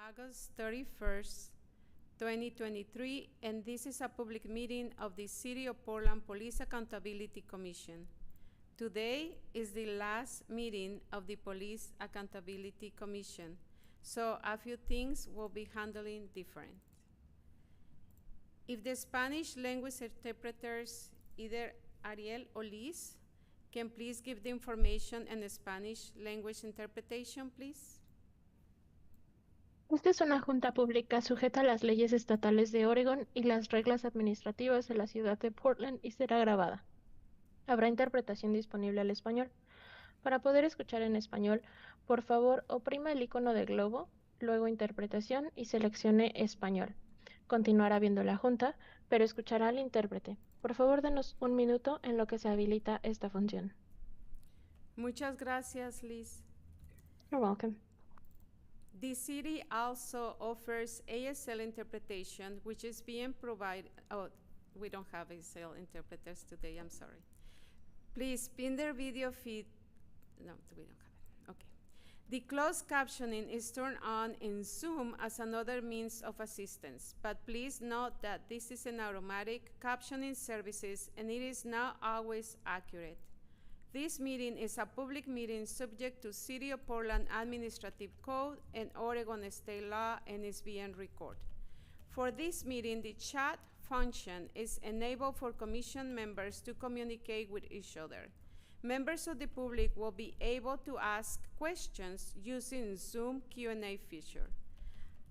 August 31st, 2023, and this is a public meeting of the City of Portland Police Accountability Commission. Today is the last meeting of the Police Accountability Commission, so a few things will be handling different. If the Spanish language interpreters, either Ariel or Liz, can please give the information in the Spanish language interpretation, please? Esta es una junta pública sujeta a las leyes estatales de Oregon y las reglas administrativas de la ciudad de Portland y será grabada. Habrá interpretación disponible al español. Para poder escuchar en español, por favor, oprima el icono de globo, luego interpretación y seleccione español. Continuará viendo la junta, pero escuchará al intérprete. Por favor, denos un minuto en lo que se habilita esta función. Muchas gracias, Liz. You're welcome. The city also offers ASL interpretation, which is being provided. Oh, we don't have ASL interpreters today, I'm sorry. Please pin their video feed. No, we don't have it. Okay. The closed captioning is turned on in Zoom as another means of assistance, but please note that this is an automatic captioning services and it is not always accurate. This meeting is a public meeting subject to City of Portland Administrative Code and Oregon State Law and is being recorded. For this meeting, the chat function is enabled for commission members to communicate with each other. Members of the public will be able to ask questions using Zoom Q&A feature.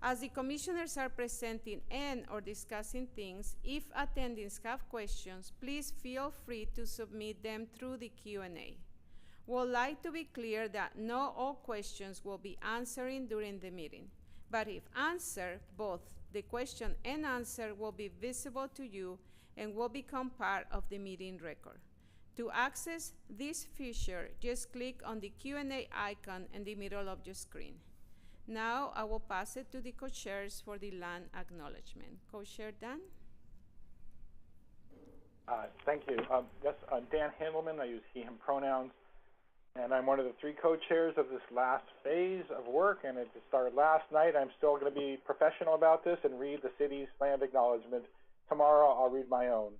As the commissioners are presenting and or discussing things, if attendees have questions, please feel free to submit them through the Q&A. We'd like to be clear that not all questions will be answering during the meeting, but if answered, both the question and answer will be visible to you and will become part of the meeting record. To access this feature, just click on the Q&A icon in the middle of your screen. Now I will pass it to the co-chairs for the land acknowledgement. Co-chair Dan? Thank you. Yes, I'm Dan Handelman. I use he, him pronouns. And I'm one of the three co-chairs of this last phase of work. And it started last night. I'm still going to be professional about this and read the city's land acknowledgement. Tomorrow I'll read my own.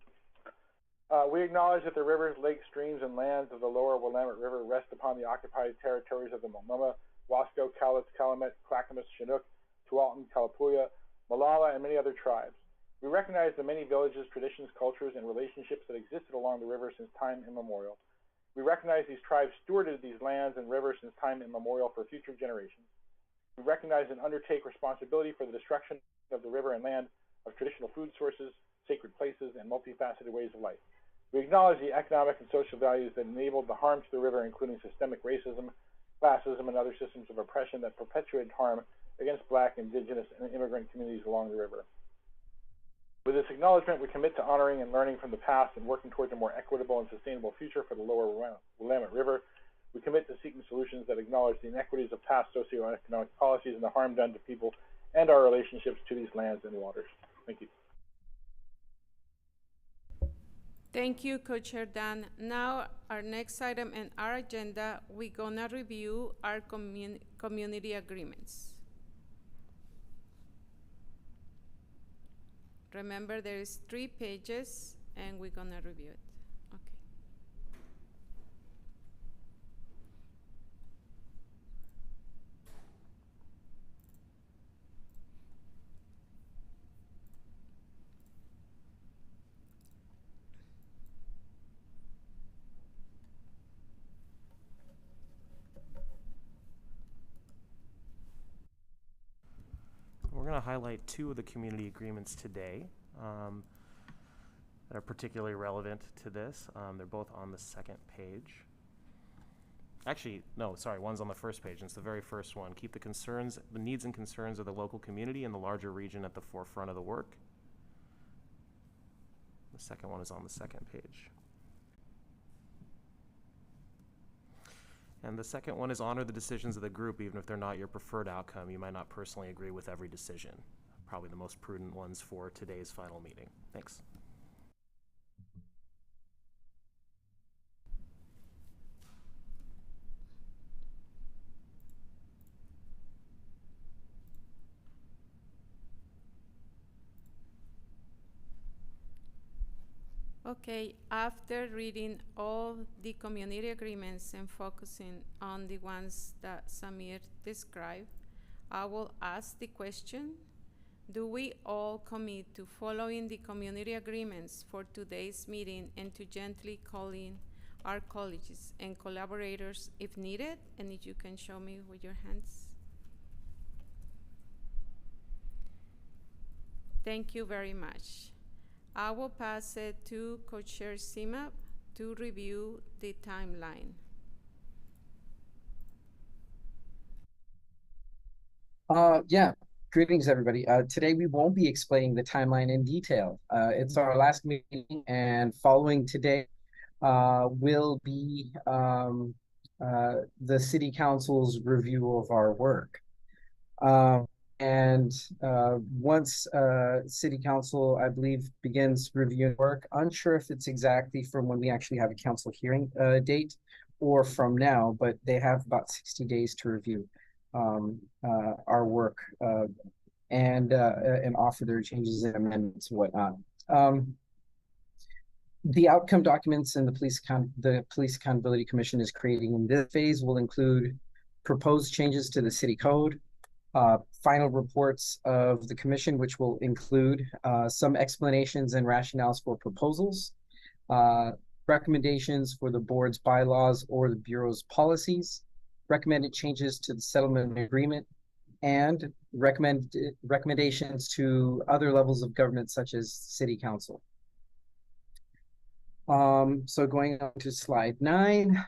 We acknowledge that the rivers, lakes, streams, and lands of the lower Willamette River rest upon the occupied territories of the Multnomah, Wasco, Cowlitz, Calumet, Clackamas, Chinook, Tualatin, Kalapuya, Molalla, and many other tribes. We recognize the many villages, traditions, cultures, and relationships that existed along the river since time immemorial. We recognize these tribes stewarded these lands and rivers since time immemorial for future generations. We recognize and undertake responsibility for the destruction of the river and land, of traditional food sources, sacred places, and multifaceted ways of life. We acknowledge the economic and social values that enabled the harm to the river, including systemic racism, classism, and other systems of oppression that perpetuated harm against Black, Indigenous, and immigrant communities along the river. With this acknowledgement, we commit to honoring and learning from the past and working towards a more equitable and sustainable future for the lower Willamette River. We commit to seeking solutions that acknowledge the inequities of past socioeconomic policies and the harm done to people and our relationships to these lands and waters. Thank you. Thank you, Co-Chair Dan. Now, our next item in our agenda, we're gonna review our community agreements. Remember, there is 3 pages, and we're gonna review it. Okay. We're going to highlight 2 of the community agreements today that are particularly relevant to this. They're both on the second page. Actually, no, sorry, one's on the first page. It's the very first one. Keep the needs and concerns of the local community and the larger region at the forefront of the work. The second one is on the second page. And the second one is honor the decisions of the group, even if they're not your preferred outcome. You might not personally agree with every decision. Probably the most prudent ones for today's final meeting. Thanks. Okay, after reading all the community agreements and focusing on the ones that Samir described, I will ask the question, do we all commit to following the community agreements for today's meeting and to gently call in our colleagues and collaborators if needed? And if you can show me with your hands. Thank you very much. I will pass it to Co-Chair Sima to review the timeline. Yeah, greetings everybody. Today we won't be explaining the timeline in detail. It's our last meeting, and following today will be the City Council's review of our work. And once City Council, I believe, begins reviewing work, unsure if it's exactly from when we actually have a council hearing date or from now, but they have about 60 days to review our work and offer their changes and amendments and whatnot. The outcome documents and the Police Accountability Commission is creating in this phase will include proposed changes to the city code, final reports of the commission, which will include some explanations and rationales for proposals, recommendations for the board's bylaws or the Bureau's policies, recommended changes to the settlement agreement, and recommendations to other levels of government, such as City Council. So going on to slide 9.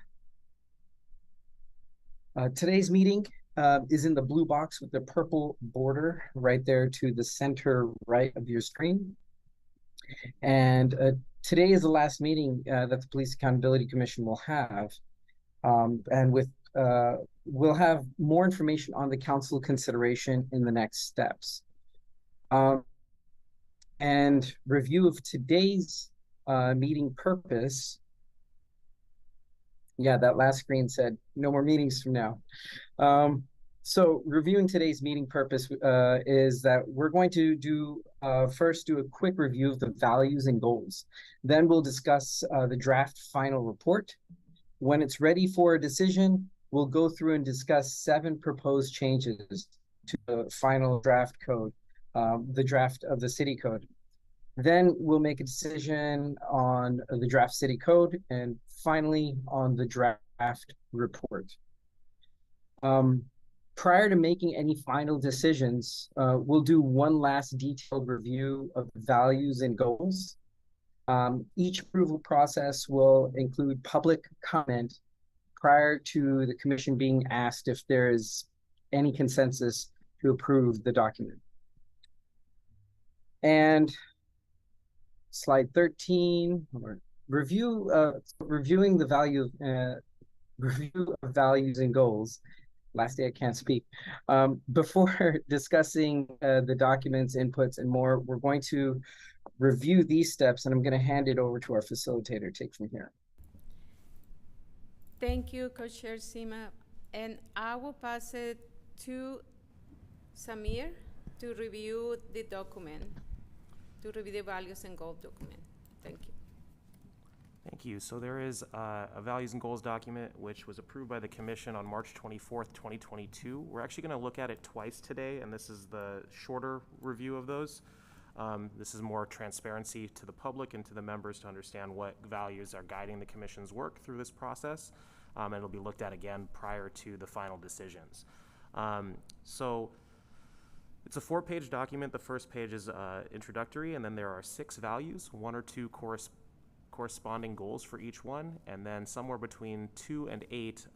Today's meeting is in the blue box with the purple border right there to the center right of your screen. And today is the last meeting that the Police Accountability Commission will have. And we'll have more information on the council consideration in the next steps. And review of today's meeting purpose. Yeah, that last screen said no more meetings from now. So reviewing today's meeting purpose is that we're going to first do a quick review of the values and goals. Then we'll discuss the draft final report. When it's ready for a decision, we'll go through and discuss 7 proposed changes to the final draft code, the draft of the city code. Then we'll make a decision on the draft city code, and finally on the draft report. Prior to making any final decisions, we'll do one last detailed review of values and goals. Each approval process will include public comment prior to the commission being asked if there is any consensus to approve the document. And slide 13, reviewing the review of values and goals. Last day I can't speak. Before discussing the documents, inputs, and more, we're going to review these steps, and I'm going to hand it over to our facilitator. Take from here. Thank you, Co-Chair Sima. And I will pass it to Samir to review the document, to review the values and goals document. Thank you. Thank you. So there is a values and goals document which was approved by the commission on March 24th, 2022. We're actually going to look at it twice today, and this is the shorter review of those. This is more transparency to the public and to the members to understand what values are guiding the commission's work through this process, and it'll be looked at again prior to the final decisions. So it's a 4-page document. The first page is introductory, and then there are 6 values, 1 or 2 corresponding goals for each one, and then somewhere between 2 and 8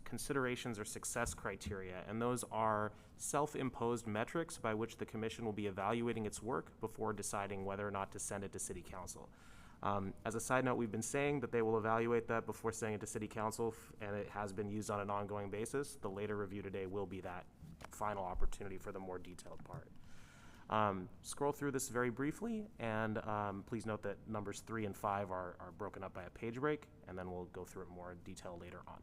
considerations or success criteria, and those are self-imposed metrics by which the commission will be evaluating its work before deciding whether or not to send it to City Council. As a side note, we've been saying that they will evaluate that before sending it to City Council, and it has been used on an ongoing basis. The later review today will be that final opportunity for the more detailed part. Scroll through this very briefly, and please note that numbers 3 and 5 are broken up by a page break, and then we'll go through it more in detail later on.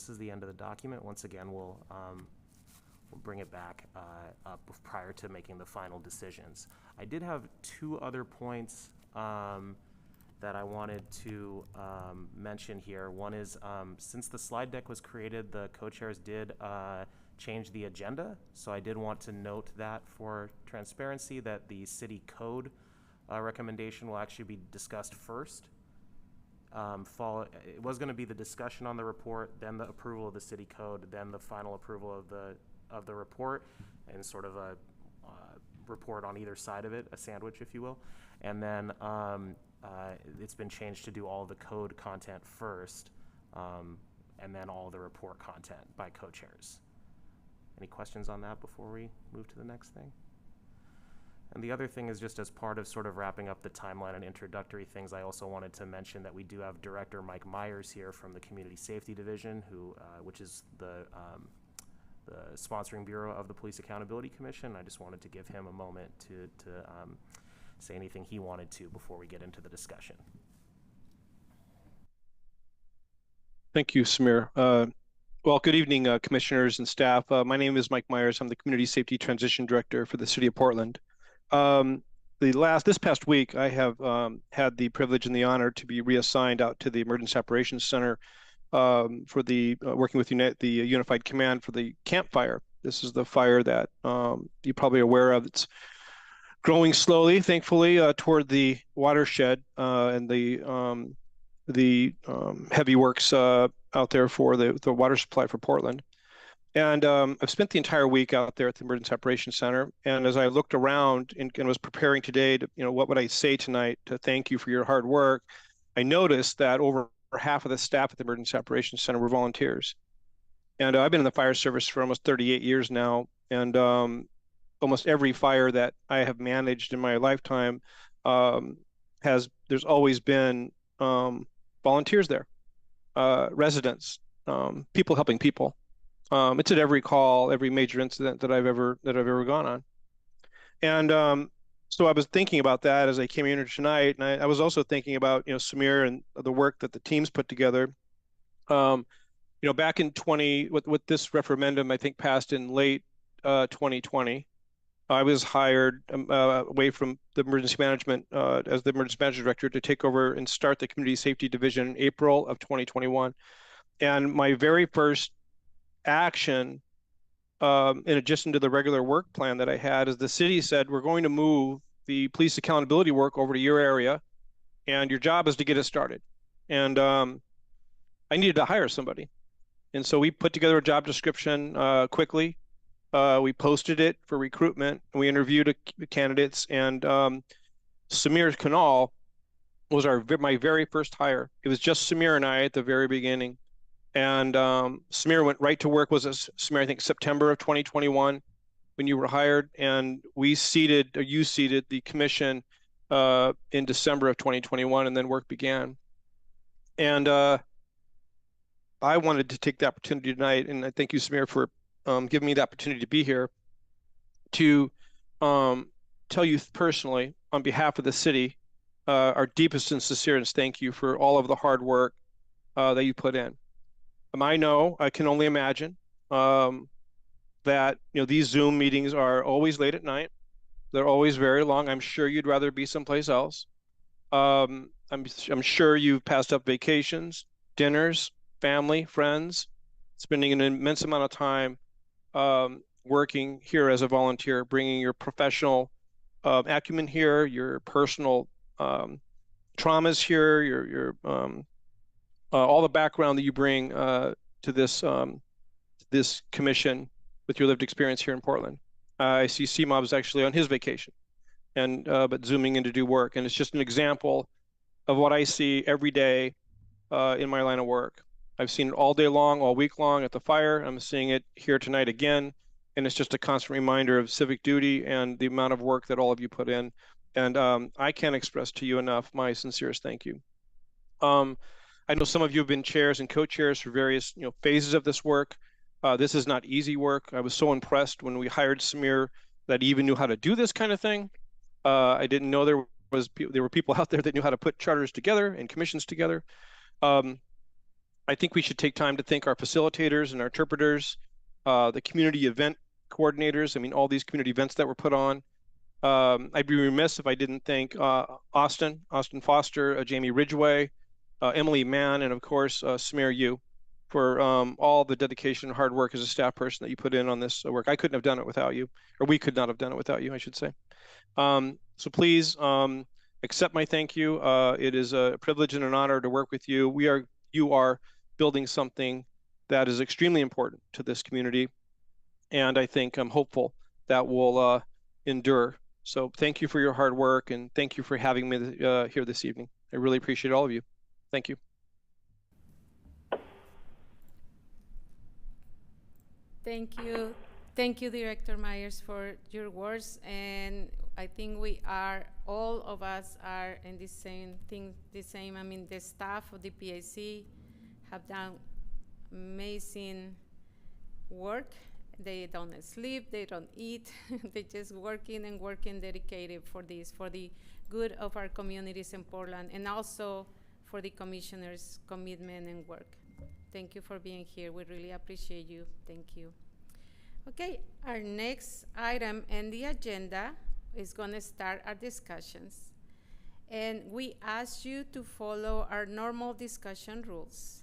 this is the end of the document. Once again, we'll bring it back up prior to making the final decisions. I did have two other points that I wanted to mention here. One is, since the slide deck was created, the co-chairs did change the agenda. So I did want to note that for transparency, that the city code recommendation will actually be discussed first. It was going to be the discussion on the report, then the approval of the city code, then the final approval of the report, and sort of a report on either side of it, a sandwich, if you will. And then it's been changed to do all the code content first, and then all the report content by co-chairs. Any questions on that before we move to the next thing? And the other thing is, just as part of sort of wrapping up the timeline and introductory things, I also wanted to mention that we do have Director Mike Myers here from the Community Safety Division, which is the sponsoring bureau of the Police Accountability Commission. I just wanted to give him a moment to say anything he wanted to before we get into the discussion. Thank you, Samir. Well, good evening, commissioners and staff. My name is Mike Myers. I'm the Community Safety Transition Director for the City of Portland. This past week, I have had the privilege and the honor to be reassigned out to the Emergency Operations Center for the working with the Unified Command for the Camp Fire. This is the fire that you're probably aware of. It's growing slowly, thankfully, toward the watershed and the heavy works out there for the water supply for Portland. And I've spent the entire week out there at the Emergency Operations Center. And as I looked around and was preparing today to, what would I say tonight to thank you for your hard work, I noticed that over half of the staff at the Emergency Operations Center were volunteers. And I've been in the fire service for almost 38 years now. And almost every fire that I have managed in my lifetime there's always been volunteers there, residents, people helping people. It's at every call, every major incident that I've ever gone on. And so I was thinking about that as I came in here tonight, and I was also thinking about Samir and the work that the teams put together. Back in with this referendum, I think passed in late 2020. I was hired away from the emergency management as the emergency management director to take over and start the community safety division in April of 2021. And my very first action, in addition to the regular work plan that I had, is the city said, we're going to move the police accountability work over to your area, and your job is to get it started. And I needed to hire somebody. And so we put together a job description quickly. We posted it for recruitment, and we interviewed candidates. And Samir Kanal was my very first hire. It was just Samir and I at the very beginning. And Samir went right to work. Samir, I think, September of 2021 when you were hired, and you seated the commission in December of 2021, and then work began. And I wanted to take the opportunity tonight, and I thank you, Samir, for giving me the opportunity to be here to tell you personally, on behalf of the city, our deepest and sincerest thank you for all of the hard work that you put in. I can only imagine that these Zoom meetings are always late at night. They're always very long. I'm sure you'd rather be someplace else. I'm sure you've passed up vacations, dinners, family, friends, spending an immense amount of time working here as a volunteer, bringing your professional acumen here, your personal traumas here, your all the background that you bring to this commission with your lived experience here in Portland. I see C-Mob's actually on his vacation, and but zooming in to do work, and it's just an example of what I see every day in my line of work. I've seen it all day long, all week long at the fire. I'm seeing it here tonight again, and it's just a constant reminder of civic duty and the amount of work that all of you put in. And I can't express to you enough my sincerest thank you. I know some of you have been chairs and co-chairs for various phases of this work. This is not easy work. I was so impressed when we hired Samir that he even knew how to do this kind of thing. I didn't know there were people out there that knew how to put charters together and commissions together. I I think we should take time to thank our facilitators and our interpreters, the community event coordinators. I mean, all these community events that were put on. I'd be remiss if I didn't thank Austin Foster, Jamie Ridgway, Emily Mann, and of course, Samir Yu for all the dedication and hard work as a staff person that you put in on this work. I couldn't have done it without you, or we could not have done it without you, I should say. So please accept my thank you. It is a privilege and an honor to work with you. You are building something that is extremely important to this community, and I think I'm hopeful that will endure. So thank you for your hard work, and thank you for having me here this evening. I really appreciate all of you. Thank you. Thank you. Thank you, Director Myers, for your words. And I think all of us are in the same thing, I mean, the staff of the PAC have done amazing work. They don't sleep, they don't eat, they're just working and working dedicated for this, for the good of our communities in Portland, and also for the commissioners' commitment and work. Thank you for being here. We really appreciate you. Thank you. Okay, our next item in the agenda is going to start our discussions. And we ask you to follow our normal discussion rules.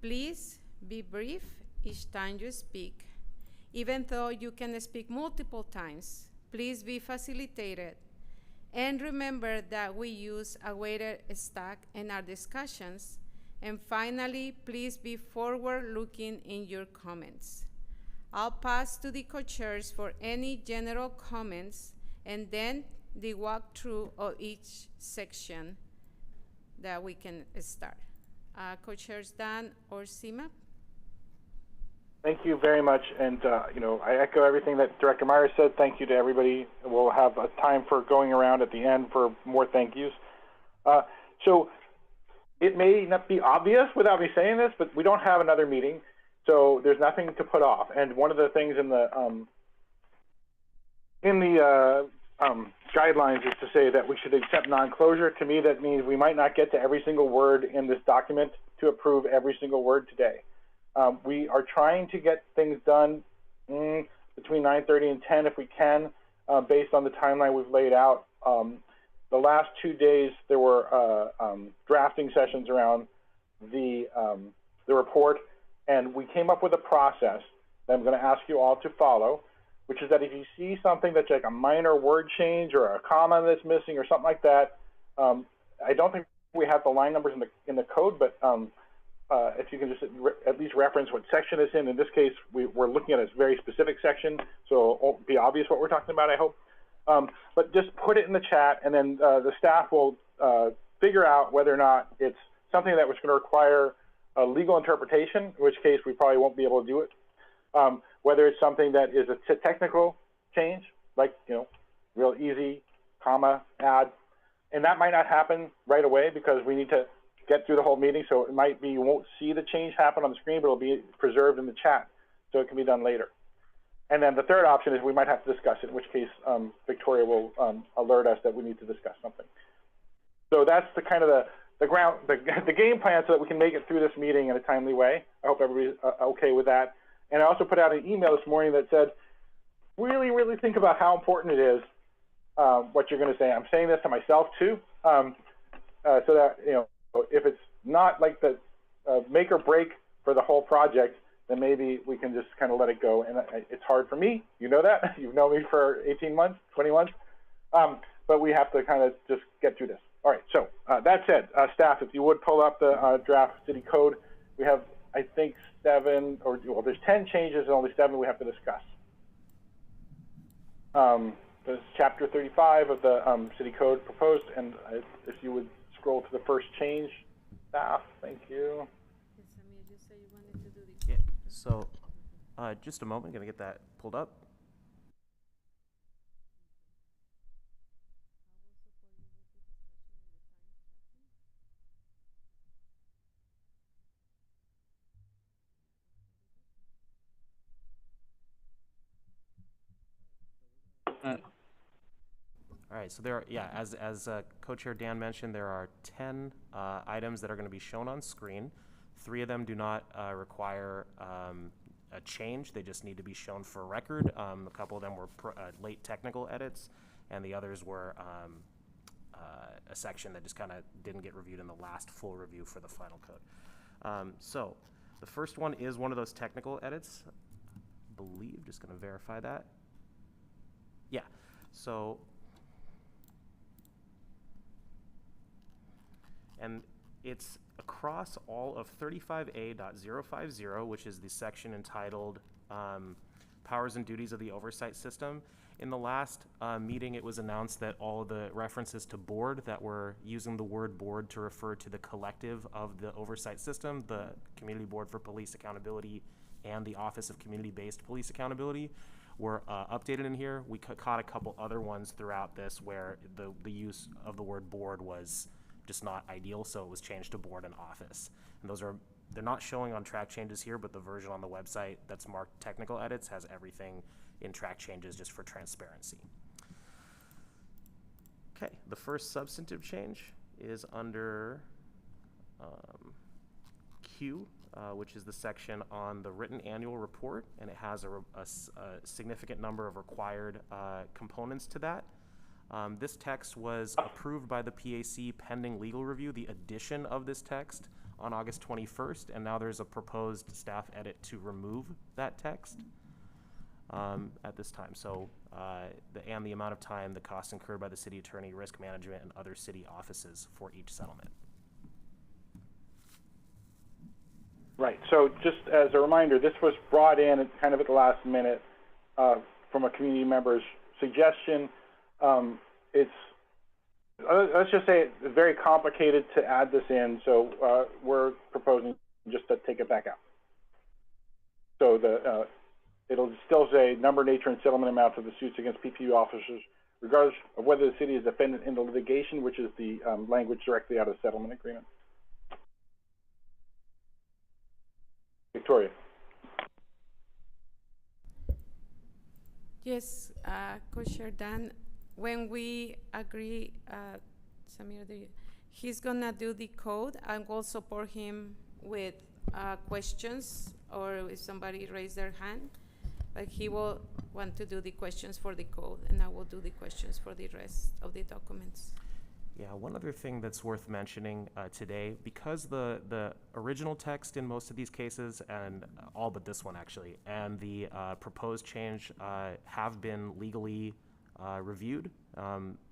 Please be brief each time you speak. Even though you can speak multiple times, please be facilitated. And remember that we use a weighted stack in our discussions. And finally, please be forward-looking in your comments. I'll pass to the co-chairs for any general comments, and then the walkthrough of each section that we can start. Co-chairs Dan or Sima? Thank you very much, and I echo everything that Director Myers said. Thank you to everybody. We'll have a time for going around at the end for more thank yous. So it may not be obvious without me saying this, but we don't have another meeting, so there's nothing to put off. And one of the things in the guidelines is to say that we should accept non-closure. To me, that means we might not get to every single word in this document to approve every single word today. We are trying to get things done between 9:30 and 10 if we can, based on the timeline we've laid out. The last 2 days, there were drafting sessions around the report, and we came up with a process that I'm going to ask you all to follow, which is that if you see something that's like a minor word change or a comma that's missing or something like that, I don't think we have the line numbers in the code, but if you can just at least reference what section it's in. In this case, we're looking at a very specific section, so it'll be obvious what we're talking about, I hope. But just put it in the chat, and then the staff will figure out whether or not it's something that was going to require a legal interpretation, in which case we probably won't be able to do it. Whether it's something that is a technical change, like, real easy, comma, add, and that might not happen right away because we need to get through the whole meeting, so it might be you won't see the change happen on the screen, but it'll be preserved in the chat, so it can be done later. And then the third option is we might have to discuss it, in which case Victoria will alert us that we need to discuss something. So that's the kind of the game plan so that we can make it through this meeting in a timely way. I hope everybody's okay with that. And I also put out an email this morning that said, really, really think about how important it is what you're going to say. I'm saying this to myself too, so that if it's not like the make or break for the whole project, then maybe we can just kind of let it go. And it's hard for me, you know that. You've known me for 18 months, 20 months, but we have to kind of just get through this. All right, so that said, staff, if you would pull up the draft city code, we have, I think, 7, or well, there's 10 changes and only 7 we have to discuss. There's chapter 35 of the city code proposed, and if you would scroll to the first change, staff, thank you. Yeah, so just a moment, gonna get that pulled up. All right, so there are, yeah, as co-chair Dan mentioned, there are 10 items that are going to be shown on screen. 3 of them do not require a change. They just need to be shown for record. A couple of them were late technical edits, and the others were a section that just kind of didn't get reviewed in the last full review for the final code. So the first one is one of those technical edits. I believe, just going to verify that. Yeah, so, and it's across all of 35A.050, which is the section entitled Powers and Duties of the Oversight System. In the last meeting, it was announced that all the references to board that were using the word board to refer to the collective of the oversight system, the Community Board for Police Accountability and the Office of Community-Based Police Accountability, were updated in here. We caught a couple other ones throughout this where the use of the word board was just not ideal, so it was changed to board and office. And they're not showing on track changes here, but the version on the website that's marked technical edits has everything in track changes just for transparency. Okay, the first substantive change is under Q, which is the section on the written annual report, and it has a significant number of required components to that. This text was approved by the PAC pending legal review, the addition of this text on August 21st, and now there's a proposed staff edit to remove that text at this time. So, and the amount of time, the costs incurred by the city attorney, risk management, and other city offices for each settlement. Right. So just as a reminder, this was brought in kind of at the last minute from a community member's suggestion. Let's just say it's very complicated to add this in, so we're proposing just to take it back out. So it'll still say number, nature, and settlement amounts of the suits against PPU officers, regardless of whether the city is defendant in the litigation, which is the language directly out of the settlement agreement. Victoria. Yes, Co-Chair Dan, when we agree, Samir, he's gonna do the code. I will support him with questions, or if somebody raise their hand, but he will want to do the questions for the code, and I will do the questions for the rest of the documents. Yeah, one other thing that's worth mentioning today, because the original text in most of these cases, and all but this one actually, and the proposed change have been legally reviewed,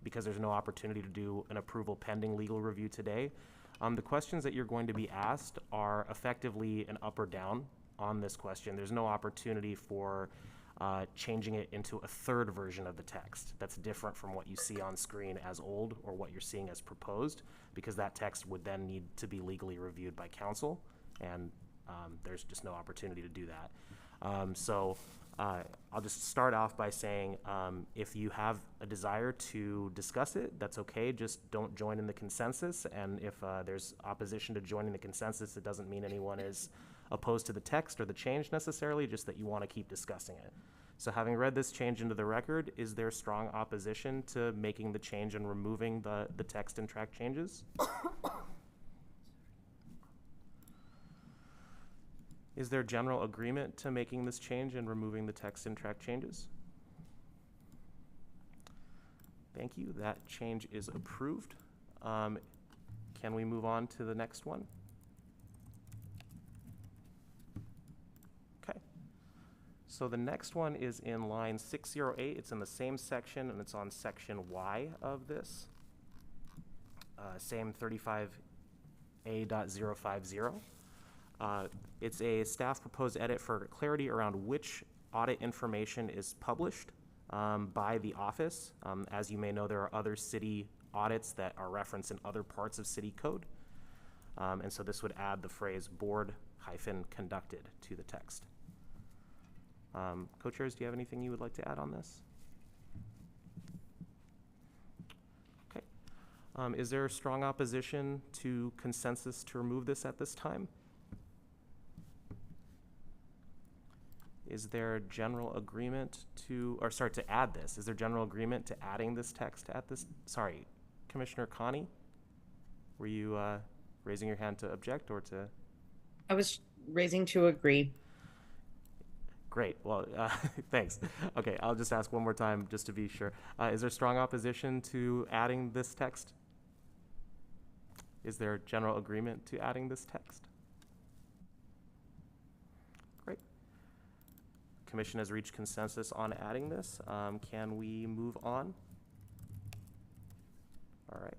because there's no opportunity to do an approval pending legal review today. The questions that you're going to be asked are effectively an up or down on this question. There's no opportunity for changing it into a third version of the text that's different from what you see on screen as old or what you're seeing as proposed, because that text would then need to be legally reviewed by council, and there's just no opportunity to do that. I'll just start off by saying if you have a desire to discuss it, that's okay, just don't join in the consensus, and if there's opposition to joining the consensus, it doesn't mean anyone is opposed to the text or the change necessarily, just that you want to keep discussing it. So having read this change into the record, is there strong opposition to making the change and removing the text and track changes? Is there general agreement to making this change and removing the text and track changes? Thank you, that change is approved. Can we move on to the next one? So the next one is in line 608. It's in the same section, and it's on section Y of this. Same 35A.050. It's a staff proposed edit for clarity around which audit information is published by the office. As you may know, there are other city audits that are referenced in other parts of city code. And so this would add the phrase board-conducted to the text. Co-chairs, do you have anything you would like to add on this? Okay. Is there a strong opposition to consensus to remove this at this time? Is there general agreement to add this? Is there general agreement to adding this text at this? Sorry, Commissioner Connie, were you raising your hand to object or to? I was raising to agree. Great. Well, thanks. Okay, I'll just ask one more time just to be sure. Is there strong opposition to adding this text? Is there general agreement to adding this text? Great. Commission has reached consensus on adding this. Can we move on? All right.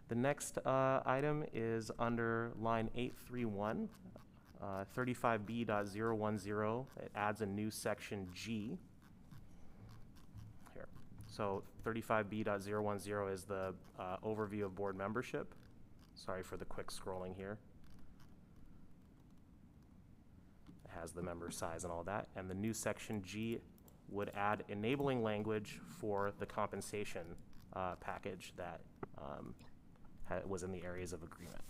The next item is under line 831. 35B.010, it adds a new section G. Here. So 35B.010 is the overview of board membership. Sorry for the quick scrolling here. It has the member size and all that. And the new section G would add enabling language for the compensation package that was in the areas of agreement.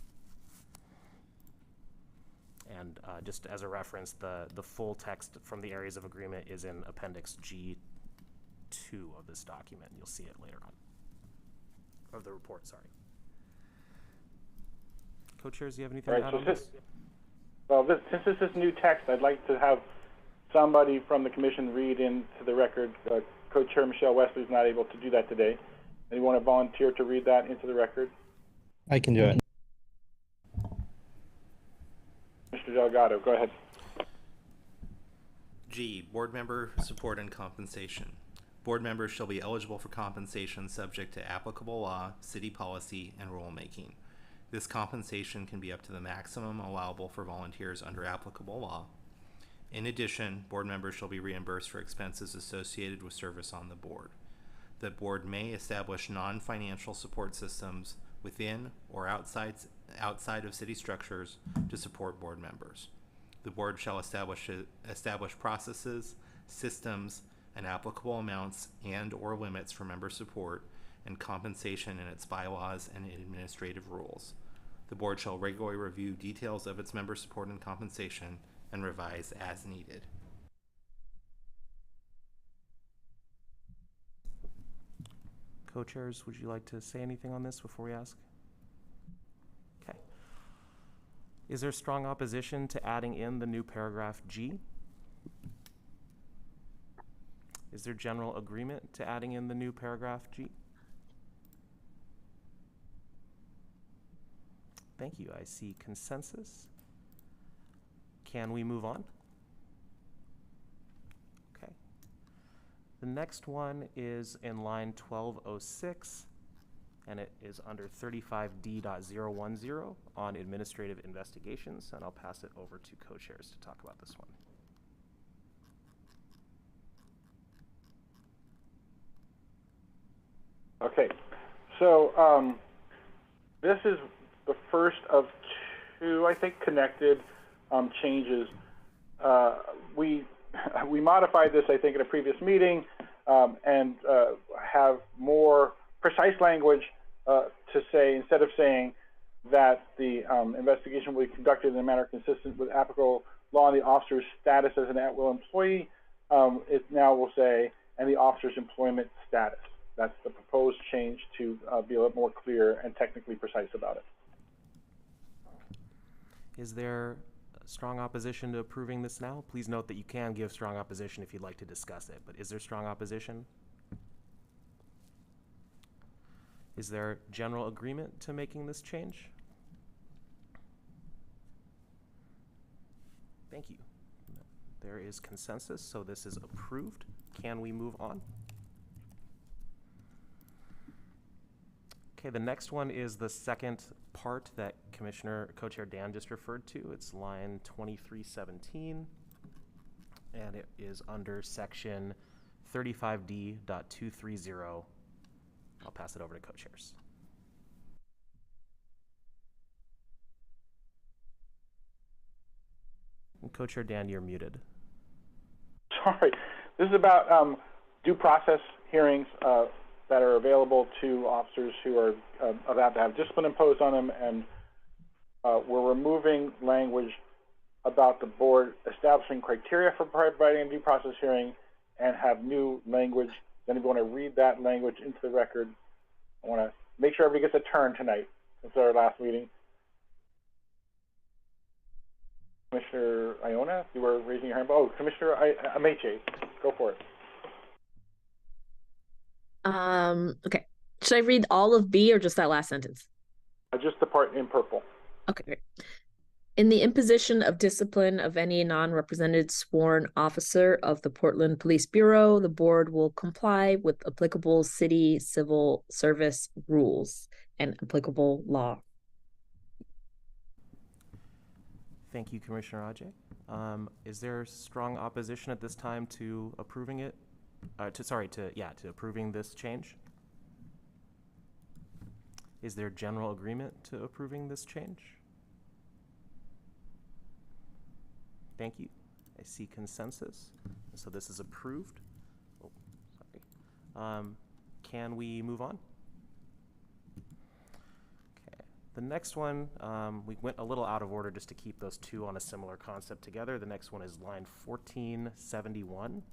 And just as a reference, the full text from the areas of agreement is in Appendix G2 of this document. You'll see it later on. Of the report, sorry. Co-chairs, do you have anything to add on this? Well, since this is new text, I'd like to have somebody from the commission read into the record. Co-chair Michelle Wesley is not able to do that today. Anyone want to volunteer to read that into the record? I can do it. Mr. Delgado, go ahead. G, board member support and compensation. Board members shall be eligible for compensation subject to applicable law, city policy, and rulemaking. This compensation can be up to the maximum allowable for volunteers under applicable law. In addition, board members shall be reimbursed for expenses associated with service on the board. The board may establish non-financial support systems within or outside of city structures to support board members. The board shall establish processes, systems, and applicable amounts and/or limits for member support and compensation in its bylaws and administrative rules. The board shall regularly review details of its member support and compensation and revise as needed. Co-chairs, would you like to say anything on this before we ask? Okay. Is there strong opposition to adding in the new paragraph G? Is there general agreement to adding in the new paragraph G? Thank you. I see consensus. Can we move on? Okay. The next one is in line 1206, and it is under 35D.010 on administrative investigations, and I'll pass it over to co-chairs to talk about this one. Okay, so this is the first of two, I think, connected changes. We modified this, I think, in a previous meeting and have more precise language to say, instead of saying that the investigation will be conducted in a manner consistent with applicable law and the officer's status as an at-will employee, it now will say, and the officer's employment status. That's the proposed change to be a little more clear and technically precise about it. Is there strong opposition to approving this now? Please note that you can give strong opposition if you'd like to discuss it, but is there strong opposition? Is there general agreement to making this change? Thank you. There is consensus, so this is approved. Can we move on? Okay, the next one is the second part that Commissioner Co-Chair Dan just referred to. It's line 2317, and it is under section 35D.230. I'll pass it over to co-chairs. Co-Chair Dan, you're muted. Sorry. This is about due process hearings that are available to officers who are about to have discipline imposed on them, and we're removing language about the board establishing criteria for providing a due process hearing and have new language. Then if you want to read that language into the record, I want to make sure everybody gets a turn tonight since our last meeting. Commissioner Iona, you were raising your hand. Oh, Commissioner Ameche, go for it. Okay. Should I read all of B or just that last sentence? Just the part in purple. Okay, great. In the imposition of discipline of any non-represented sworn officer of the Portland Police Bureau, the board will comply with applicable city civil service rules and applicable law. Thank you, Commissioner Ajay. Is there strong opposition at this time to approving it? To approving this change? Is there general agreement to approving this change? Thank you. I see consensus. So this is approved. Oh, sorry. Can we move on? Okay. The next one, we went a little out of order just to keep those two on a similar concept together. The next one is line 1471.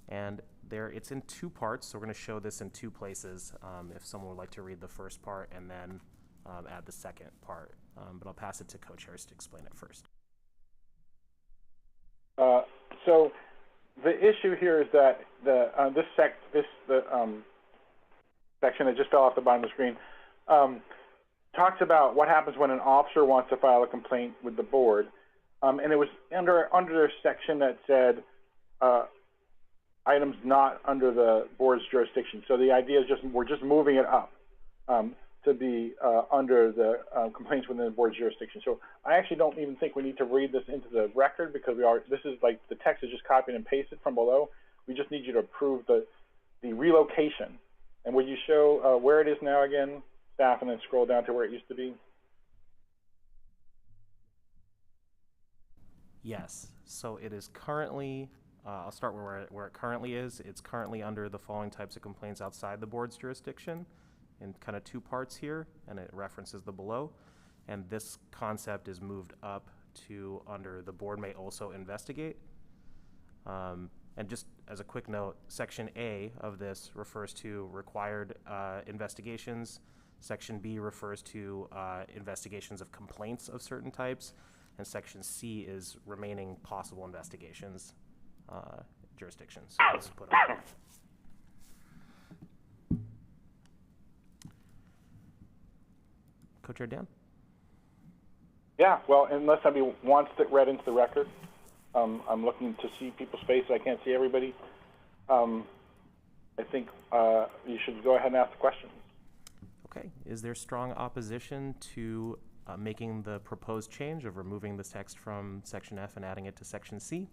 And there, it's in two parts, so we're going to show this in two places. If someone would like to read the first part and then add the second part, but I'll pass it to co-chairs to explain it first. So the issue here is that this section that just fell off the bottom of the screen talks about what happens when an officer wants to file a complaint with the board, and it was under a section that said items not under the board's jurisdiction. So the idea is we're just moving it up to be under the complaints within the board's jurisdiction. So I actually don't even think we need to read this into the record because this is like the text is just copied and pasted from below. We just need you to approve the relocation. And would you show where it is now again, staff, and then scroll down to where it used to be? Yes. So it is currently. I'll start where it currently is. It's currently under the following types of complaints outside the board's jurisdiction in kind of two parts here, and it references the below. And this concept is moved up to under the board may also investigate. And just as a quick note, Section A of this refers to required investigations. Section B refers to investigations of complaints of certain types. And Section C is remaining possible investigations. Jurisdictions. So let's put up. Co-Chair Dan? Yeah, well, unless somebody wants it read into the record, I'm looking to see people's faces. I can't see everybody. I think you should go ahead and ask the question. Okay. Is there strong opposition to making the proposed change of removing this text from Section F and adding it to Section C?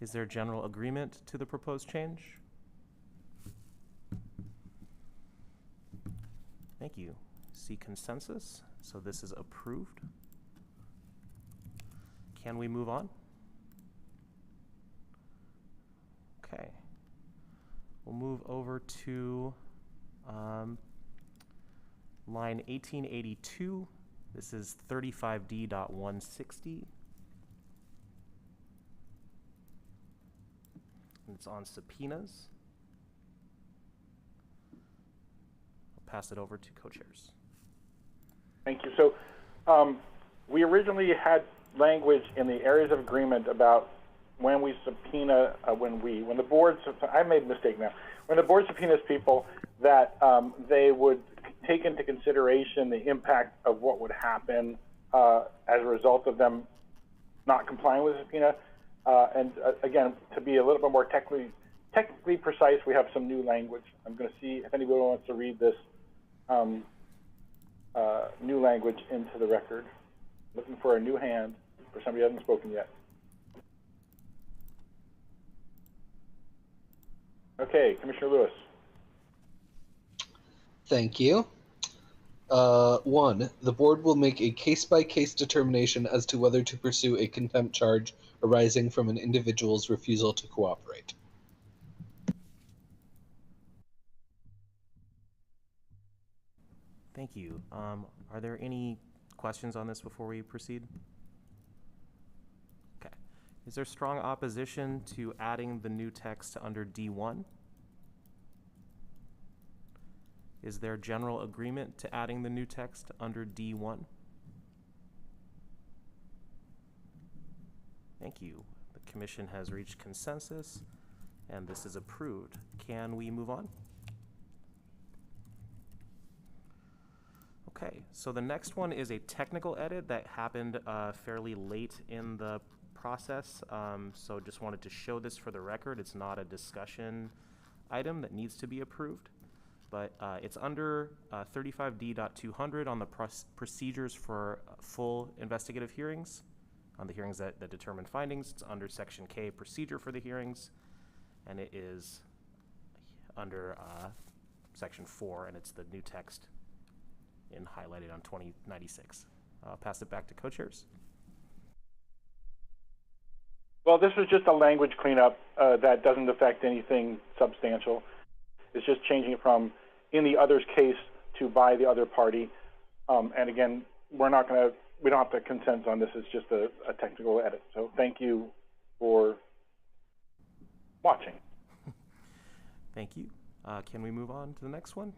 Is there general agreement to the proposed change? Thank you. See consensus. So this is approved. Can we move on? Okay. We'll move over to line 1882. This is 35D.160. It's on subpoenas. I'll pass it over to co-chairs. Thank you. So we originally had language in the areas of agreement about when we subpoena, when the board, I made a mistake now. When the board subpoenas people, that they would take into consideration the impact of what would happen as a result of them not complying with the subpoena. Again, to be a little bit more technically precise, we have some new language. I'm going to see if anybody wants to read this new language into the record. Looking for a new hand for somebody who hasn't spoken yet. Okay, Commissioner Lewis. Thank you. 1, the board will make a case-by-case determination as to whether to pursue a contempt charge arising from an individual's refusal to cooperate. Thank you. Are there any questions on this before we proceed? Okay. Is there strong opposition to adding the new text under D1? Is there general agreement to adding the new text under D1? Thank you. The commission has reached consensus, and this is approved. Can we move on? Okay, so the next one is a technical edit that happened fairly late in the process. So just wanted to show this for the record. It's not a discussion item that needs to be approved, but it's under 35D.200 on the procedures for full investigative hearings, on the hearings that determine findings. It's under Section K, procedure for the hearings, and it is under Section 4, and it's the new text in highlighted on 2096. I'll pass it back to co-chairs. Well, this was just a language cleanup that doesn't affect anything substantial. It's just changing it from in the other's case to by the other party. And again, we don't have to consent on this. It's just a technical edit. So thank you for watching. Thank you. Can we move on to the next one?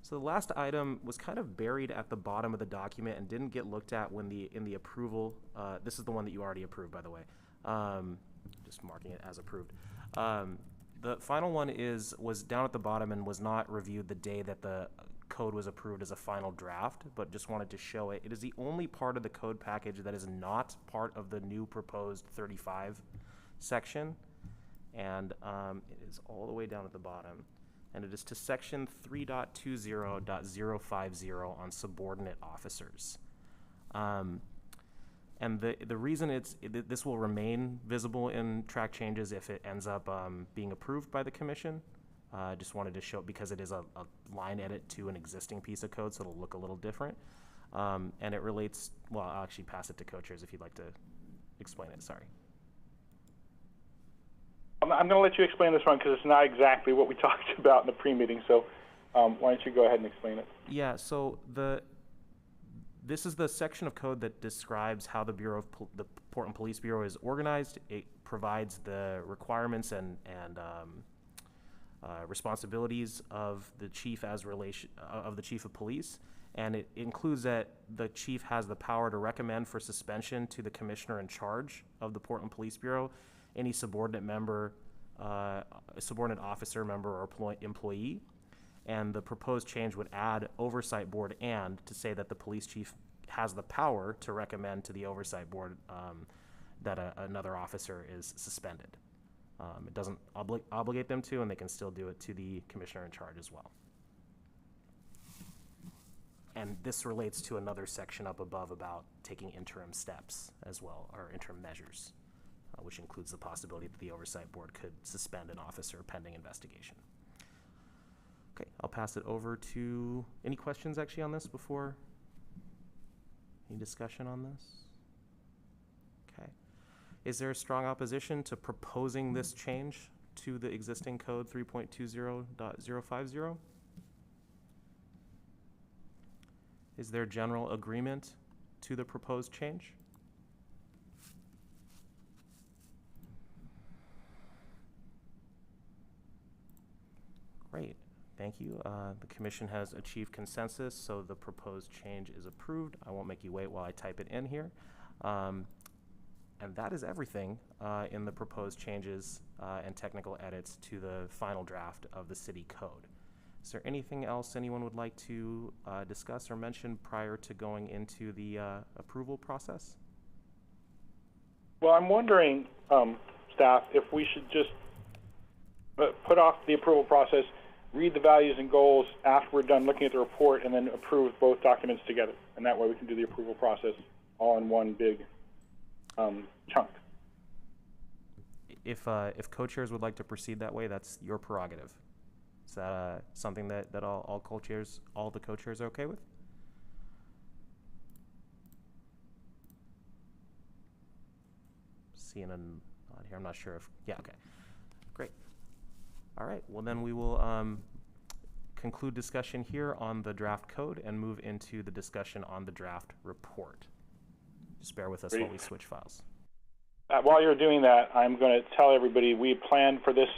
So the last item was kind of buried at the bottom of the document and didn't get looked at when in the approval. This is the one that you already approved, by the way. Just marking it as approved. The final one was down at the bottom and was not reviewed the day that the code was approved as a final draft, but just wanted to show it. It is the only part of the code package that is not part of the new proposed 35 section, and it is all the way down at the bottom. And it is to section 3.20.050 on subordinate officers. And the reason this will remain visible in track changes if it ends up being approved by the commission. Just wanted to show, because it is a line edit to an existing piece of code, so it'll look a little different. And it relates, well, I'll actually pass it to co-chairs if you'd like to explain it, sorry. I'm going to let you explain this one because it's not exactly what we talked about in the pre-meeting. So why don't you go ahead and explain it? Yeah. So this is the section of code that describes how the the Portland Police Bureau is organized. It provides the requirements and responsibilities of the chief of police, and it includes that the chief has the power to recommend for suspension to the commissioner in charge of the Portland Police Bureau any subordinate member, subordinate officer, member, or employee. And the proposed change would add oversight board and to say that the police chief has the power to recommend to the oversight board that another officer is suspended. It doesn't obligate them to, and they can still do it to the commissioner in charge as well. And this relates to another section up above about taking interim steps as well, or interim measures, which includes the possibility that the oversight board could suspend an officer pending investigation. Okay, I'll pass it over to, any questions actually on this before? Any discussion on this? Okay. Is there a strong opposition to proposing this change to the existing code 3.20.050? Is there general agreement to the proposed change? Great, thank you. The commission has achieved consensus, so the proposed change is approved. I won't make you wait while I type it in here. And that is everything in the proposed changes and technical edits to the final draft of the city code. Is there anything else anyone would like to discuss or mention prior to going into the approval process? Well, I'm wondering, staff, if we should just put off the approval process, read the values and goals after we're done looking at the report, and then approve both documents together. And that way we can do the approval process all in one big chunk. If co-chairs would like to proceed that way, that's your prerogative. Is that something that all co-chairs, all the co-chairs are okay with? Seeing a nod here, I'm not sure if, yeah, okay. Great. All right, well then we will conclude discussion here on the draft code and move into the discussion on the draft report. Just bear with us while we switch files. While you're doing that, I'm going to tell everybody we planned for this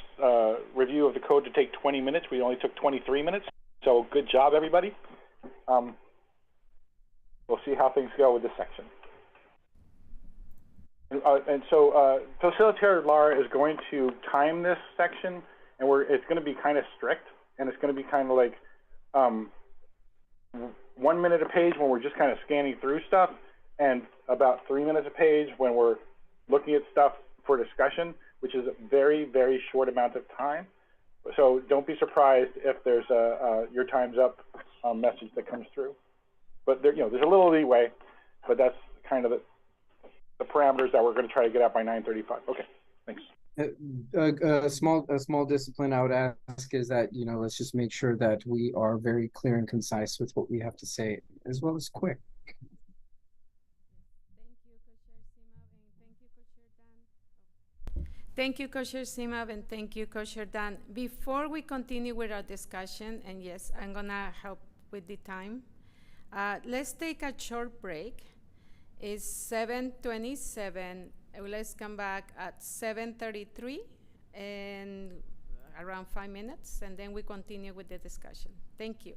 review of the code to take 20 minutes. We only took 23 minutes, so good job, everybody. We'll see how things go with this section. And so Facilitator Laura is going to time this section, and it's going to be kind of strict, and it's going to be kind of like 1 minute a page when we're just kind of scanning through stuff, and about 3 minutes a page when we're looking at stuff for discussion, which is a very, very short amount of time. So don't be surprised if there's a your time's up message that comes through. But there, there's a little leeway, but that's kind of the parameters that we're going to try to get out by 9:35. Okay, thanks. A small discipline I would ask is that, let's just make sure that we are very clear and concise with what we have to say, as well as quick. Thank you, Co-Chair Simab, and thank you, Co-Chair Dan. Before we continue with our discussion, and yes, I'm gonna help with the time, let's take a short break. It's 7:27. Let's come back at 7:33 and around 5 minutes, and then we continue with the discussion. Thank you.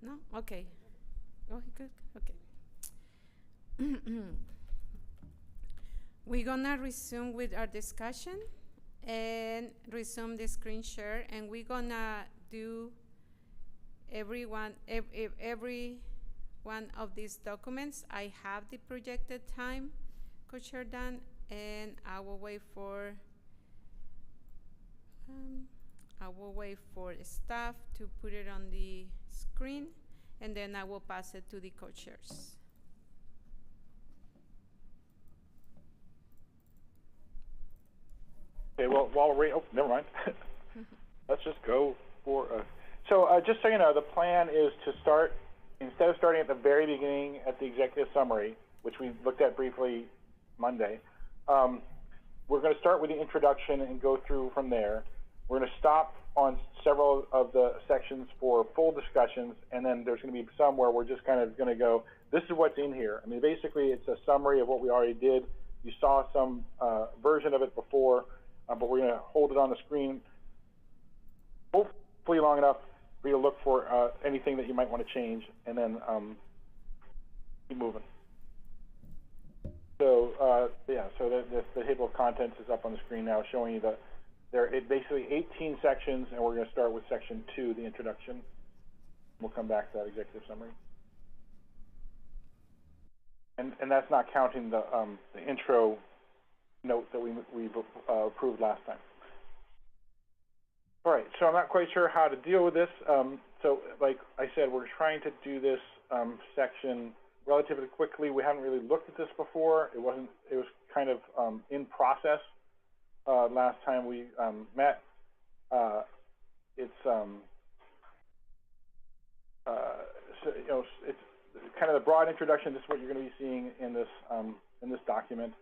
No? Okay. Oh, good. Okay. We're gonna resume with our discussion and resume the screen share, and we're gonna do every one of these documents. I have the projected time, Coach Jordan, and I will wait for staff to put it on the screen, and then I will pass it to the co-chairs. Okay, well, while we're oh, never mind. Let's just go for just so you know, the plan is to start, instead of starting at the very beginning at the executive summary, which we looked at briefly Monday, we're going to start with the introduction and go through from there. We're going to stop on several of the sections for full discussions, and then there's going to be some where we're just kind of going to go, this is what's in here. I mean, basically, it's a summary of what we already did. You saw some version of it before, but we're going to hold it on the screen hopefully long enough for you to look for anything that you might want to change, and then keep moving. So yeah, so the table of contents is up on the screen now, showing you that there are basically 18 sections, and we're going to start with section 2, the introduction. We'll come back to that executive summary, and that's not counting the intro note that we approved last time. All right, so I'm not quite sure how to deal with this. So like I said, we're trying to do this section relatively quickly. We haven't really looked at this before. It was kind of in process last time we met. It's so, you know, it's kind of the broad introduction. This is what you're going to be seeing in this document,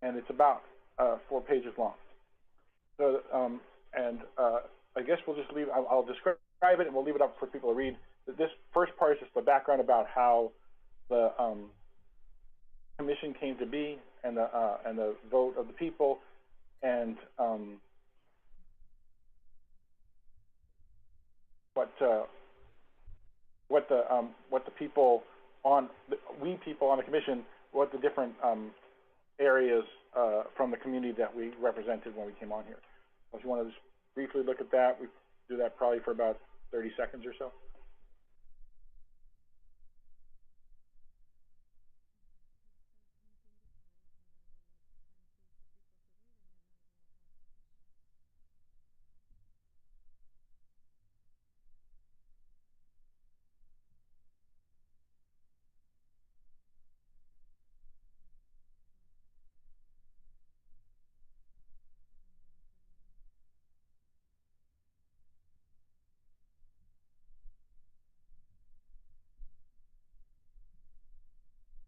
and it's about 4 pages long. So I guess we'll just leave. I'll describe it, and we'll leave it up for people to read. This first part is just the background about how the commission came to be, and the vote of the people, and what the people on we people on the commission, what the different areas from the community that we represented when we came on here. So if you want to just briefly look at that, we do that probably for about 30 seconds or so.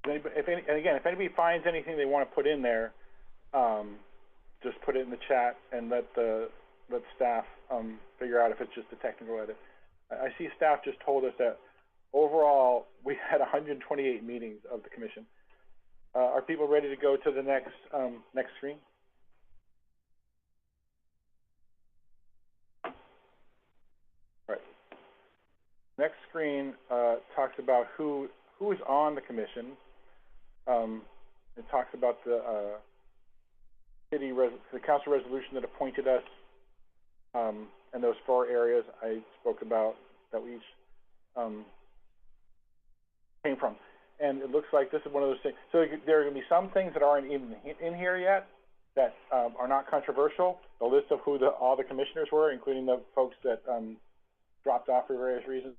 If anybody finds anything they want to put in there, just put it in the chat and let staff figure out if it's just a technical edit. I see staff just told us that overall we had 128 meetings of the commission. Are people ready to go to the next screen? All right. Next screen talks about who is on the commission. It talks about the council resolution that appointed us, and those 4 areas I spoke about that we each came from. And it looks like this is one of those things. So there are going to be some things that aren't even in here yet that are not controversial. The list of who all the commissioners were, including the folks that dropped off for various reasons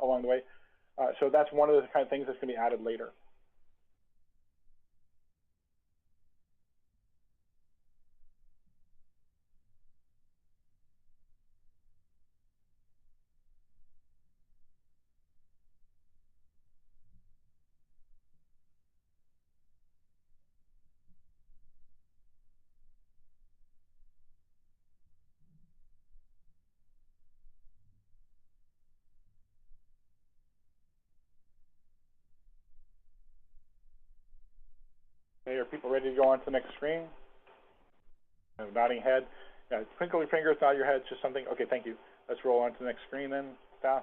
along the way. So that's one of the kind of things that's going to be added later. Okay, are people ready to go on to the next screen? Nodding head. Yeah, twinkle your fingers, nod your head, just something. Okay, thank you. Let's roll on to the next screen then, staff.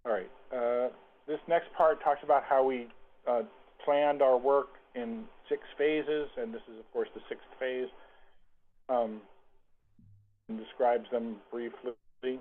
All right. This next part talks about how we planned our work in 6 phases, and this is, of course, the 6th phase, and describes them briefly.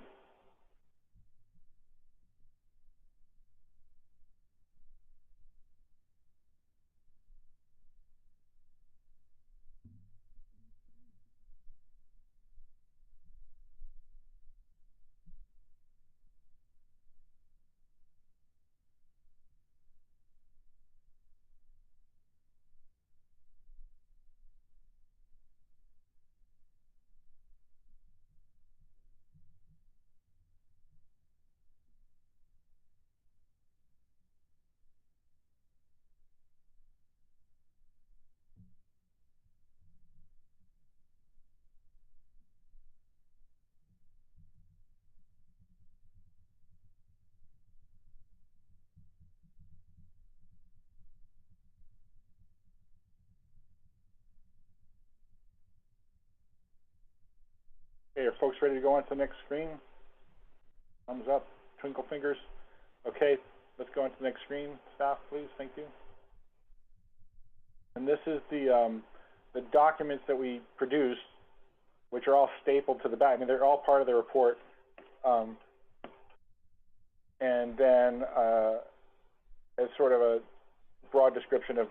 Okay, are folks ready to go on to the next screen? Thumbs up, twinkle fingers. Okay, let's go on to the next screen. Staff, please, thank you. And this is the documents that we produced, which are all stapled to the back. I mean, they're all part of the report. And then as sort of a broad description of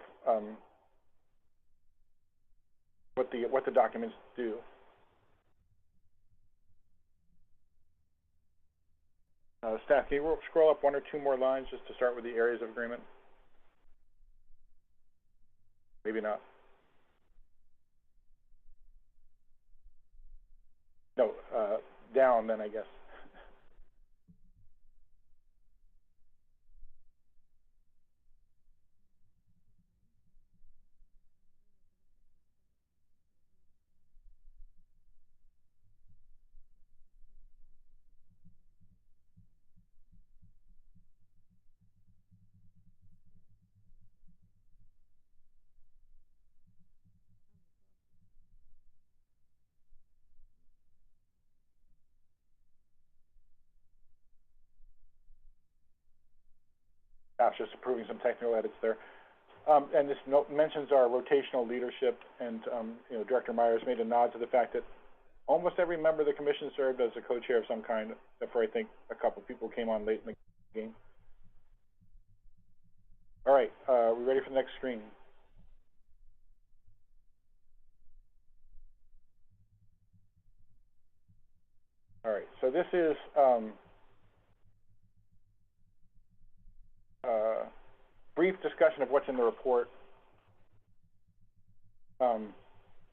what the documents do. Staff, can you scroll up 1 or 2 more lines just to start with the areas of agreement? Maybe not. No, down then, I guess. Staff's just approving some technical edits there. And this note mentions our rotational leadership, and you know, Director Myers made a nod to the fact that almost every member of the commission served as a co-chair of some kind, except for I think a couple people came on late in the game. All right, we ready for the next screen? All right, so this is brief discussion of what's in the report. And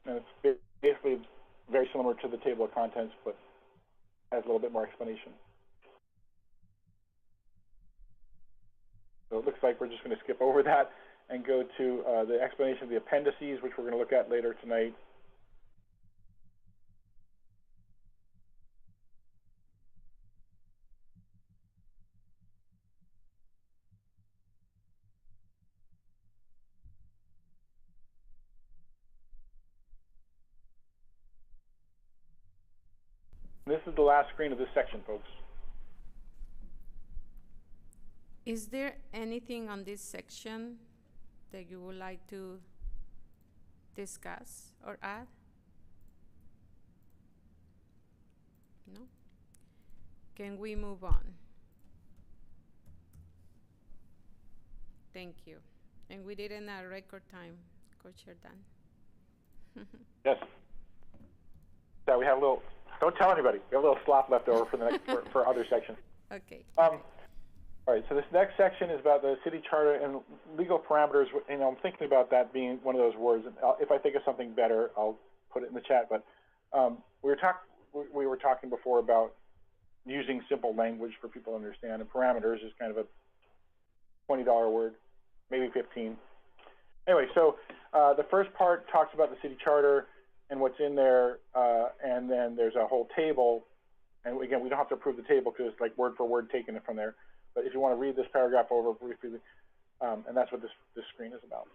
it's basically very similar to the table of contents, but has a little bit more explanation. So it looks like we're just going to skip over that and go to the explanation of the appendices, which we're going to look at later tonight. This is the last screen of this section, folks. Is there anything on this section that you would like to discuss or add? No? Can we move on? Thank you. And we did it in a record time, Co-Chair Dan. Yes. So we have a little, don't tell anybody, we have a little slop left over for the next, for other sections. Okay. All right, so this next section is about the city charter and legal parameters. You know, I'm thinking about that being one of those words. And if I think of something better, I'll put it in the chat. But we were talking before about using simple language for people to understand, and parameters is kind of a $20 word, maybe 15. Anyway, so the first part talks about the city charter and what's in there, and then there's a whole table. And again, we don't have to approve the table because it's like word for word taken from there. But if you want to read this paragraph over briefly, and that's what this screen is about.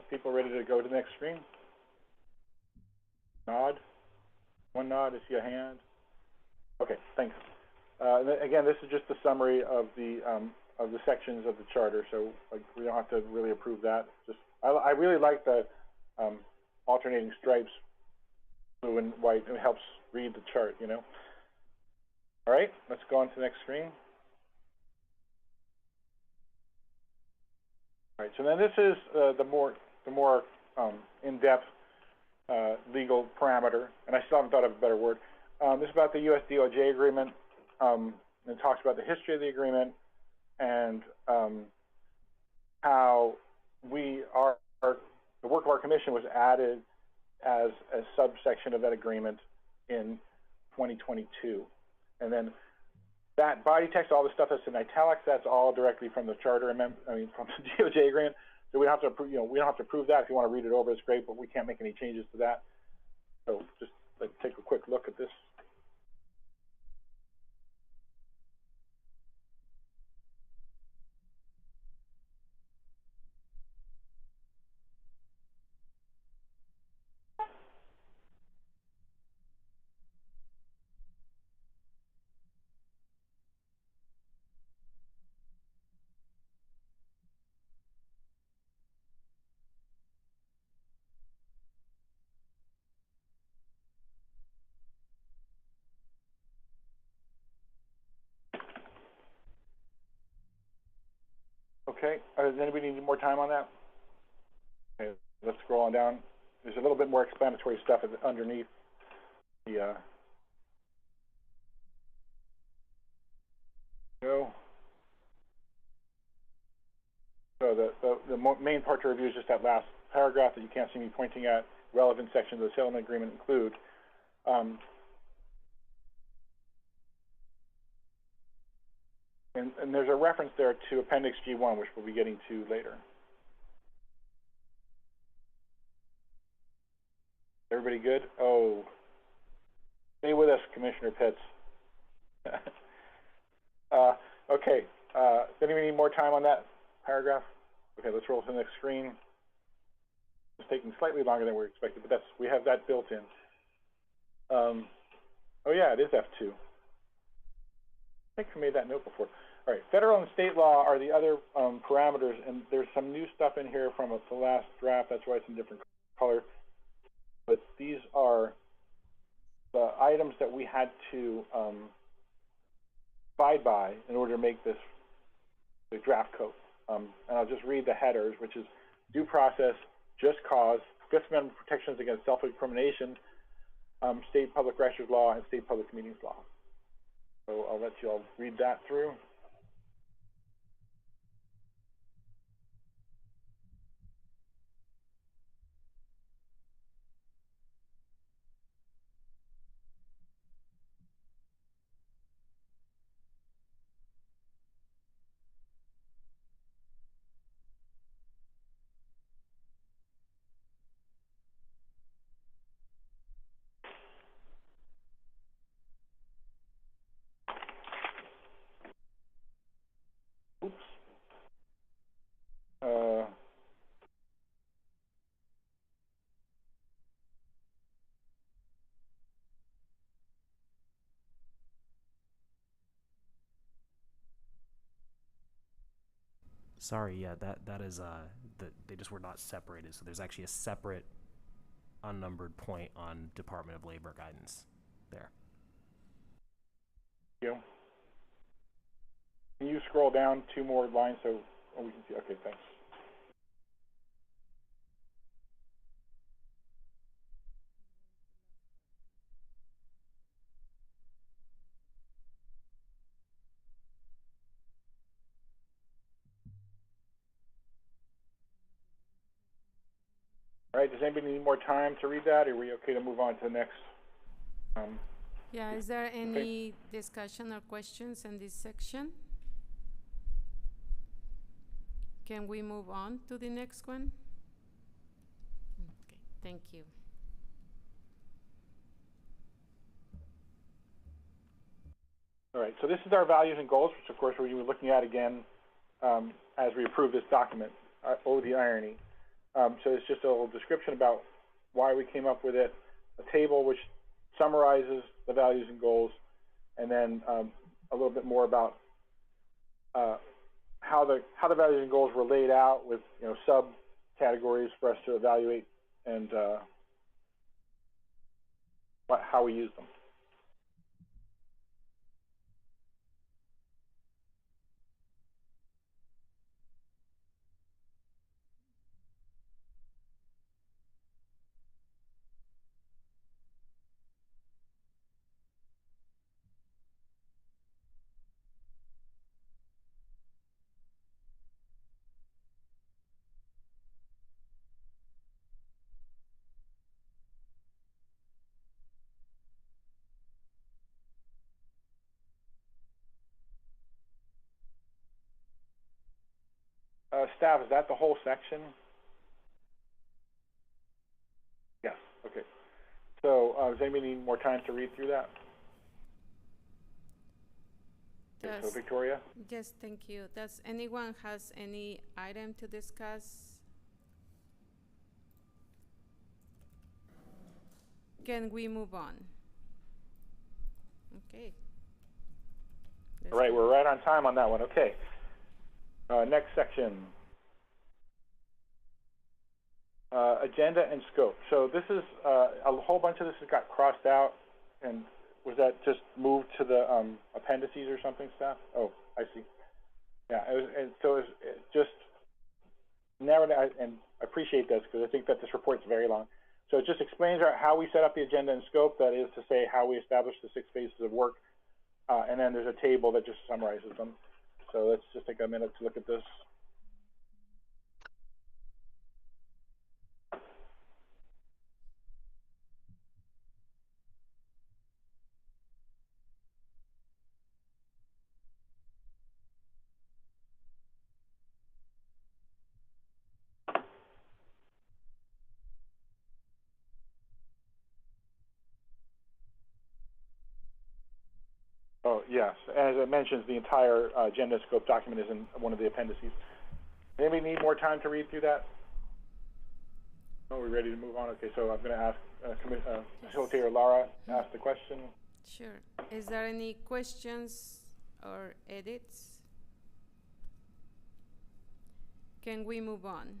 people ready to go to the next screen? Nod. One nod. I see a hand. Okay, thanks. Again, this is just a summary of the sections of the charter, so like, we don't have to really approve that. Just I really like the alternating stripes, blue and white. It helps read the chart, you know. All right, let's go on to the next screen. All right, so then this is the more in-depth legal parameter, and I still haven't thought of a better word. This is about the U.S. DOJ agreement. It talks about the history of the agreement and how the work of our commission was added as a subsection of that agreement in 2022. And then that body text, all the stuff that's in italics, that's all directly from the charter, from the DOJ agreement. So we don't have to approve, we don't have to prove that. If you want to read it over, it's great, but we can't make any changes to that. So just let's take a quick look at this. Okay, does anybody need more time on that? Okay, let's scroll on down. There's a little bit more explanatory stuff underneath the go. So the main part to review is just that last paragraph that you can't see me pointing at. Relevant sections of the settlement agreement include. And there's a reference there to Appendix G1, which we'll be getting to later. Everybody good? Oh, stay with us, Commissioner Pitts. Okay, does anybody need more time on that paragraph? Okay, let's roll to the next screen. It's taking slightly longer than we expected, but we have that built in. Oh yeah, it is F2. I think I made that note before. All right, federal and state law are the other parameters, and there's some new stuff in here from the last draft. That's why it's in different color. But these are the items that we had to abide by in order to make this the draft code. And I'll just read the headers, which is due process, just cause, Fifth Amendment protections against self-incrimination, state public records law, and state public meetings law. So I'll let you all read that through. Oops. Sorry, yeah, that is they just were not separated. So there's actually a separate unnumbered point on Department of Labor guidance there. Thank you. Can you scroll down 2 more lines so we can see? Okay, thanks. All right, does anybody need more time to read that, or are we okay to move on to the next? Yeah, is there any discussion or questions in this section? Can we move on to the next one? Okay, thank you. All right, so this is our values and goals, which of course we were looking at again as we approve this document. Oh, the irony. So it's just a little description about why we came up with it, a table which summarizes the values and goals, and then a little bit more about how the values and goals were laid out with subcategories for us to evaluate and how we use them. Staff, is that the whole section? Yes. Okay. So does anybody need more time to read through that? So Victoria? Yes, thank you. Does anyone has any item to discuss? Can we move on? Okay. All right, we're right on time on that one. Okay. Next section. Agenda and scope. So this is a whole bunch of this has got crossed out, and was that just moved to the appendices or something, staff? Oh, I see. Yeah, it just narrowed out, and I appreciate this because I think that this report's very long. So it just explains how we set up the agenda and scope. That is to say, how we establish the 6 phases of work, and then there's a table that just summarizes them. So let's just take a minute to look at this. Oh, yes. As it mentions, the entire agenda scope document is in one of the appendices. Anybody need more time to read through that? Are we ready to move on? Okay, so I'm going to ask Facilitator Lara to ask the question. Sure. Is there any questions or edits? Can we move on?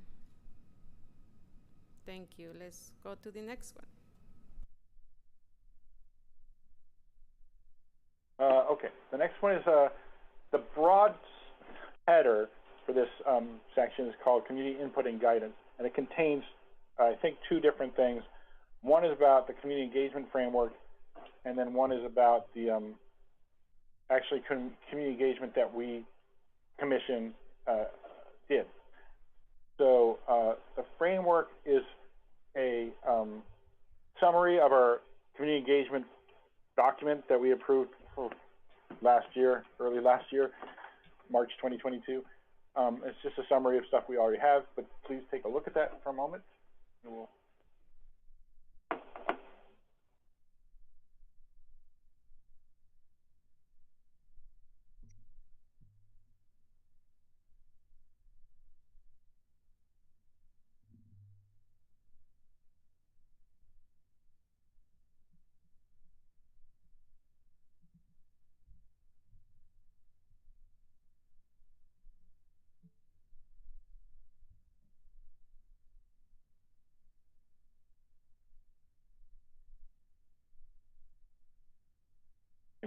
Thank you. Let's go to the next one. Okay, the next one is the broad header for this section is called Community Input and Guidance, and it contains, I think, 2 different things. One is about the community engagement framework, and then one is about the actually community engagement that we commission did. So the framework is a summary of our community engagement document that we approved early last year, March 2022. It's just a summary of stuff we already have, but please take a look at that for a moment. And we'll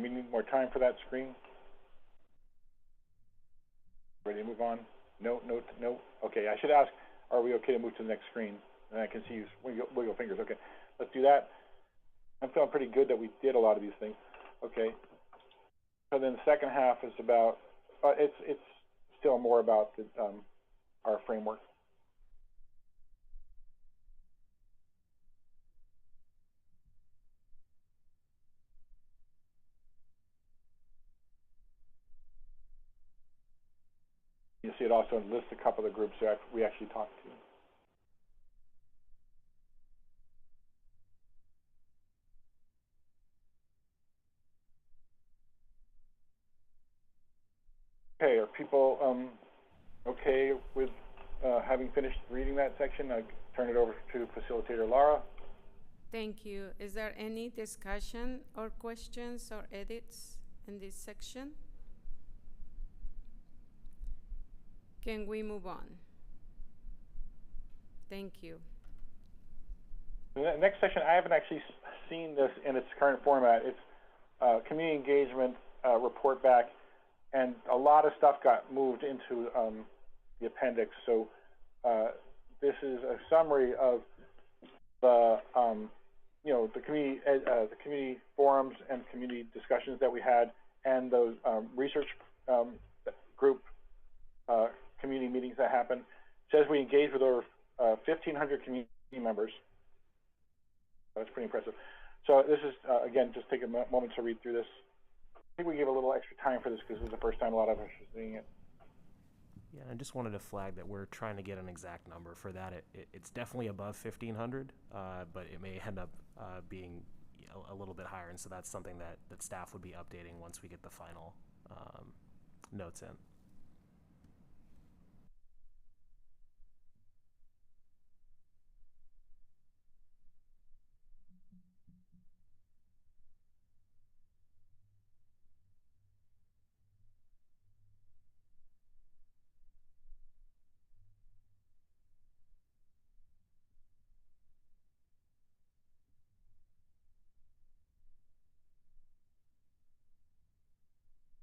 we need more time for that screen. Ready to move on? No. Okay, I should ask, are we okay to move to the next screen? And I can see you wiggle fingers. Okay, let's do that. I'm feeling pretty good that we did a lot of these things. Okay. So then the second half is about, it's still more about the, our framework. You see it also lists a couple of the groups that we actually talked to. Okay, are people okay with having finished reading that section, I turn it over to Facilitator Laura. Thank you. Is there any discussion or questions or edits in this section? Can we move on? Thank you. The next section, I haven't actually seen this in its current format. It's community engagement report back, and a lot of stuff got moved into the appendix. So this is a summary of the the community forums and community discussions that we had, and those research group community meetings that happened. It says we engaged with over 1,500 community members. That's pretty impressive. So this is, again, just take a moment to read through this. I think we gave a little extra time for this because this is the first time a lot of us are seeing it. Yeah, I just wanted to flag that we're trying to get an exact number for that. It's definitely above 1,500, but it may end up being a little bit higher, and so that's something that staff would be updating once we get the final notes in.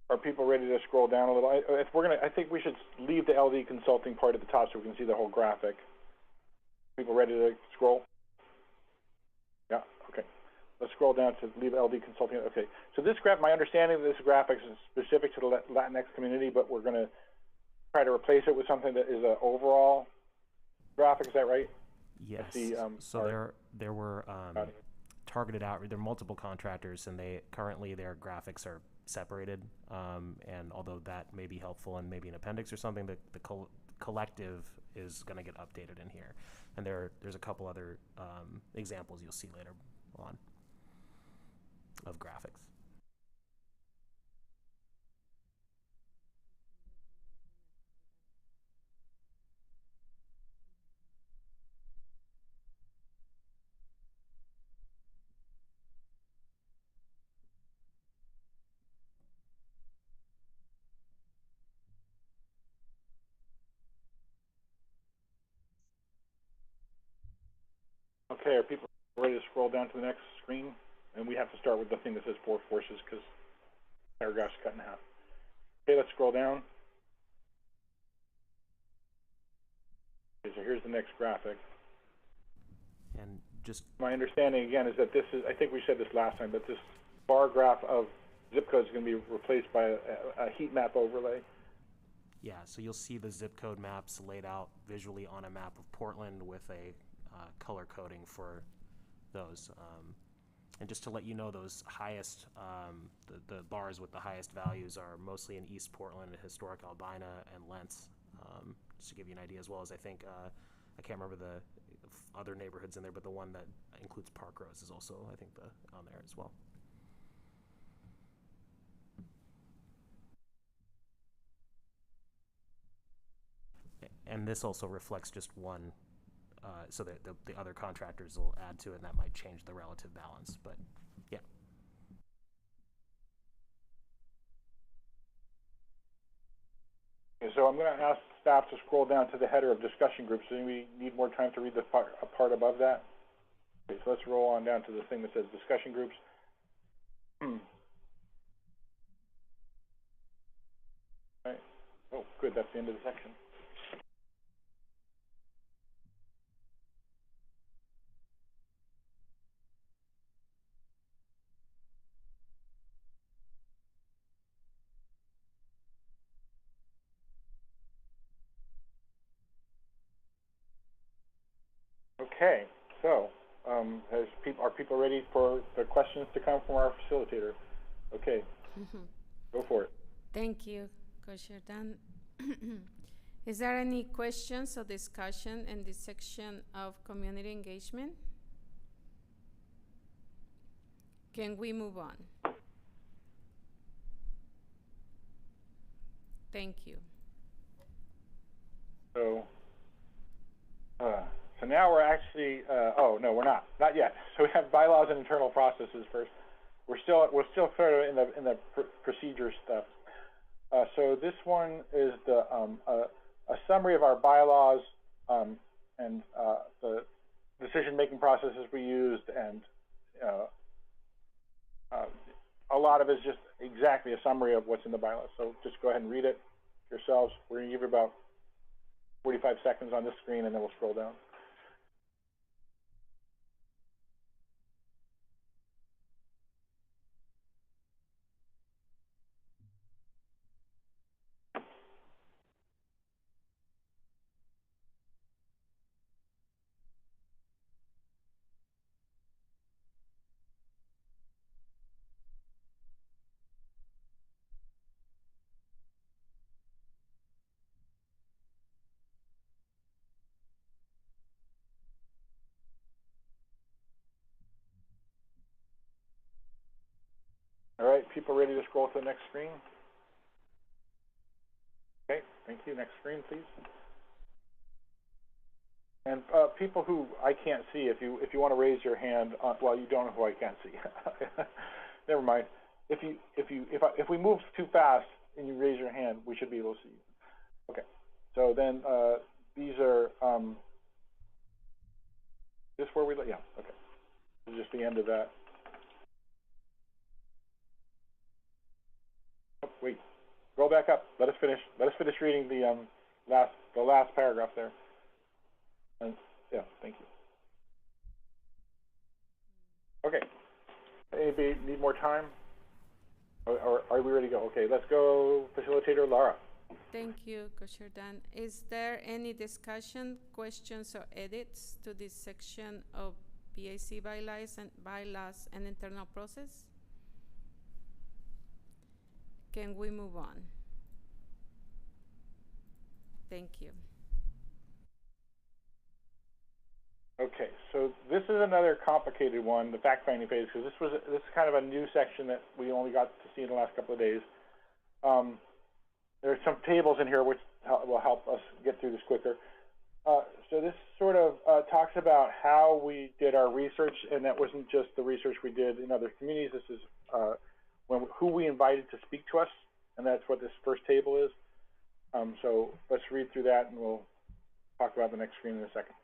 Are people ready to scroll down a little? If we're gonna, I think we should leave the LD consulting part at the top so we can see the whole graphic. People ready to scroll? Yeah. Okay. Let's scroll down to leave LD consulting. Okay. So this graph, my understanding of this graphic is specific to the Latinx community, but we're gonna try to replace it with something that is an overall graphic. Is that right? Yes. So there were targeted out. There are multiple contractors, and currently their graphics are separated, and although that may be helpful and maybe an appendix or something, the collective is going to get updated in here, and there's a couple other examples you'll see later on of graphics. Okay, are people ready to scroll down to the next screen? And we have to start with the thing that says four forces because paragraph's cut in half. Okay, let's scroll down. Okay, so here's the next graphic. And just my understanding again is that this is, I think we said this last time, but this bar graph of zip codes is going to be replaced by a heat map overlay. Yeah, so you'll see the zip code maps laid out visually on a map of Portland with a color coding for those. And just to let you know, those highest, the bars with the highest values are mostly in East Portland, historic Albina, and Lentz. Just to give you an idea, as well as I think, I can't remember the other neighborhoods in there, but the one that includes Park Rose is also, I think, on there as well. And this also reflects just one, so that the other contractors will add to it, and that might change the relative balance, but yeah. Okay, so I'm going to ask staff to scroll down to the header of discussion groups. Do we need more time to read the part above that? Okay, so let's roll on down to the thing that says discussion groups. Right. Oh, good, that's the end of the section. Okay, so are people ready for the questions to come from our facilitator? Okay, go for it. Thank you, Coach Jordan. Is there any questions or discussion in this section of community engagement? Can we move on? Thank you. So So now we're actually, oh, no, we're not yet. So we have bylaws and internal processes first. We're still sort of in the procedure stuff. So this one is the a summary of our bylaws and the decision-making processes we used, and a lot of it is just exactly a summary of what's in the bylaws. So just go ahead and read it yourselves. We're going to give you about 45 seconds on this screen, and then we'll scroll down. All right, people ready to scroll to the next screen? Okay, thank you. Next screen, please. And people who I can't see, if you want to raise your hand, well, you don't know who I can't see. Never mind. If we move too fast and you raise your hand, we should be able to see you. Okay. So then these are this where we yeah. Okay. This is just the end of that. Oh, wait. Scroll back up. Let us finish reading the last paragraph there. And yeah, thank you. Okay. Anybody need more time? Or are we ready to go? Okay, let's go, facilitator Laura. Thank you, Co-Chair Dan. Is there any discussion, questions, or edits to this section of PAC bylaws and internal process? Can we move on? Thank you. Okay, so this is another complicated one, the fact-finding phase, because this is kind of a new section that we only got to see in the last couple of days. There are some tables in here which will help us get through this quicker. So this sort of talks about how we did our research, and that wasn't just the research we did in other communities. This is who we invited to speak to us, and that's what this first table is. So let's read through that, and we'll talk about the next screen in a second.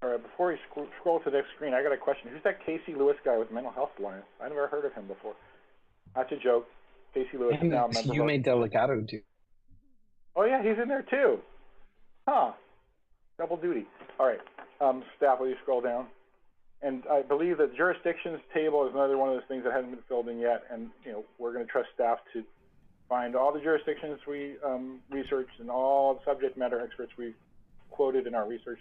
All right, before we scroll to the next screen, I got a question. Who's that Casey Lewis guy with Mental Health Alliance? I never heard of him before. That's a joke. Casey Lewis is now a member You made Delegado too. Oh yeah, he's in there too. Huh. Double duty. All right. Staff, will you scroll down? And I believe that jurisdictions table is another one of those things that hasn't been filled in yet. And we're going to trust staff to find all the jurisdictions we researched and all the subject matter experts we quoted in our research.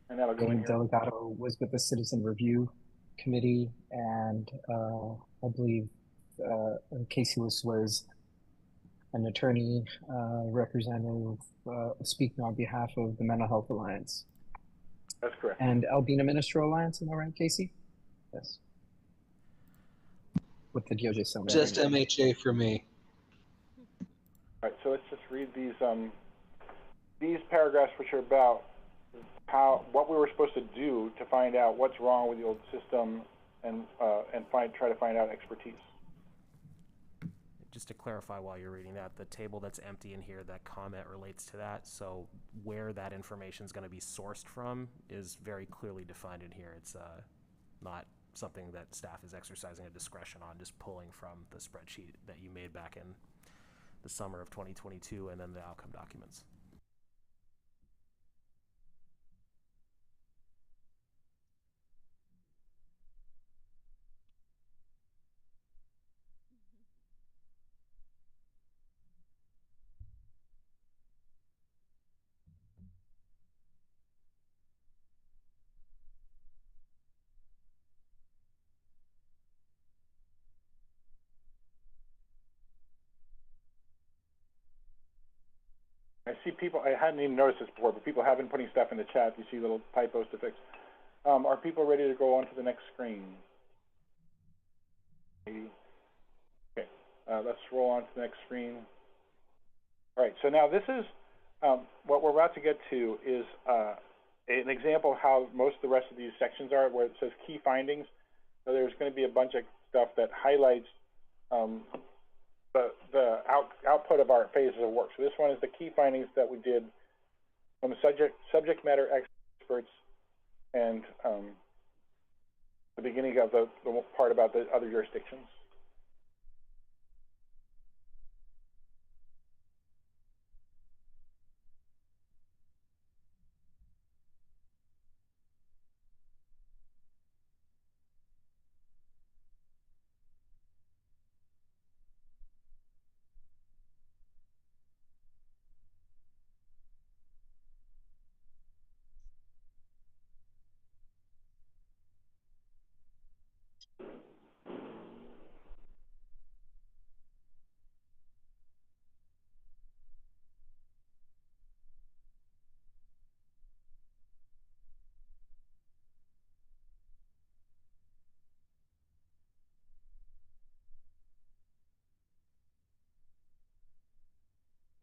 And that'll go in here. Delegado was with the Citizen Review Committee, and I believe Casey was an attorney representative speaking on behalf of the Mental Health Alliance. That's correct. And Albina Ministro Alliance, am I right, Casey? Yes. With the DOJ summit. Just MHA for me. All right, so let's just read these paragraphs, which are about what we were supposed to do to find out what's wrong with the old system and try to find out expertise. Just to clarify while you're reading that, the table that's empty in here, that comment relates to that. So where that information is going to be sourced from is very clearly defined in here. It's not something that staff is exercising a discretion on, just pulling from the spreadsheet that you made back in the summer of 2022 and then the outcome documents. see people, I hadn't even noticed this before, but people have been putting stuff in the chat. You see little typos to fix. Are people ready to go on to the next screen? Okay, let's roll on to the next screen. All right, so now this is, what we're about to get to is an example of how most of the rest of these sections are, where it says key findings. So there's going to be a bunch of stuff that highlights the output of our phases of work. So this one is the key findings that we did from the subject matter experts and the beginning of the part about the other jurisdictions.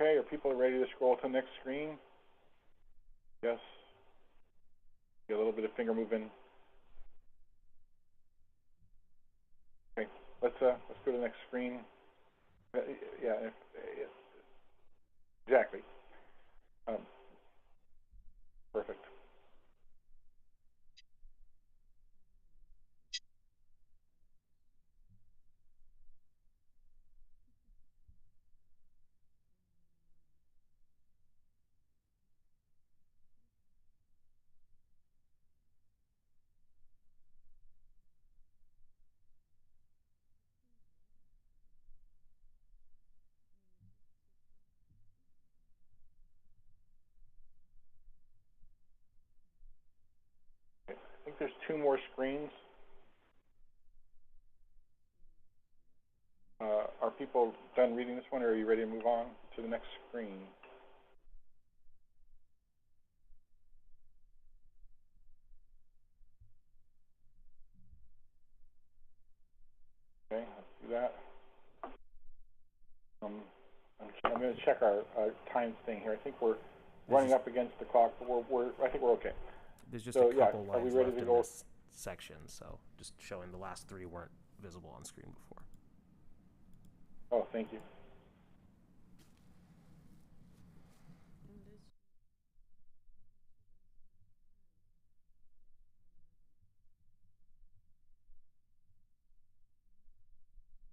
Okay, are people ready to scroll to the next screen? Yes. Get a little bit of finger movement. Okay, let's go to the next screen. Yeah, exactly. Perfect. I think there's 2 more screens. Are people done reading this one, or are you ready to move on to the next screen? Okay, let's do that. I'm going to check our time thing here. I think we're running up against the clock, but I think we're okay. There's just a couple lines left in this section, so just showing the last 3 weren't visible on screen before. Oh, thank you.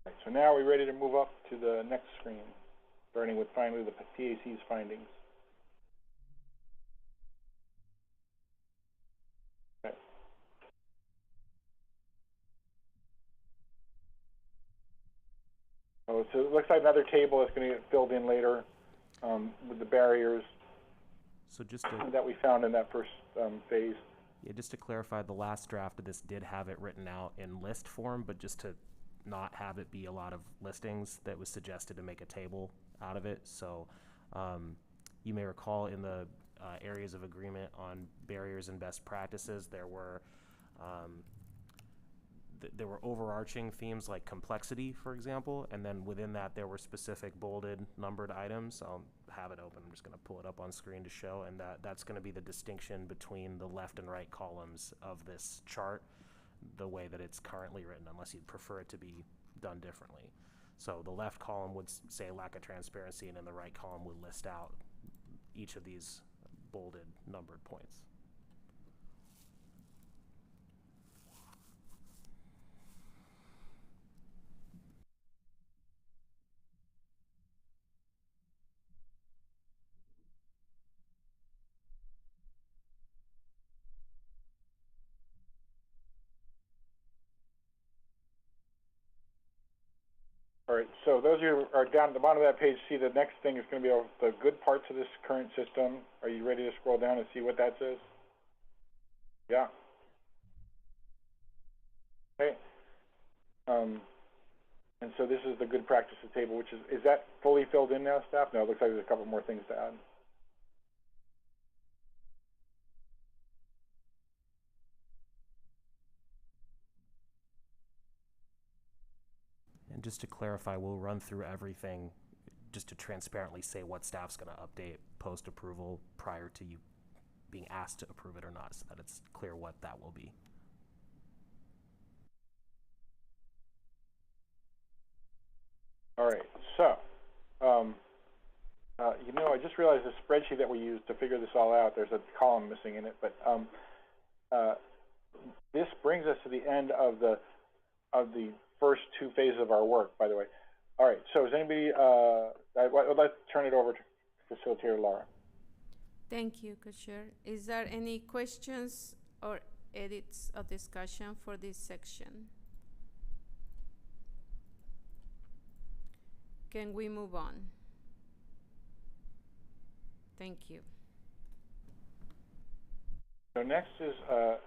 Right, so now we're ready to move up to the next screen, starting with finally the PAC's findings. Okay. Oh, so it looks like another table that's going to get filled in later with the barriers So just that we found in that first phase. Yeah, just to clarify, the last draft of this did have it written out in list form, but just to not have it be a lot of listings, that was suggested to make a table out of it. So you may recall in the areas of agreement on barriers and best practices, there were overarching themes like complexity, for example, and then within that there were specific bolded numbered items. I'll have it open. I'm just going to pull it up on screen to show, and that's going to be the distinction between the left and right columns of this chart, the way that it's currently written, unless you'd prefer it to be done differently. So the left column would say lack of transparency, and then the right column would list out each of these bolded numbered points. All right, so those of you who are down at the bottom of that page see the next thing is going to be the good parts of this current system. Are you ready to scroll down and see what that says? Yeah. Okay. And so this is the good practices table, which is that fully filled in now, staff? No, it looks like there's a couple more things to add. And just to clarify, we'll run through everything just to transparently say what staff's going to update post-approval prior to you being asked to approve it or not, so that it's clear what that will be. All right, so, you know, I just realized the spreadsheet that we used to figure this all out, there's a column missing in it, but this brings us to the end of the first two phases of our work, by the way. All right, so is anybody, I'd like to turn it over to Facilitator Laura. Thank you, Co-Chair. Is there any questions or edits or discussion for this section? Can we move on? Thank you. So next is the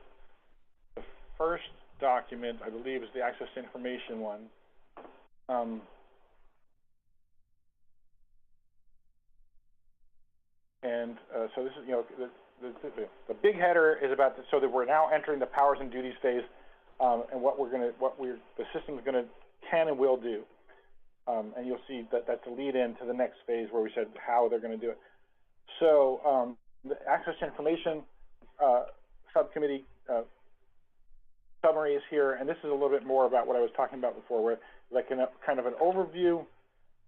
first document, I believe, is the access to information one. So this is, you know, the big header is about so that we're now entering the powers and duties phase, and the system's can and will do. And you'll see that that's a lead in to the next phase where we said how they're going to do it. So the access to information subcommittee summary is here, and this is a little bit more about what I was talking about before, where like kind of an overview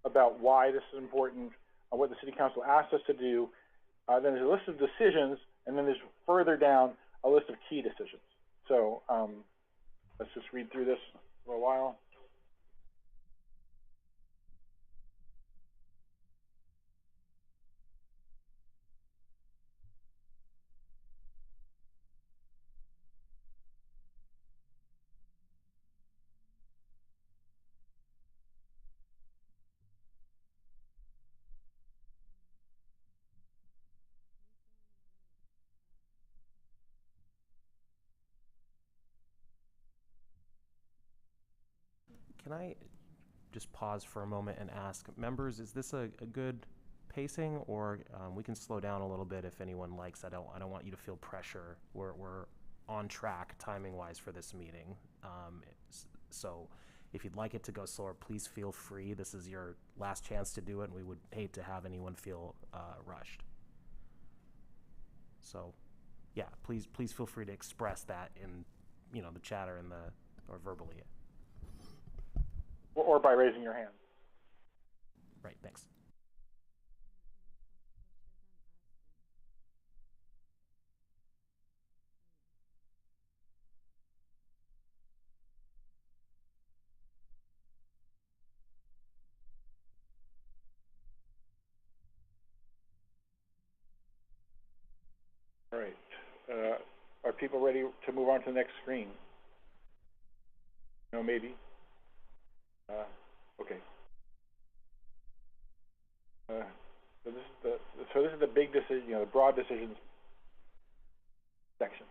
about why this is important, what the City Council asked us to do. Then there's a list of decisions, and then there's further down a list of key decisions. So let's just read through this for a while. Can I just pause for a moment and ask members, is this a good pacing, or we can slow down a little bit if anyone likes? I don't want you to feel pressure. We're on track timing wise for this meeting. So if you'd like it to go slower, please feel free. This is your last chance to do it, and we would hate to have anyone feel rushed. So yeah, please feel free to express that in, you know, the chat or or verbally. Or by raising your hand. Right, thanks. All right. Are people ready to move on to the next screen? No, maybe. Okay. So this is the big decision, you know, the broad decisions section.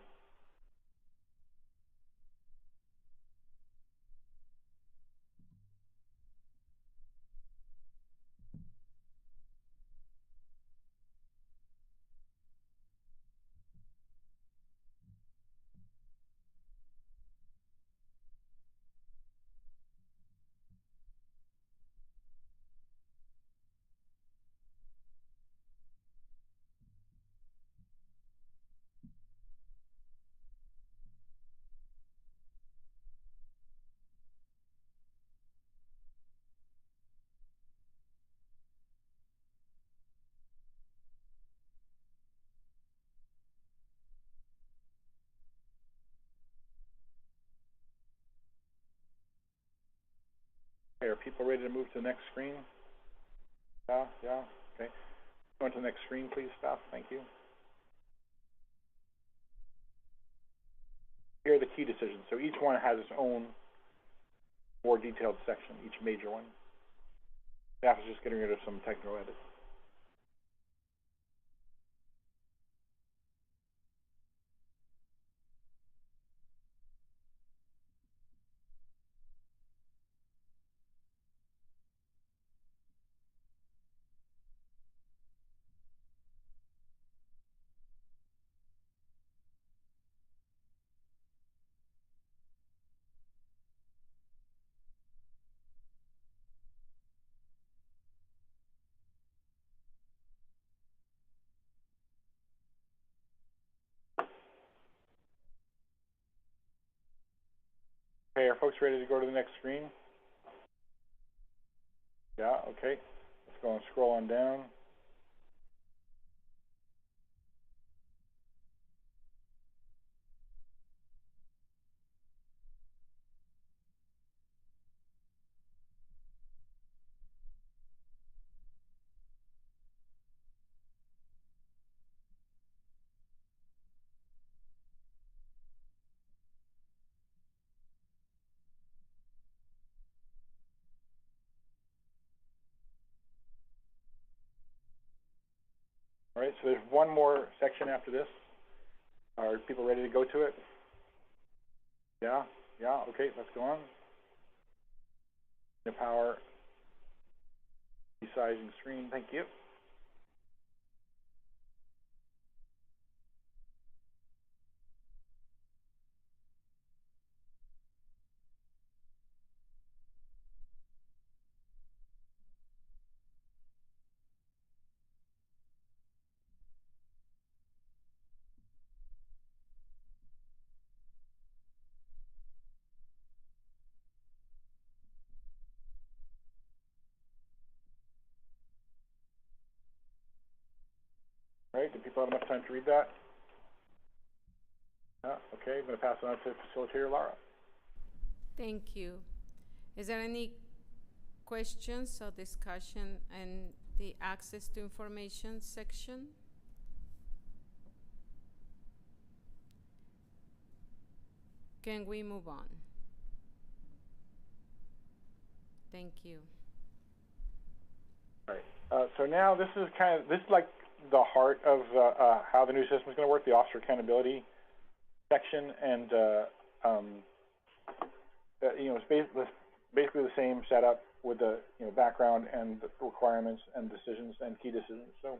Okay, are people ready to move to the next screen? Yeah, okay. Go on to the next screen, please, staff. Thank you. Here are the key decisions. So each one has its own more detailed section, each major one. Staff is just getting rid of some technical edits. Okay, are folks ready to go to the next screen? Yeah, okay. Let's go and scroll on down. All right, so there's one more section after this. Are people ready to go to it? Yeah, yeah, okay, let's go on. The power resizing screen, thank you. All right, do people have enough time to read that? Yeah, okay, I'm going to pass it on to facilitator Laura. Thank you. Is there any questions or discussion in the access to information section? Can we move on? Thank you. All right, so now this is like the heart of how the new system is going to work, the officer accountability section, and it's basically the same setup with the background and the requirements and decisions and key decisions. So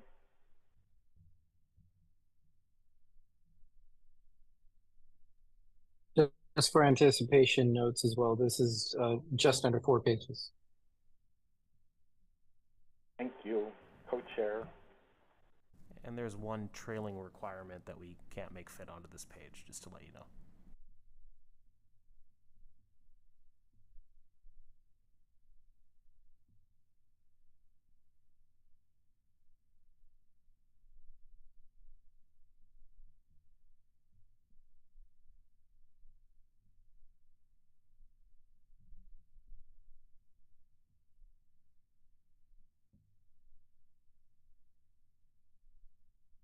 just for anticipation notes as well, this is just under 4 pages. Thank you, co-chair. And there's one trailing requirement that we can't make fit onto this page, just to let you know.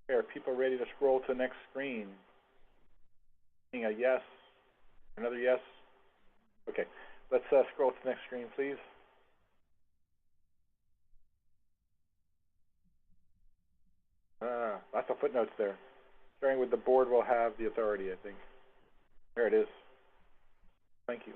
Okay, are people ready to scroll to the next screen? A yes, another yes. Okay, let's scroll to the next screen, please. Lots of footnotes there. Starting with the board will have the authority, I think. There it is. Thank you.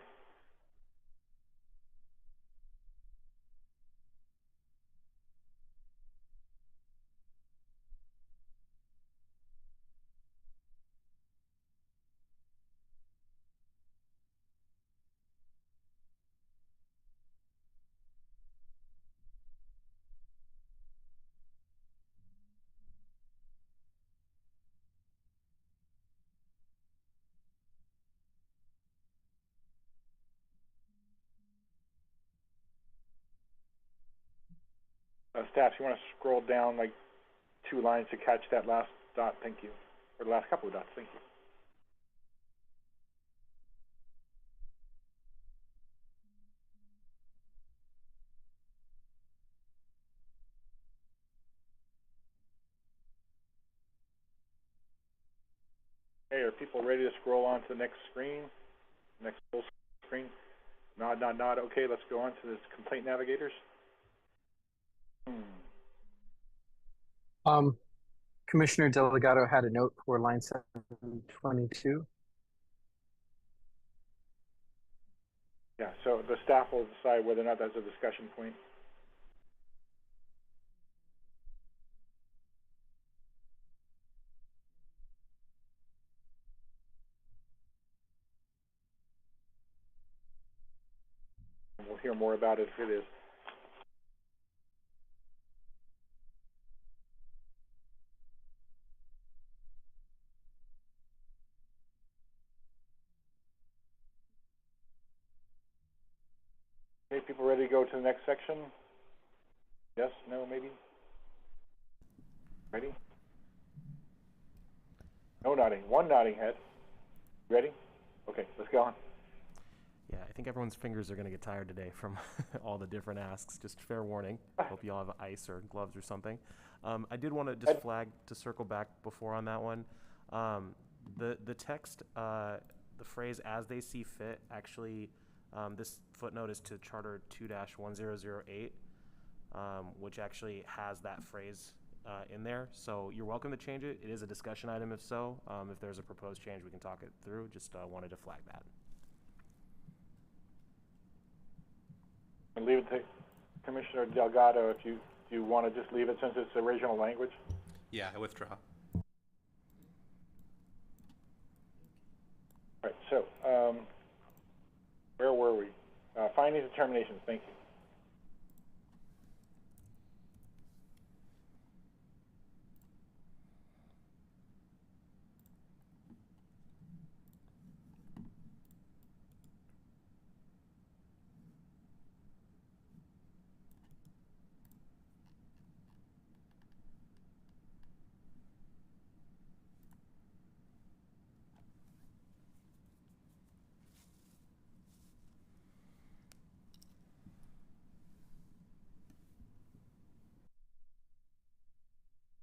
Staff, you want to scroll down like 2 lines to catch that last dot? Thank you. Or the last couple of dots. Thank you. Okay, are people ready to scroll on to the next screen? Next full screen? Nod, nod, nod. Okay, let's go on to this complaint navigators. Commissioner Delgado had a note for line 722. Yeah, so the staff will decide whether or not that's a discussion point. And we'll hear more about it if it is. ready to go to the next section? Yes, no, maybe? Ready? No nodding, one nodding head. Ready? Okay, let's go on. Yeah, I think everyone's fingers are going to get tired today from all the different asks. Just fair warning. Hope you all have ice or gloves or something. I did want to just flag to circle back before on that one. The text, the phrase "as they see fit," actually, this footnote is to Charter 2-1008, which actually has that phrase in there. So you're welcome to change it. It is a discussion item if so. If there's a proposed change, we can talk it through. Just wanted to flag that. And leave it to Commissioner Delgado if you want to just leave it since it's the original language. Yeah, I withdraw. All right, so where were we? Findings and determinations, thank you.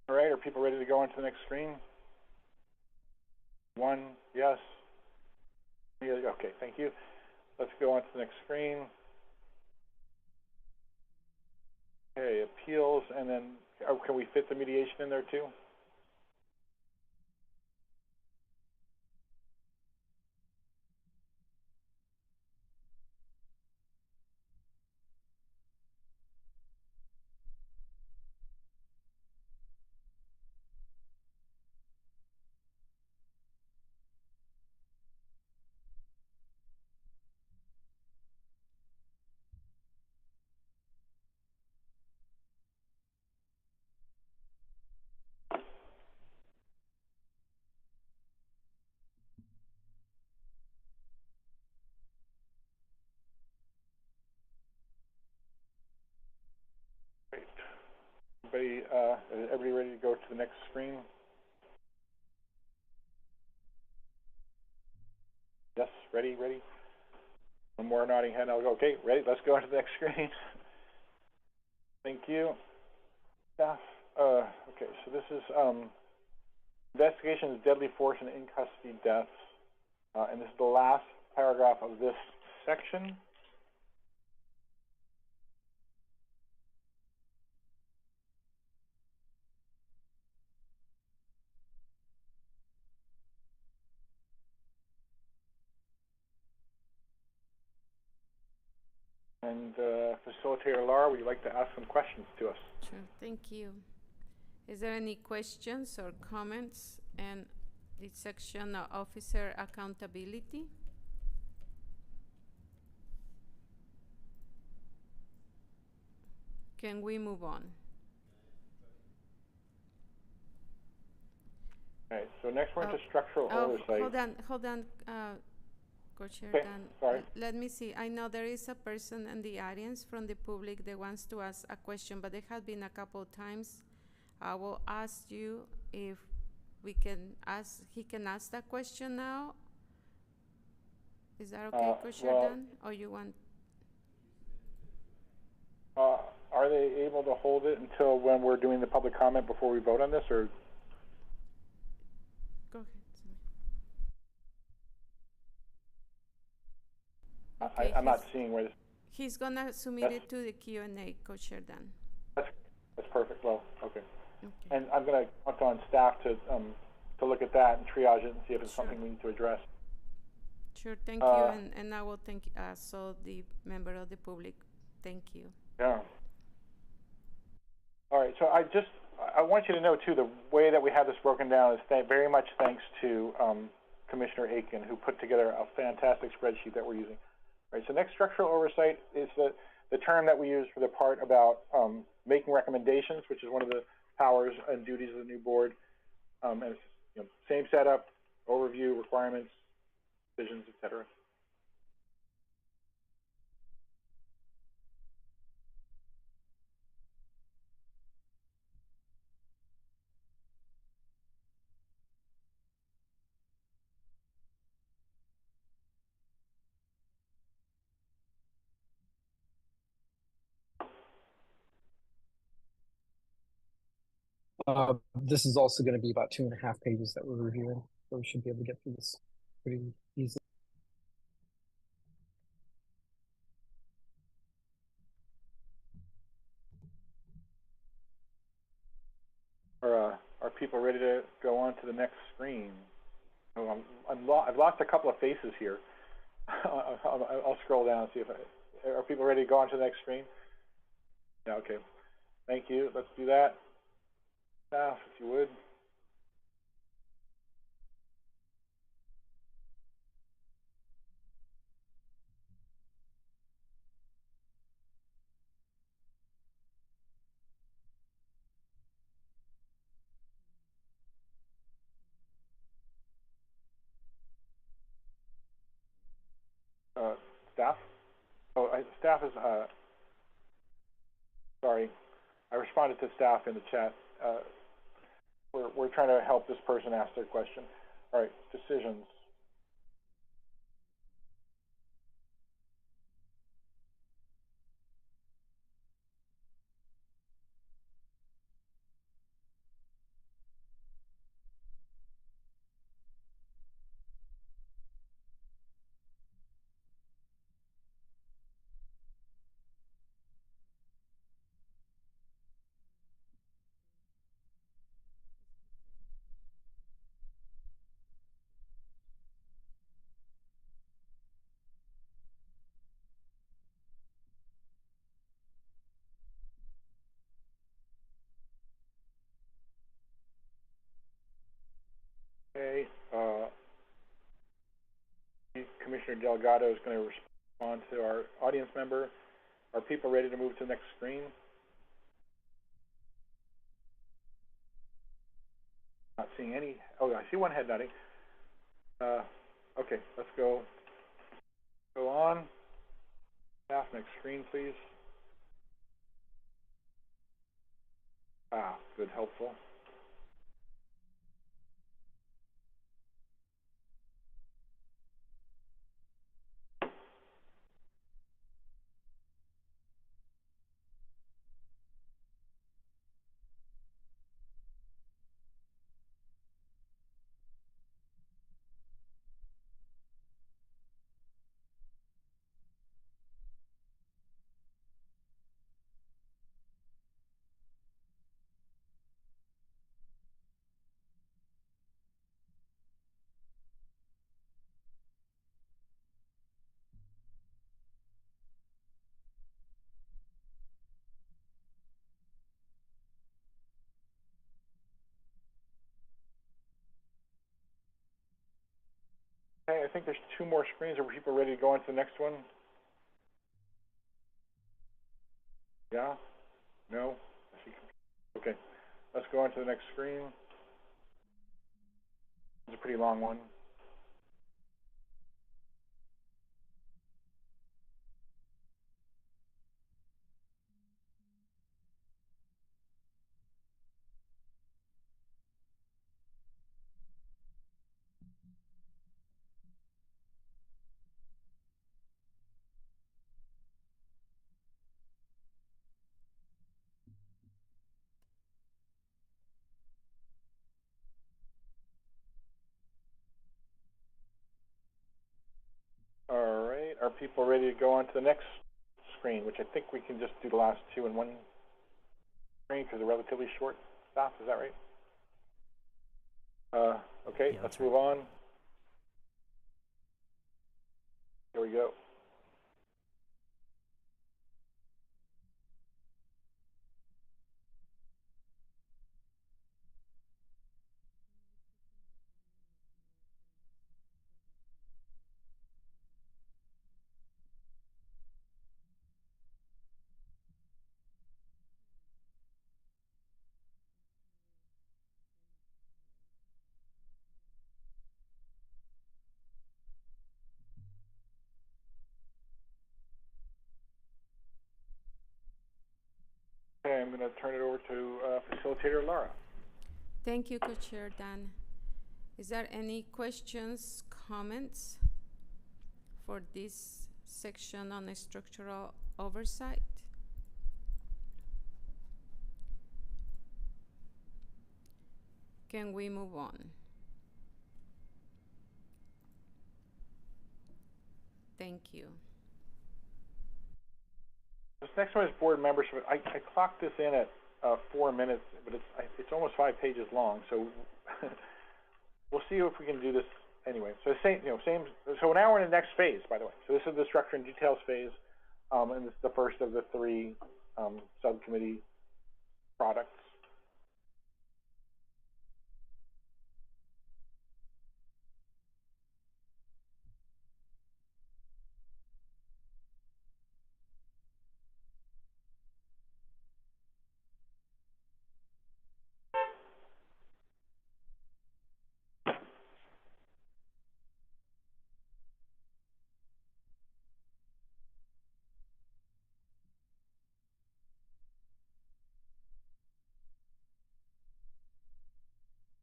All right, are people ready to go on to the next screen? One, yes. Yeah, okay, thank you. Let's go on to the next screen. Okay, appeals, and then can we fit the mediation in there too? Great. Is everybody ready to go to the next screen? Yes, ready. One more nodding head, I'll go, okay, ready, let's go on to the next screen. Thank you. Staff, okay, so this is investigation of deadly force and in-custody deaths. And this is the last paragraph of this section. And Facilitator Laura, would you like to ask some questions to us? Sure, thank you. Is there any questions or comments in the section of officer accountability? Can we move on? All right, so next we're into structural oversight. Hold on, Co-Chair Okay, Dan. sorry. Let me see. I know there is a person in the audience from the public that wants to ask a question, but there have been a couple of times. I will ask you if we can ask, he can ask that question now. Is that okay, Co-Chair Dan? Or you want? Are they able to hold it until when we're doing the public comment before we vote on this, or? Go ahead. I'm not seeing where this. He's gonna submit it to the Q&A, Co-Chair Dan. That's perfect. Well, okay. And I'm gonna count on staff to look at that and triage it and see if it's something we need to address. Sure, thank you, and I will thank so the member of the public. Thank you. Yeah. All right. So I want you to know too, the way that we have this broken down is very much thanks to Commissioner Aiken, who put together a fantastic spreadsheet that we're using. Right, so next, structural oversight is the term that we use for the part about making recommendations, which is one of the powers and duties of the new board. And it's, same setup, overview, requirements, decisions, etc. This is also going to be about 2.5 pages that we're reviewing, so we should be able to get through this pretty easily. Are people ready to go on to the next screen? Oh, I've lost a couple of faces here. I'll scroll down and see if are people ready to go on to the next screen? Yeah, okay. Thank you. Let's do that. Staff, if you would. Staff? Oh, staff is, sorry. I responded to staff in the chat. We're trying to help this person ask their question. All right, decisions. Okay, Commissioner Delgado is going to respond to our audience member. Are people ready to move to the next screen? Not seeing any. Oh, I see one head nodding. Okay, let's go on. Staff, next screen, please. Good, helpful. Okay, I think there's 2 more screens. Are people ready to go on to the next one? Yeah? No? Okay, let's go on to the next screen. It's a pretty long one. All right, are people ready to go on to the next screen, which I think we can just do the last 2 in one screen because they're relatively short. Staff, is that right? Okay, Yeah, let's right. move on. Here we go. Okay, I'm going to turn it over to Facilitator Laura. Thank you, Co-Chair Dan. Is there any questions, comments for this section on structural oversight? Can we move on? Thank you. This next one is board membership. I clocked this in at 4 minutes, but it's almost 5 pages long. So we'll see if we can do this anyway. So same. So now we're in the next phase, by the way. So this is the structure and details phase, and this is the first of the 3 subcommittee products.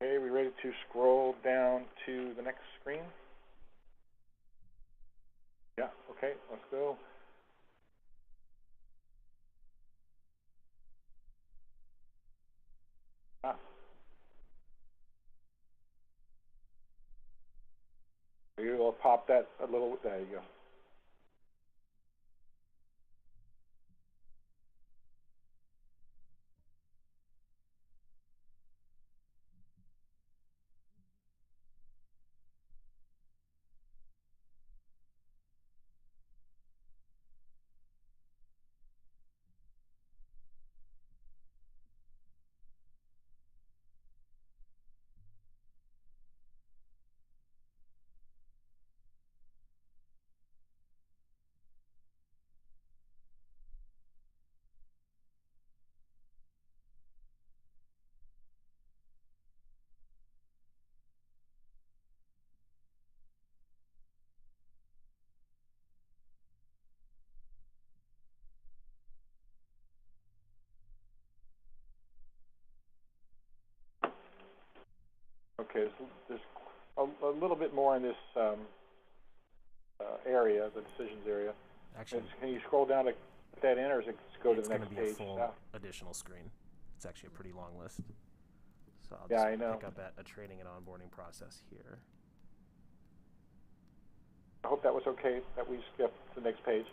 Okay, we ready to scroll down to the next screen? Yeah, okay, let's go. You will pop that a little, there you go. Okay, there's a little bit more in this area, the decisions area. Actually, can you scroll down to put that in, or is it just go to the next page? It's going to be a full additional screen. It's actually a pretty long list. So I'll just pick up at a training and onboarding process here. I hope that was okay that we skipped to the next page.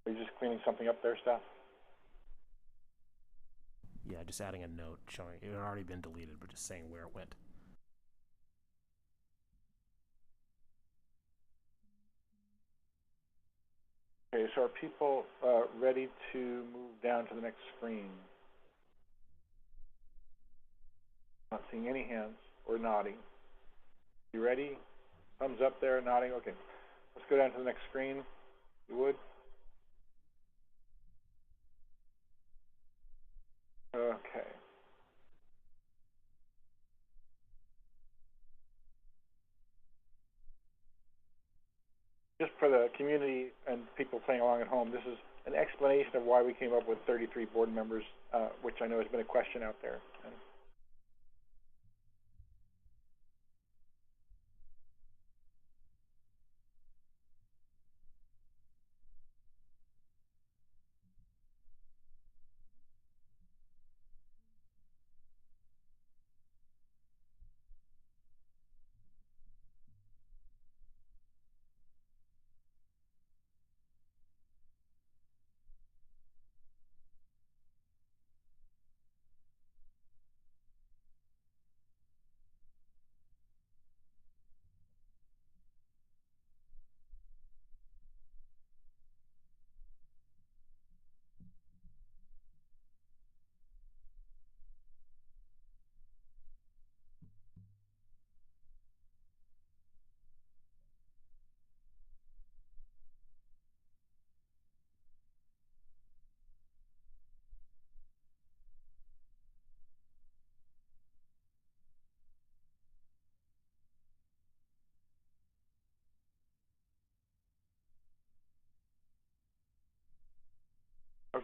Are you just cleaning something up there, staff? Yeah, just adding a note showing it had already been deleted, but just saying where it went. Okay, so are people ready to move down to the next screen? Not seeing any hands or nodding. You ready? Thumbs up there, nodding. Okay, let's go down to the next screen. You would? Okay. Just for the community and people playing along at home, this is an explanation of why we came up with 33 board members, which I know has been a question out there.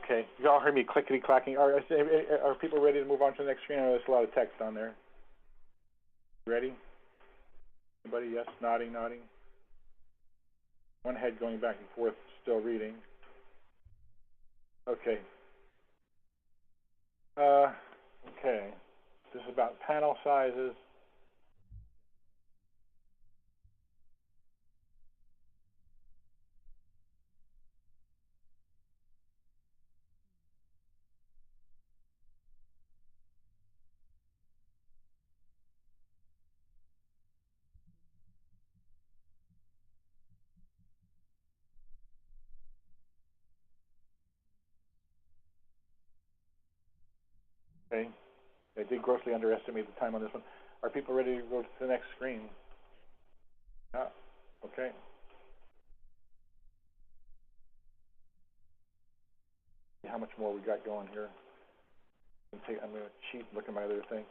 Okay, you all heard me clickety clacking. Are people ready to move on to the next screen? I know there's a lot of text on there. Ready? Anybody? Yes, nodding, nodding. One head going back and forth, still reading. Okay. Okay. This is about panel sizes. Okay. I did grossly underestimate the time on this one. Are people ready to go to the next screen? Yeah. Okay. See how much more we got going here. I'm going to cheat and look at my other thing.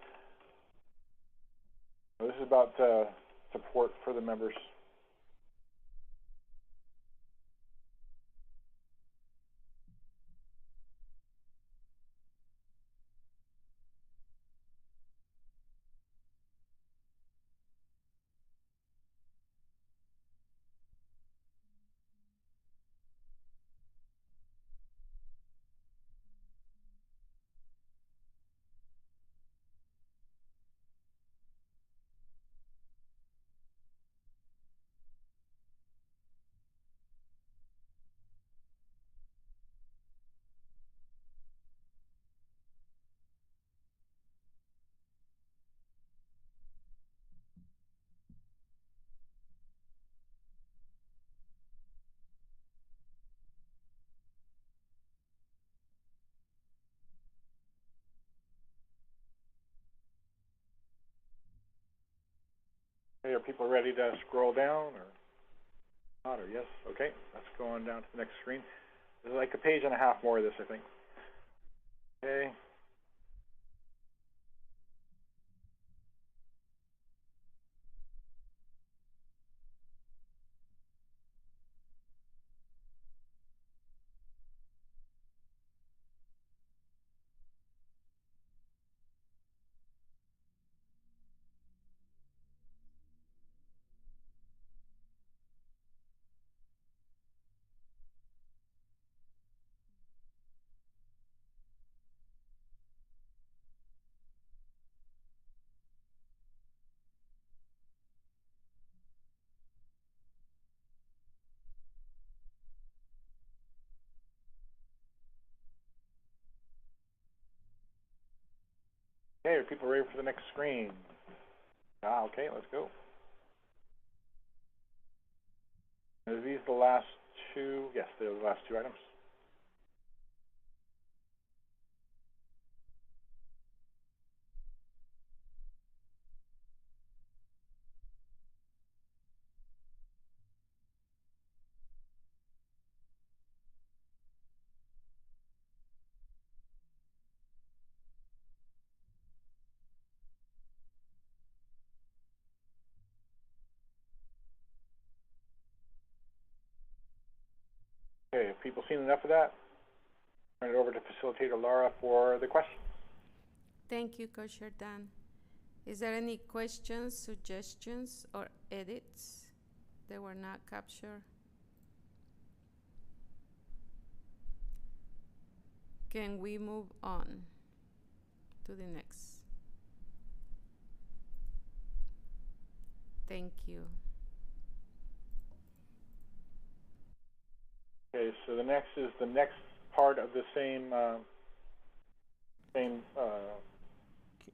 This is about support for the members. Hey, are people ready to scroll down or not, or yes? Okay, let's go on down to the next screen. There's like a page and a half more of this, I think. Okay. Okay, are people ready for the next screen? Okay, let's go. Are these the last two? Yes, they're the last two items. Okay, have people seen enough of that? Turn it over to Facilitator Laura for the question. Thank you, Co-Chair Dan. Is there any questions, suggestions, or edits that were not captured? Can we move on to the next? Thank you. Okay, so the next is the next part of the same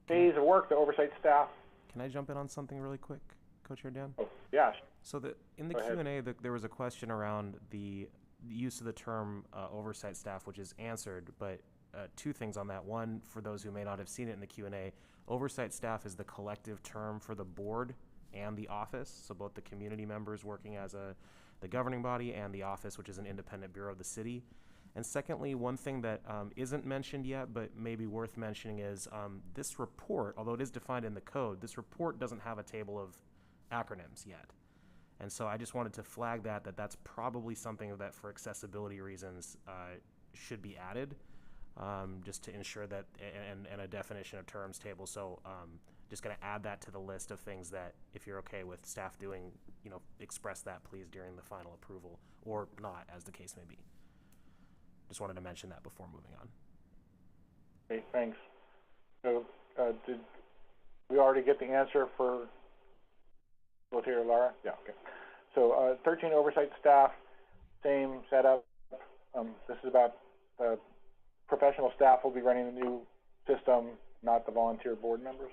phase of work, the oversight staff. Can I jump in on something really quick, Co-Chair Dan? Oh, yeah. So in the Q&A, there was a question around the use of the term oversight staff, which is answered, but two things on that. One, for those who may not have seen it in the Q&A, oversight staff is the collective term for the board and the office, so both the community members working as the governing body and the office, which is an independent bureau of the city. And secondly, one thing that isn't mentioned yet, but may be worth mentioning is this report, although it is defined in the code, this report doesn't have a table of acronyms yet. And so I just wanted to flag that's probably something that for accessibility reasons should be added, just to ensure that, and a definition of terms table. So just going to add that to the list of things that, if you're okay with staff doing, express that please during the final approval, or not, as the case may be. Just wanted to mention that before moving on. Okay, thanks. So did we already get the answer for both here, Laura? Yeah, okay. So 13 oversight staff, same setup. This is about professional staff will be running the new system, not the volunteer board members.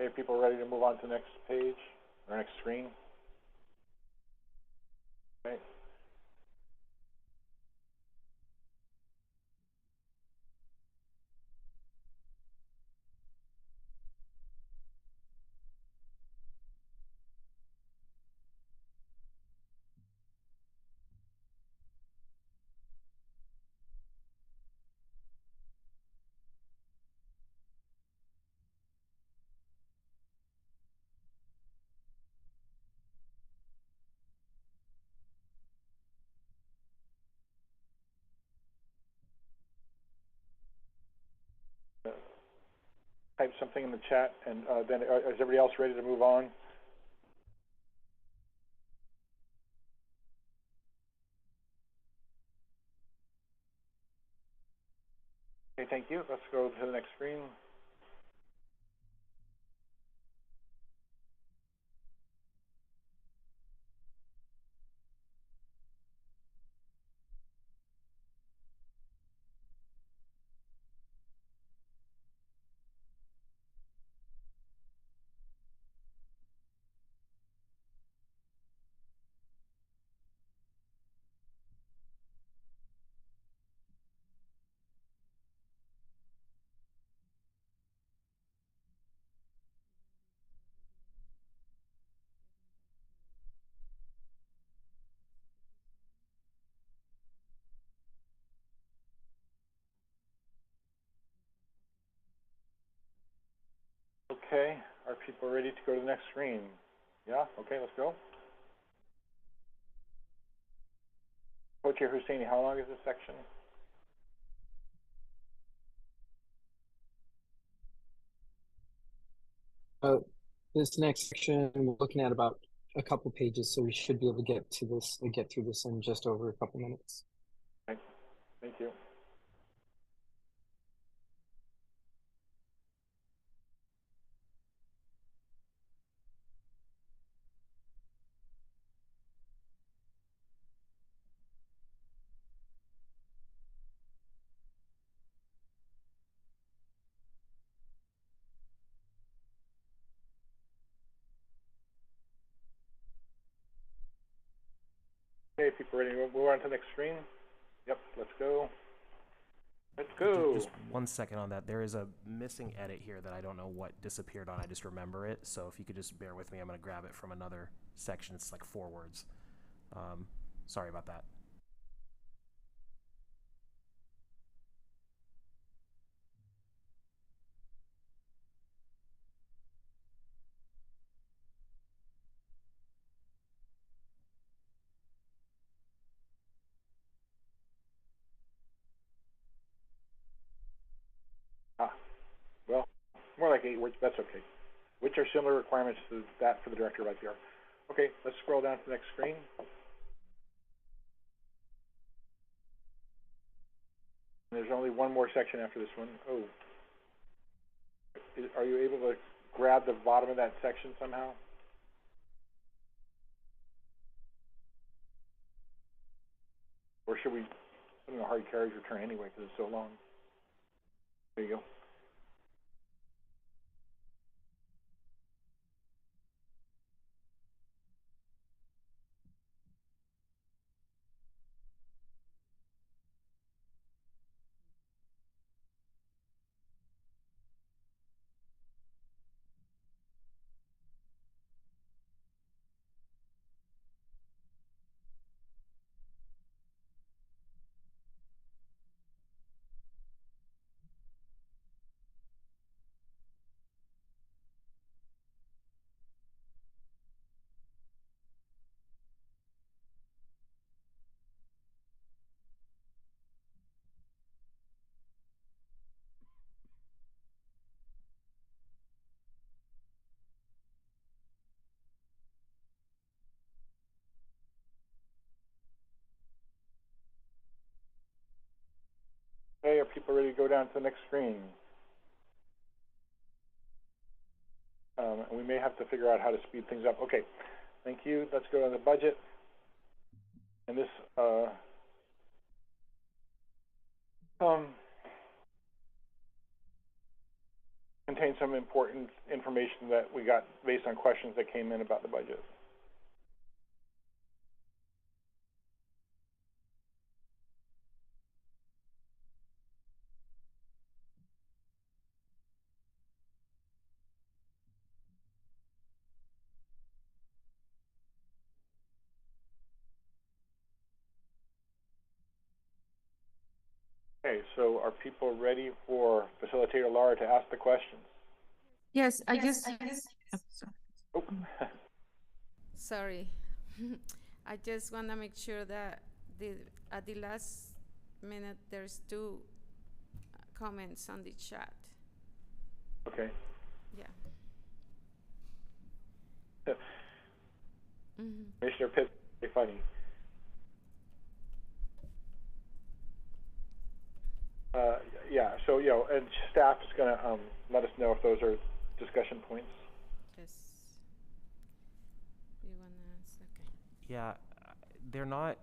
Okay, people ready to move on to the next page or next screen? Okay. Type something in the chat, and then is everybody else ready to move on? Okay, thank you. Let's go to the next screen. Okay, are people ready to go to the next screen? Yeah, okay, let's go. Co-Chair Husseini, how long is this section? This next section, we're looking at about a couple pages, so we should be able to get through this in just over a couple minutes. Okay, thank you. Okay, people ready to move on to the next screen? Yep, let's go. Let's go. Just 1 second on that. There is a missing edit here that I don't know what disappeared on. I just remember it. So if you could just bear with me, I'm going to grab it from another section. It's like 4 words. Sorry about that. Well, more like 8 words, that's okay. Which are similar requirements to that for the director of IPR. Okay, let's scroll down to the next screen. There's only one more section after this one. Oh. Are you able to grab the bottom of that section somehow? Or should we put in a hard carriage return anyway because it's so long? There you go. people ready to go down to the next screen? And we may have to figure out how to speed things up. Okay, thank you. Let's go to the budget. And this contains some important information that we got based on questions that came in about the budget. Okay, so are people ready for Facilitator Laura to ask the questions? Yes, I just. Oh, sorry. Oh. Sorry. I just want to make sure that at the last minute there's 2 comments on the chat. Okay. Yeah. Commissioner Pitt, very funny. Yeah, so, and staff is going to let us know if those are discussion points. Yes. You want to answer? Okay. Yeah, they're not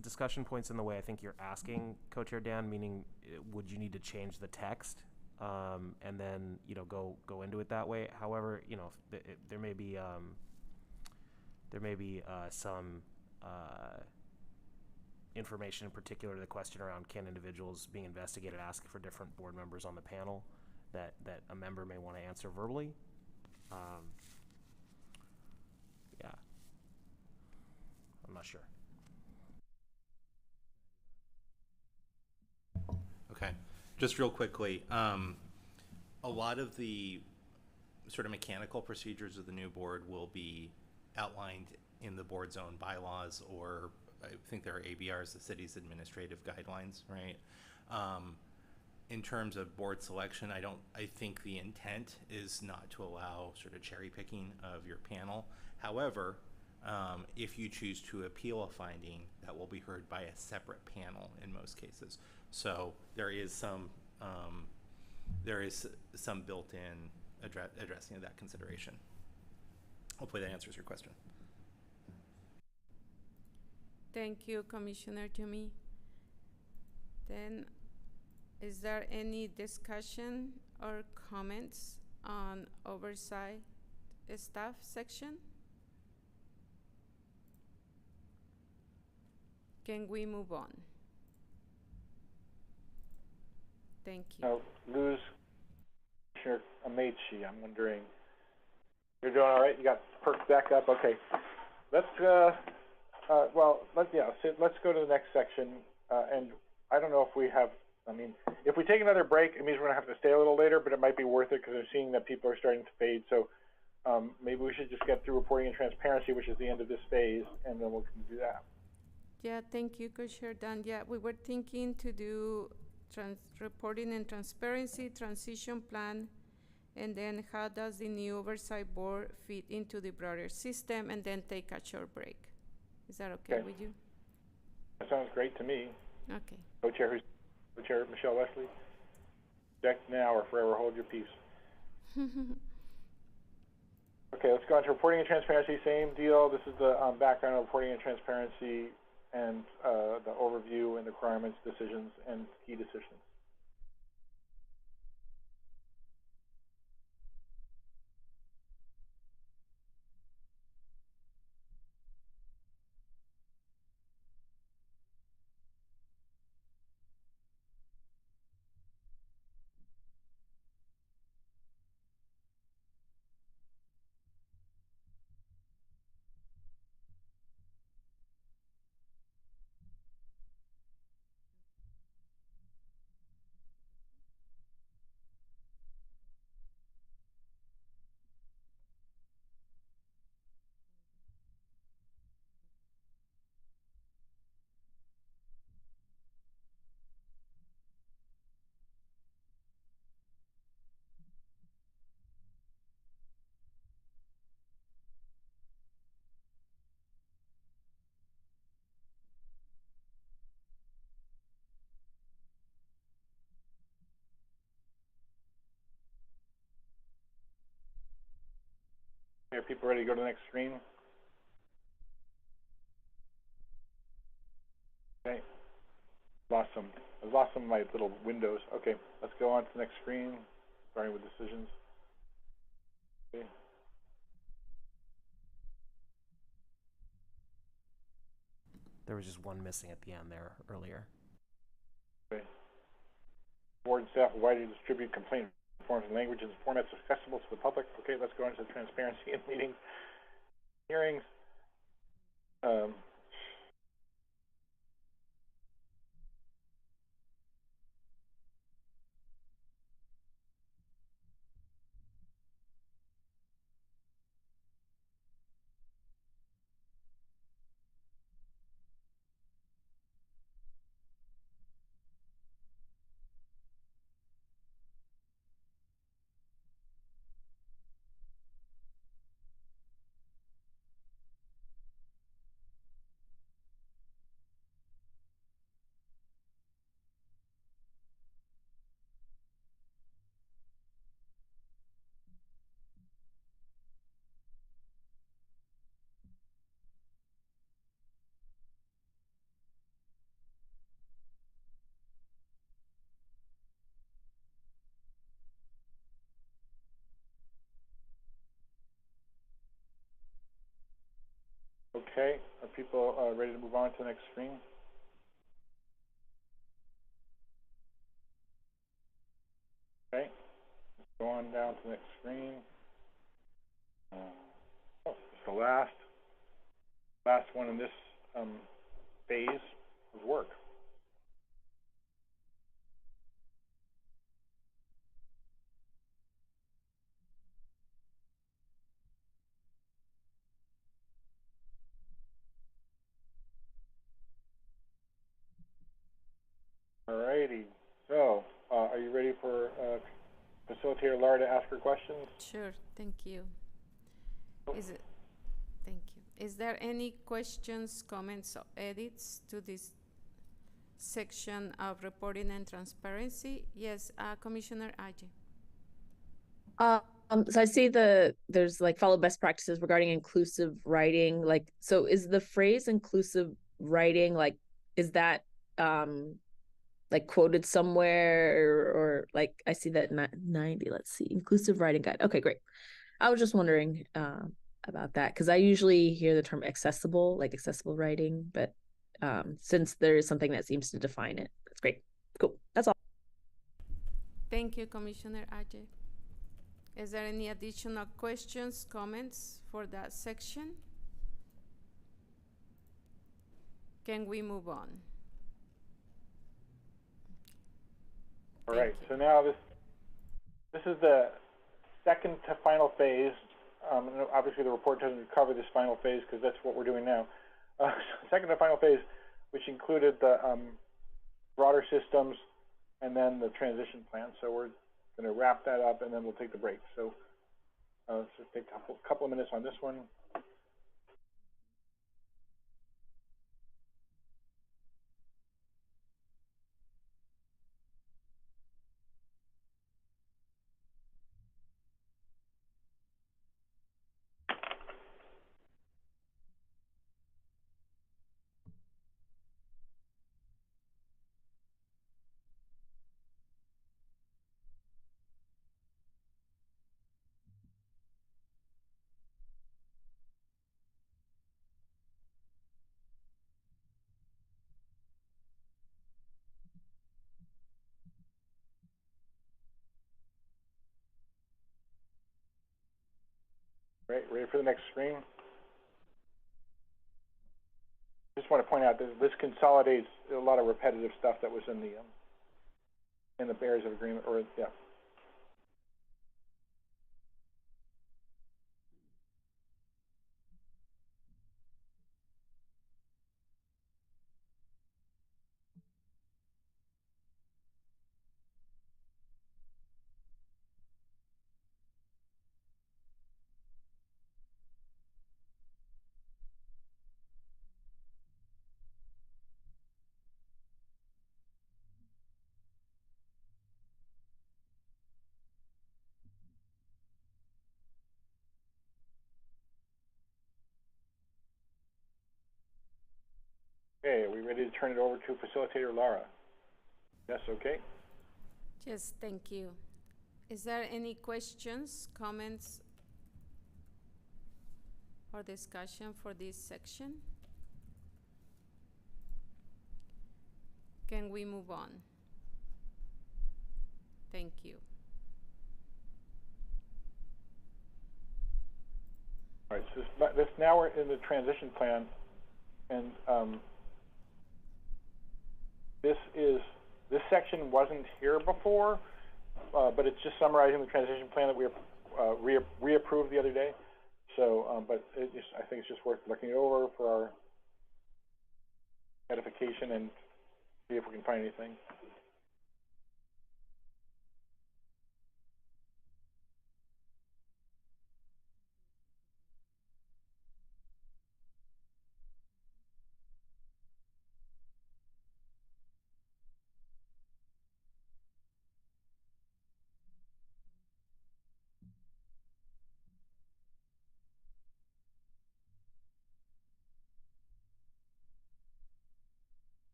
discussion points in the way I think you're asking, Co-Chair Dan, meaning would you need to change the text and then, go into it that way. However, there may be some information, in particular the question around can individuals being investigated ask for different board members on the panel that a member may want to answer verbally. Yeah, I'm not sure. Okay, just real quickly, a lot of the sort of mechanical procedures of the new board will be outlined in the board's own bylaws, or I think there are ABRs, the city's administrative guidelines, right? In terms of board selection, I think the intent is not to allow sort of cherry picking of your panel. However, if you choose to appeal a finding, that will be heard by a separate panel in most cases. So there is some built-in addressing of that consideration. Hopefully that answers your question. Thank you, Commissioner Toomey. Then, is there any discussion or comments on oversight staff section? Can we move on? Thank you. Now, lose Commissioner Amechi. I'm wondering, you're doing all right? You got perked back up? Okay. Let's go to the next section. And I don't know if we have, if we take another break, it means we're going to have to stay a little later, but it might be worth it because I'm seeing that people are starting to fade. So maybe we should just get through reporting and transparency, which is the end of this phase, and then we can do that. Yeah, thank you, Co-Chair Dan. Yeah, we were thinking to do reporting and transparency, transition plan, and then how does the new oversight board fit into the broader system, and then take a short break. Is that okay with you? That sounds great to me. Okay. Co-Chair Michelle Wesley. Object now or forever hold your peace. Okay, let's go on to reporting and transparency. Same deal. This is the background of reporting and transparency and the overview and the requirements, decisions, and key decisions. people ready to go to the next screen? Okay. Lost some of my little windows. Okay, let's go on to the next screen, starting with decisions. Okay. There was just one missing at the end there earlier. Okay. Board and staff will widely distribute complaint forms in languages and formats accessible to the public. Okay, let's go on to transparency in meetings, hearings. Okay, are people ready to move on to the next screen? Okay, let's go on down to the next screen. It's the last one in this phase of work. Alrighty, so are you ready for Facilitator Laura to ask her questions? Sure, thank you. Thank you. Is there any questions, comments, or edits to this section of reporting and transparency? Yes, Commissioner Aji. So I see there's like follow best practices regarding inclusive writing. Like, so is the phrase inclusive writing, like, is that like quoted somewhere or like I see that 90, let's see, inclusive writing guide. Okay, great. I was just wondering about that because I usually hear the term accessible, like accessible writing, but since there is something that seems to define it, that's great. Cool. That's all. Thank you, Commissioner Ajay. Is there any additional questions, comments for that section? Can we move on? All right, so now this is the second to final phase. And obviously, the report doesn't cover this final phase because that's what we're doing now. Second to final phase, which included the broader systems and then the transition plan. So we're going to wrap that up and then we'll take the break. So let's just take a couple of minutes on this one. Right, ready for the next screen? Just want to point out that this consolidates a lot of repetitive stuff that was in the Bears of Agreement, or yeah. Okay, are we ready to turn it over to facilitator Laura? Yes, okay. Yes, thank you. Is there any questions, comments, or discussion for this section? Can we move on? Thank you. All right, so this now we're in the transition plan, and this section wasn't here before, but it's just summarizing the transition plan that we reapproved the other day. So, but I think it's just worth looking it over for our edification and see if we can find anything.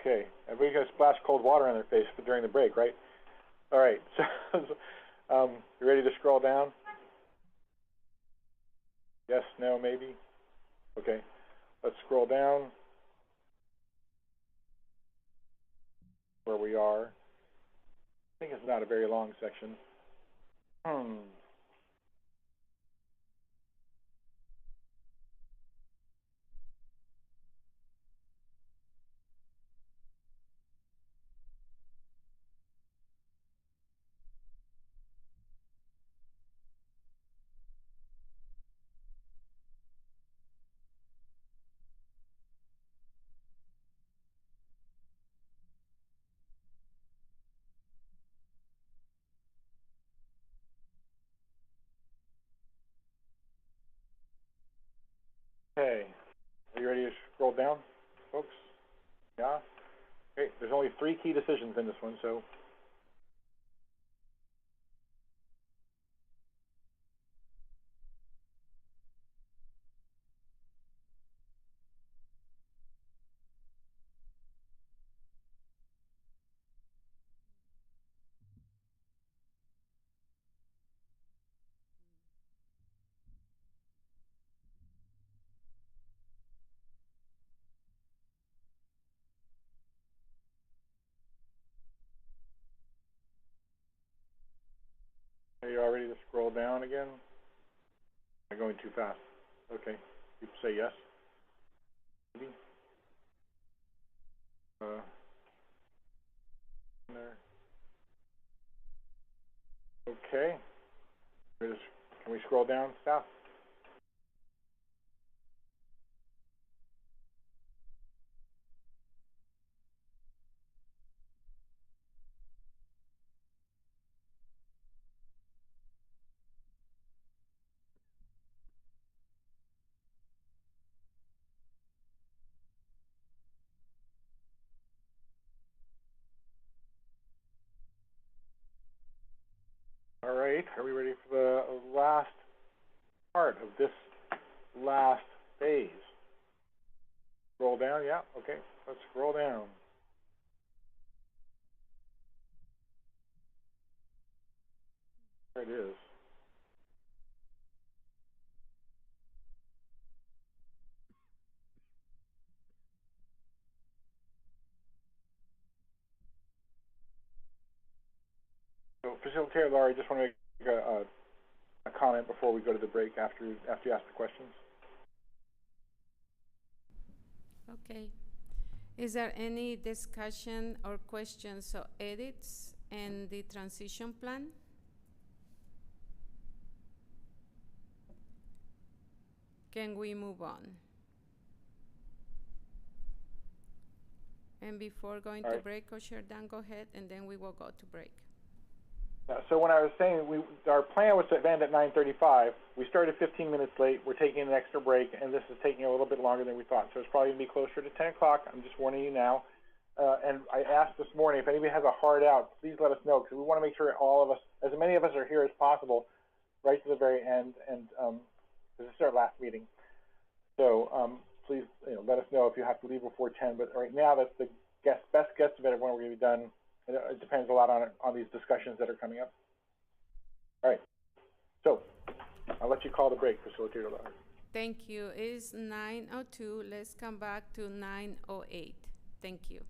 Okay, everybody got to splash cold water on their face during the break, right? All right, so you ready to scroll down? Yes, no, maybe? Okay, let's scroll down where we are. I think it's not a very long section. Okay, are you ready to scroll down, folks? Yeah? Okay, there's only 3 key decisions in this one, so. Are you all ready to scroll down again? Am I going too fast? Okay, you say yes. Maybe. There. Okay. Can we scroll down, staff? All right, are we ready for the last part of this last phase? Scroll down, yeah, okay, let's scroll down. There it is. So, facilitator Laurie, just want to make a comment before we go to the break after you ask the questions. Okay. Is there any discussion or questions or edits in the transition plan? Can we move on? And before going to break, Dan, go ahead, and then we will go to break. So when I was saying our plan was to end at 9:35, we started 15 minutes late. We're taking an extra break, and this is taking a little bit longer than we thought. So it's probably going to be closer to 10 o'clock. I'm just warning you now. and I asked this morning if anybody has a hard out, please let us know, because we want to make sure all of us, as many of us are here as possible, right to the very end, and this is our last meeting. So please let us know if you have to leave before 10, but right now that's the best guesstimate of when we're going to be done. It depends a lot on these discussions that are coming up. All right, so I'll let you call the break, Facilitator Lauer. Thank you. It's 9:02. Let's come back to 9:08. Thank you.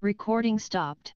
Recording stopped.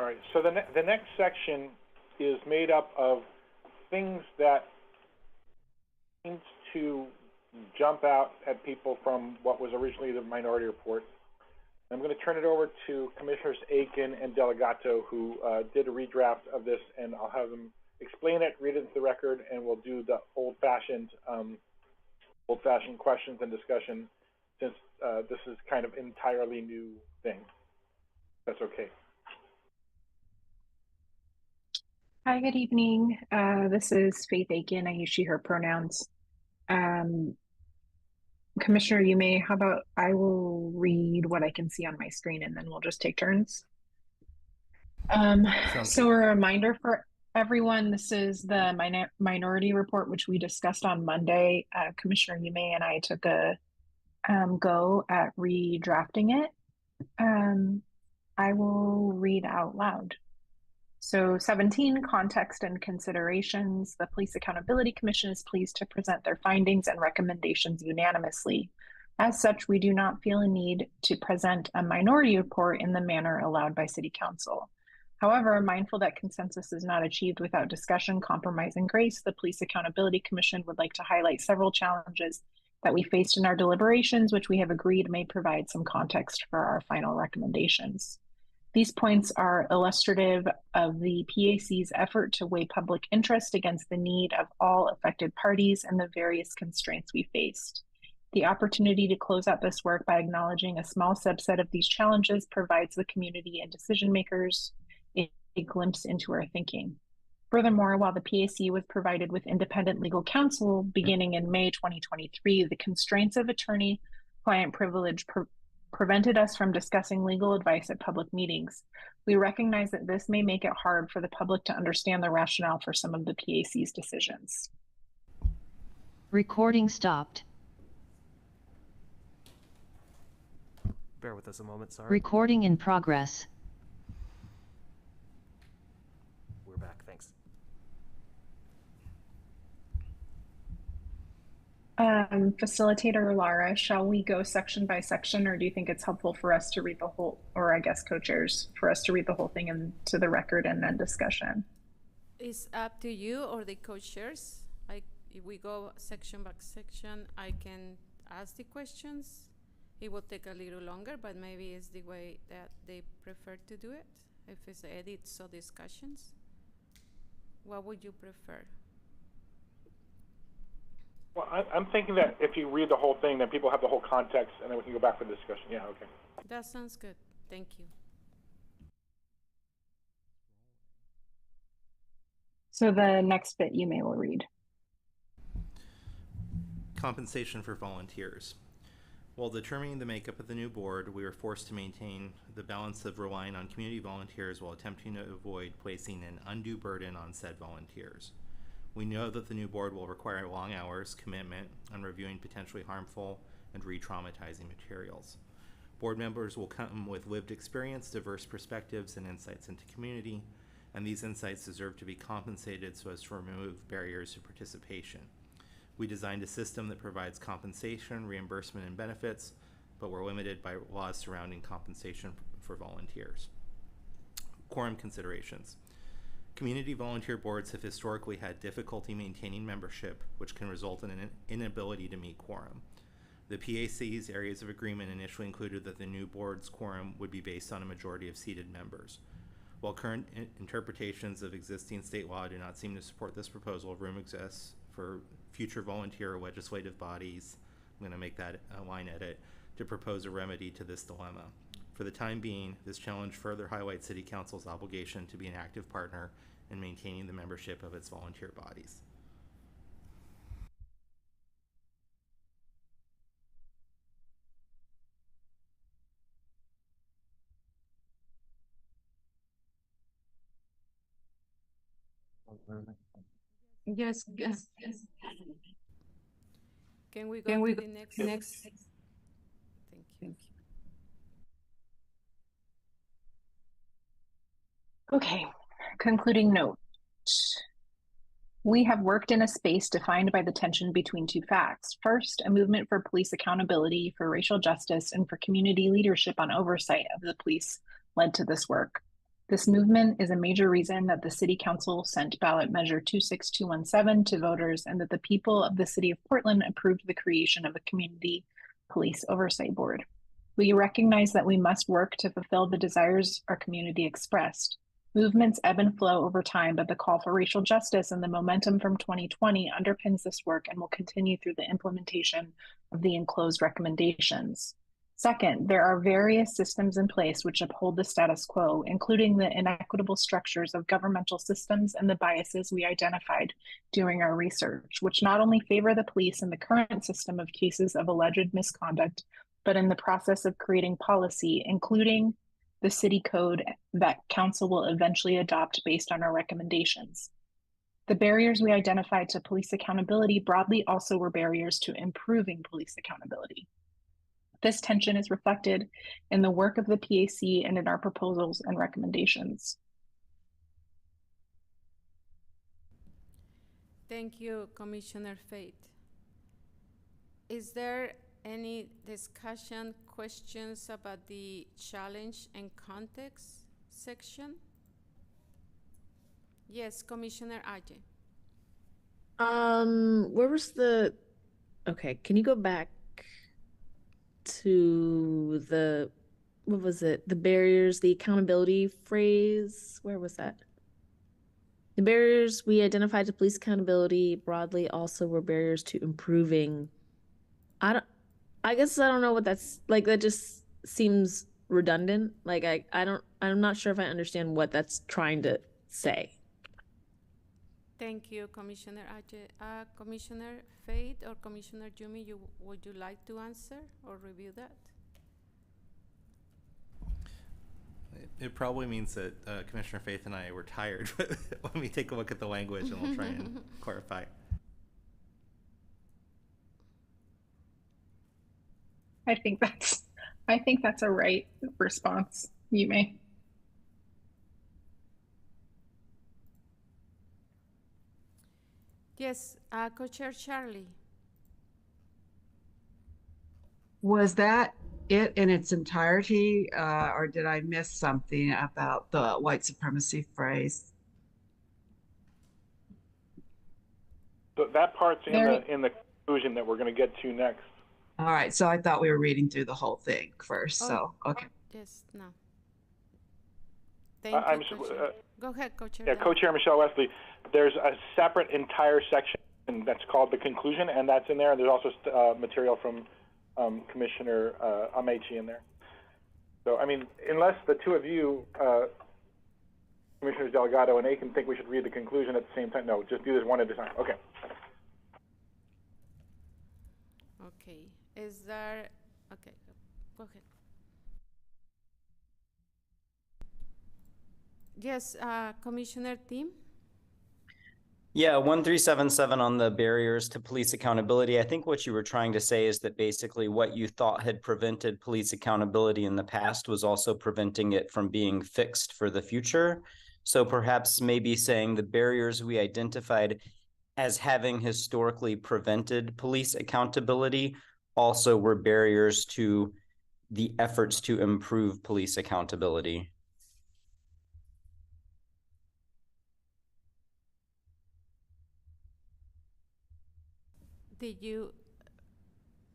right, so the next section is made up of things that seems to jump out at people from what was originally the minority report. I'm going to turn it over to Commissioners Aiken and Delegato, who did a redraft of this, and I'll have them explain it, read it into the record, and we'll do the old-fashioned questions and discussion, since this is kind of entirely new thing. That's okay. Hi, good evening. This is Faith Aiken. I use she, her pronouns. Commissioner Yume, how about I will read what I can see on my screen and then we'll just take turns. So a reminder for everyone, this is the minority report, which we discussed on Monday. Commissioner Yume and I took a go at redrafting it. I will read out loud. So 17, context and considerations. The Police Accountability Commission is pleased to present their findings and recommendations unanimously. As such, we do not feel a need to present a minority report in the manner allowed by City Council. However, mindful that consensus is not achieved without discussion, compromise, and grace, the Police Accountability Commission would like to highlight several challenges that we faced in our deliberations, which we have agreed may provide some context for our final recommendations. These points are illustrative of the PAC's effort to weigh public interest against the need of all affected parties and the various constraints we faced. The opportunity to close out this work by acknowledging a small subset of these challenges provides the community and decision makers a glimpse into our thinking. Furthermore, while the PAC was provided with independent legal counsel beginning in May 2023, the constraints of attorney-client privilege prevented us from discussing legal advice at public meetings. We recognize that this may make it hard for the public to understand the rationale for some of the PAC's decisions. Recording stopped. Bear with us a moment, sorry. Recording in progress. We're back, thanks. Facilitator Lara, shall we go section by section, or do you think it's helpful for us to read the whole, or I guess co-chairs, for us to read the whole thing into the record and then discussion? It's up to you or the co-chairs. If we go section by section, I can ask the questions. It will take a little longer, but maybe it's the way that they prefer to do it. If it's edits or discussions, what would you prefer? Well, I'm thinking that if you read the whole thing, then people have the whole context, and then we can go back for the discussion. Yeah, okay. That sounds good. Thank you. So the next bit you may will read. Compensation for volunteers. While determining the makeup of the new board, we were forced to maintain the balance of relying on community volunteers while attempting to avoid placing an undue burden on said volunteers. We know that the new board will require long hours, commitment, on reviewing potentially harmful and re-traumatizing materials. Board members will come with lived experience, diverse perspectives, and insights into community, and these insights deserve to be compensated so as to remove barriers to participation. We designed a system that provides compensation, reimbursement, and benefits, but we're limited by laws surrounding compensation for volunteers. Quorum considerations. Community volunteer boards have historically had difficulty maintaining membership, which can result in an inability to meet quorum. The PAC's areas of agreement initially included that the new board's quorum would be based on a majority of seated members. While current interpretations of existing state law do not seem to support this proposal, room exists for future volunteer legislative bodies, I'm going to make that a line edit, to propose a remedy to this dilemma. For the time being, this challenge further highlights City Council's obligation to be an active partner in maintaining the membership of its volunteer bodies. Yes. Can we go to the next? Thank you. Okay, concluding note. We have worked in a space defined by the tension between two facts. First, a movement for police accountability, for racial justice, and for community leadership on oversight of the police led to this work. This movement is a major reason that the City Council sent ballot measure 26217 to voters and that the people of the City of Portland approved the creation of a Community Police Oversight Board. We recognize that we must work to fulfill the desires our community expressed. Movements ebb and flow over time, but the call for racial justice and the momentum from 2020 underpins this work and will continue through the implementation of the enclosed recommendations. Second, there are various systems in place which uphold the status quo, including the inequitable structures of governmental systems and the biases we identified during our research, which not only favor the police in the current system of cases of alleged misconduct, but in the process of creating policy, including the city code that council will eventually adopt based on our recommendations. The barriers we identified to police accountability broadly also were barriers to improving police accountability. This tension is reflected in the work of the PAC and in our proposals and recommendations. Thank you, Commissioner Fate. Is there any discussion, questions about the challenge and context section? Yes, Commissioner Ajay. Where was okay, can you go back to what was it? The barriers, the accountability phrase. Where was that? The barriers we identified to police accountability broadly also were barriers to improving. I guess I don't know what that's like. That just seems redundant. Like I'm not sure if I understand what that's trying to say. Thank you, Commissioner Ajay. Commissioner Fate or Commissioner Jumi, would you like to answer or review that? It probably means that Commissioner Faith and I were tired. Let me take a look at the language and we'll try and clarify. I think that's a right response. You may. Yes, Co-Chair Charlie. Was that it in its entirety, or did I miss something about the white supremacy phrase? So that part's in the conclusion that we're going to get to next. All right, so I thought we were reading through the whole thing first. So okay. Yes, no. Thank you, go ahead, Co-Chair. Yeah, Co-Chair Michelle Wesley. There's a separate entire section that's called the conclusion, and that's in there. And there's also material from Commissioner Amechi in there. So, I mean, unless the two of you, Commissioners Delgado and Aiken, think we should read the conclusion at the same time, no, just do this one at a time. Okay. Okay. Is there? Okay, go ahead. Yes, Commissioner Tim. Yeah, 1377 on the barriers to police accountability. I think what you were trying to say is that basically what you thought had prevented police accountability in the past was also preventing it from being fixed for the future. So perhaps maybe saying the barriers we identified as having historically prevented police accountability also were barriers to the efforts to improve police accountability. Did you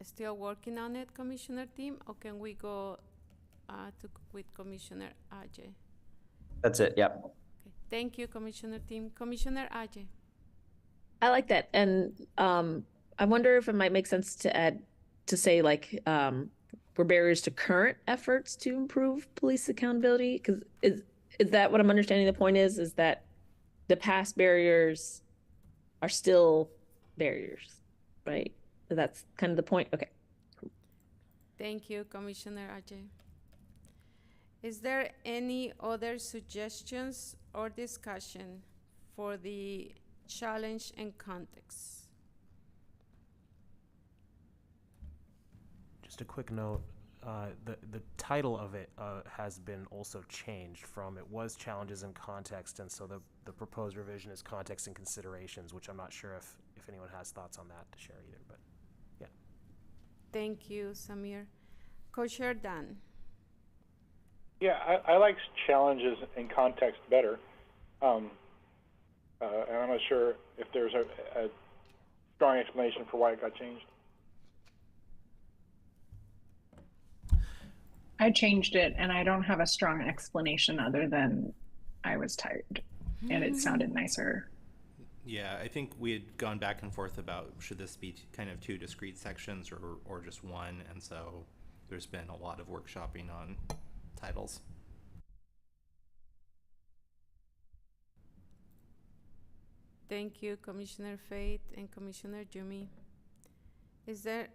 still working on it, Commissioner Tim, or can we go with Commissioner Ajay? That's it, yep. Okay. Thank you, Commissioner Tim. Commissioner Ajay. I like that. And I wonder if it might make sense to say like were barriers to current efforts to improve police accountability? Because is that what I'm understanding the point is that the past barriers are still barriers, right? That's kind of the point. Okay. Thank you, Commissioner Ajay. Is there any other suggestions or discussion for the challenge and context? Just a quick note, the title of it has been also changed from, it was challenges and context, and so the proposed revision is context and considerations, which I'm not sure if anyone has thoughts on that to share either, but yeah. Thank you, Samir. Co-Chair Dan. Yeah, I like challenges in context better. And I'm not sure if there's a strong explanation for why it got changed. I changed it, and I don't have a strong explanation other than I was tired, and it sounded nicer. Yeah, I think we had gone back and forth about should this be kind of two discrete sections or just one, and so there's been a lot of workshopping on titles. Thank you, Commissioner Faith and Commissioner Jumi. Is there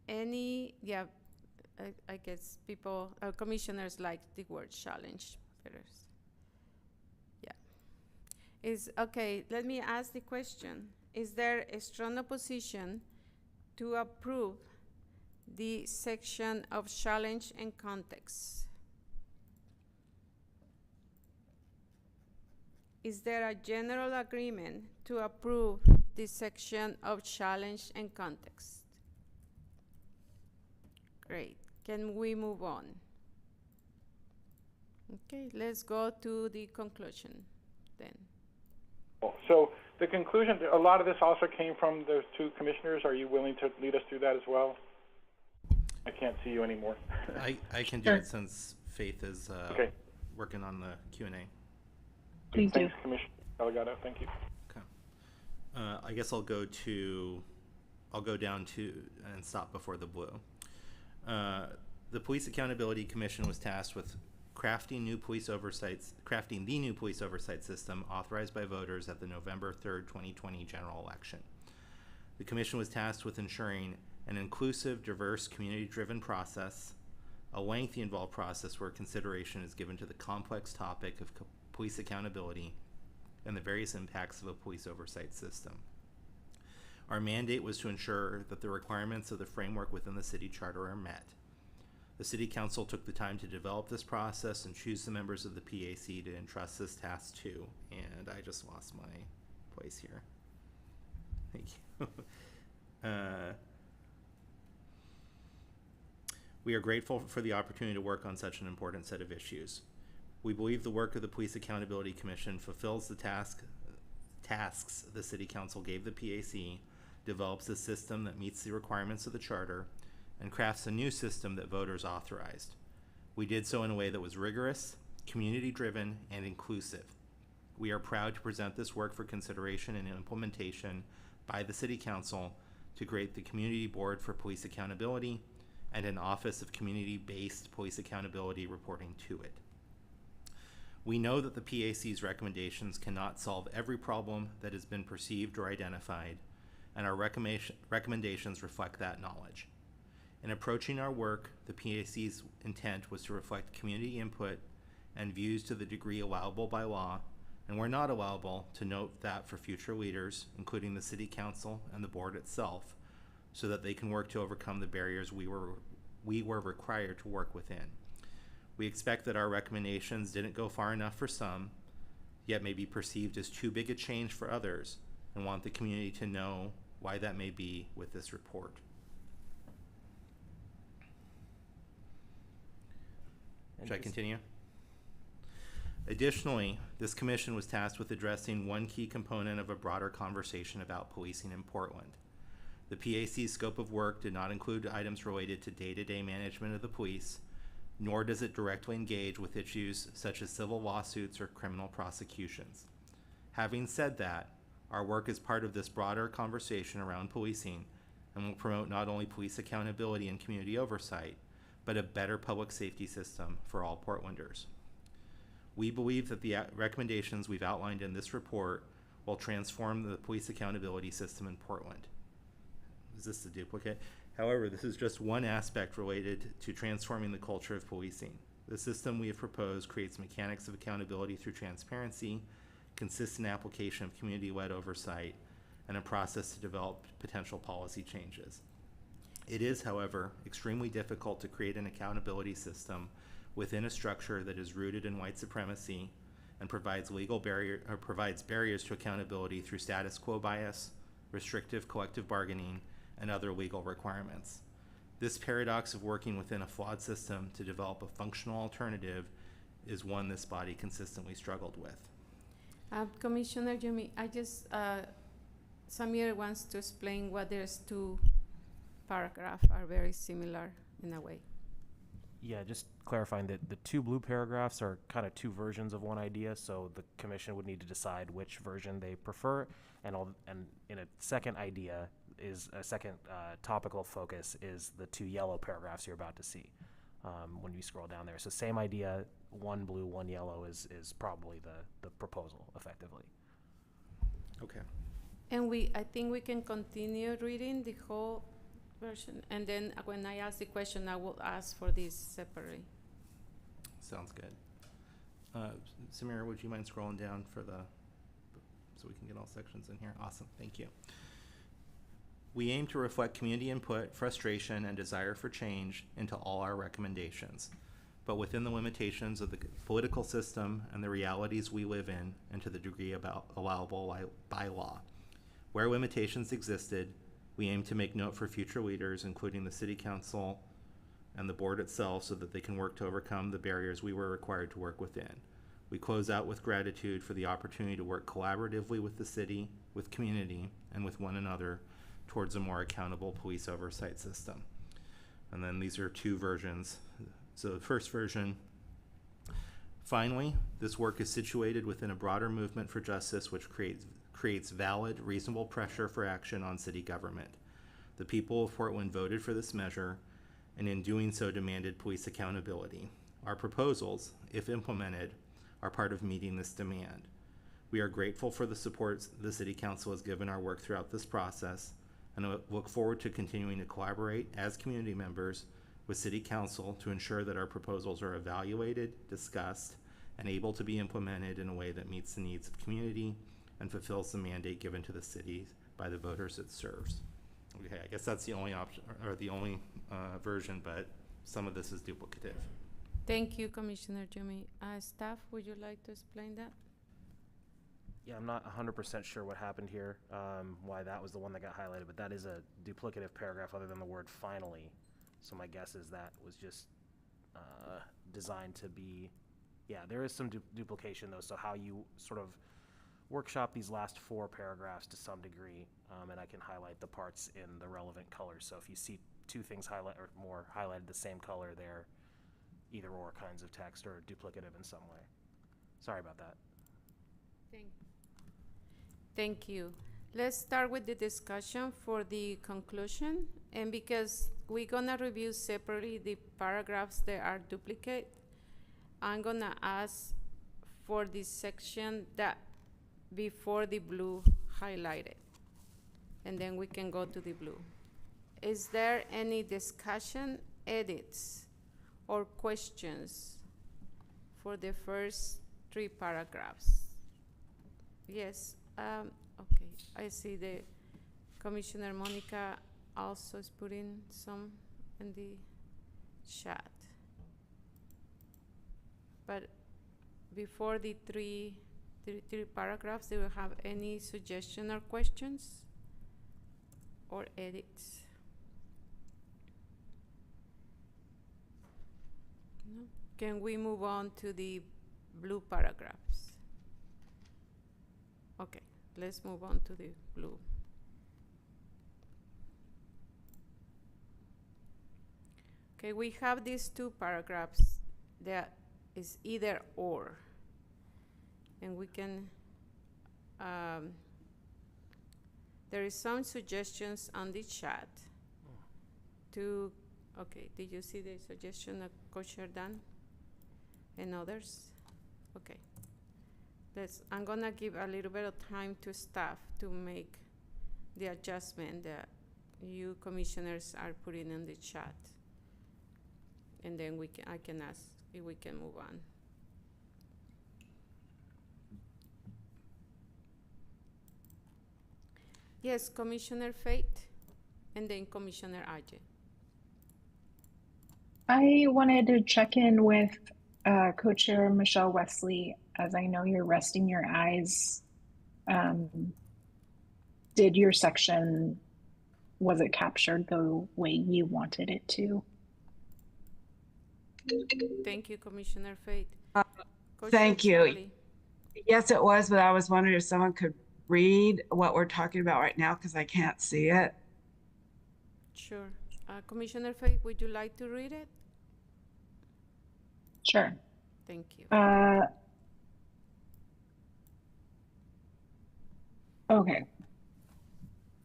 any, yeah, I guess people, commissioners like the word challenge better. Yeah. Okay, let me ask the question. Is there a strong opposition to approve the section of challenge and context? Is there a general agreement to approve this section of challenge and context? Great. Can we move on? Okay, let's go to the conclusion then. So the conclusion, a lot of this also came from those two commissioners. Are you willing to lead us through that as well? I can't see you anymore. I can do it since Faith is okay. working on the Q&A. Thanks, Commissioner Delgado. Thank you. Okay. I guess I'll go down to and stop before the blue. The Police Accountability Commission was tasked with crafting the new police oversight system authorized by voters at the November 3rd, 2020 general election. The commission was tasked with ensuring an inclusive, diverse, community-driven process, a lengthy involved process where consideration is given to the complex topic of police accountability and the various impacts of a police oversight system. Our mandate was to ensure that the requirements of the framework within the city charter are met. The City Council took the time to develop this process and choose the members of the PAC to entrust this task to, and I just lost my place here. Thank you. We are grateful for the opportunity to work on such an important set of issues. We believe the work of the Police Accountability Commission fulfills the tasks the City Council gave the PAC, develops a system that meets the requirements of the Charter, and crafts a new system that voters authorized. We did so in a way that was rigorous, community-driven, and inclusive. We are proud to present this work for consideration and implementation by the City Council to create the Community Board for Police Accountability and an Office of Community-Based Police Accountability reporting to it. We know that the PAC's recommendations cannot solve every problem that has been perceived or identified, and our recommendations reflect that knowledge. In approaching our work, the PAC's intent was to reflect community input and views to the degree allowable by law, and where not allowable, to note that for future leaders, including the City Council and the board itself, so that they can work to overcome the barriers we were required to work within. We expect that our recommendations didn't go far enough for some, yet may be perceived as too big a change for others, and want the community to know why that may be with this report. Should I continue? Additionally, this commission was tasked with addressing one key component of a broader conversation about policing in Portland. The PAC's scope of work did not include items related to day-to-day management of the police, nor does it directly engage with issues such as civil lawsuits or criminal prosecutions. Having said that, our work is part of this broader conversation around policing and will promote not only police accountability and community oversight, but a better public safety system for all Portlanders. We believe that the recommendations we've outlined in this report will transform the police accountability system in Portland. Is this a duplicate? However, this is just one aspect related to transforming the culture of policing. The system we have proposed creates mechanics of accountability through transparency, consistent application of community-led oversight, and a process to develop potential policy changes. It is, however, extremely difficult to create an accountability system within a structure that is rooted in white supremacy and provides barriers to accountability through status quo bias, restrictive collective bargaining, and other legal requirements. This paradox of working within a flawed system to develop a functional alternative is one this body consistently struggled with. Commissioner Jimmy, Samir wants to explain what there's two paragraphs are very similar in a way. Yeah, just clarifying that the two blue paragraphs are kind of two versions of one idea, so the commission would need to decide which version they prefer, and in a second idea is a second topical focus is the two yellow paragraphs you're about to see when you scroll down there. So same idea, one blue, one yellow is probably the proposal effectively. Okay. And I think we can continue reading the whole version, and then when I ask the question, I will ask for this separately. Sounds good. Samira, would you mind scrolling down so we can get all sections in here? Awesome, thank you. We aim to reflect community input, frustration, and desire for change into all our recommendations, but within the limitations of the political system and the realities we live in, and to the degree allowable by law. Where limitations existed, we aim to make note for future leaders, including the City Council and the board itself, so that they can work to overcome the barriers we were required to work within. We close out with gratitude for the opportunity to work collaboratively with the city, with community, and with one another towards a more accountable police oversight system. And then these are two versions. So the first version, finally, this work is situated within a broader movement for justice which creates valid, reasonable pressure for action on city government. The people of Portland voted for this measure, and in doing so demanded police accountability. Our proposals, if implemented, are part of meeting this demand. We are grateful for the support the City Council has given our work throughout this process, and look forward to continuing to collaborate as community members with City Council to ensure that our proposals are evaluated, discussed, and able to be implemented in a way that meets the needs of community and fulfills the mandate given to the city by the voters it serves. Okay, I guess that's the only option, or the only version, but some of this is duplicative. Thank you, Commissioner Jimmy. Staff, would you like to explain that? Yeah, I'm not 100% sure what happened here, why that was the one that got highlighted, but that is a duplicative paragraph other than the word finally. So my guess is that was just designed to be, yeah, there is some duplication though, so how you sort of workshop these last four paragraphs to some degree, and I can highlight the parts in the relevant colors. So if you see two things highlight or more highlighted the same color, they're either or kinds of text or duplicative in some way. Sorry about that. Thank you. Let's start with the discussion for the conclusion. And because we're gonna review separately the paragraphs that are duplicate, I'm gonna ask for this section that before the blue highlighted. And then we can go to the blue. Is there any discussion, edits, or questions for the first three paragraphs? Yes. Okay, I see the Commissioner Monica also is putting some in the chat. But before the three paragraphs, do you have any suggestion or questions or edits? No? Can we move on to the blue paragraphs? Okay, let's move on to the blue. Okay, we have these two paragraphs that is either or. And we can, there is some suggestions on the chat to, okay, did you see the suggestion of Coach Dan and others? Okay. I'm gonna give a little bit of time to staff to make the adjustment that you commissioners are putting in the chat. And then I can ask if we can move on. Yes, Commissioner Fate, and then Commissioner Ajay. I wanted to check in with Co-Chair Michelle Wesley, as I know you're resting your eyes. Did your section was it captured the way you wanted it to? Thank you, Commissioner Fate. Thank you. Yes, it was, but I was wondering if someone could read what we're talking about right now because I can't see it. Sure. Commissioner Fate, would you like to read it? Sure. Thank you. Okay.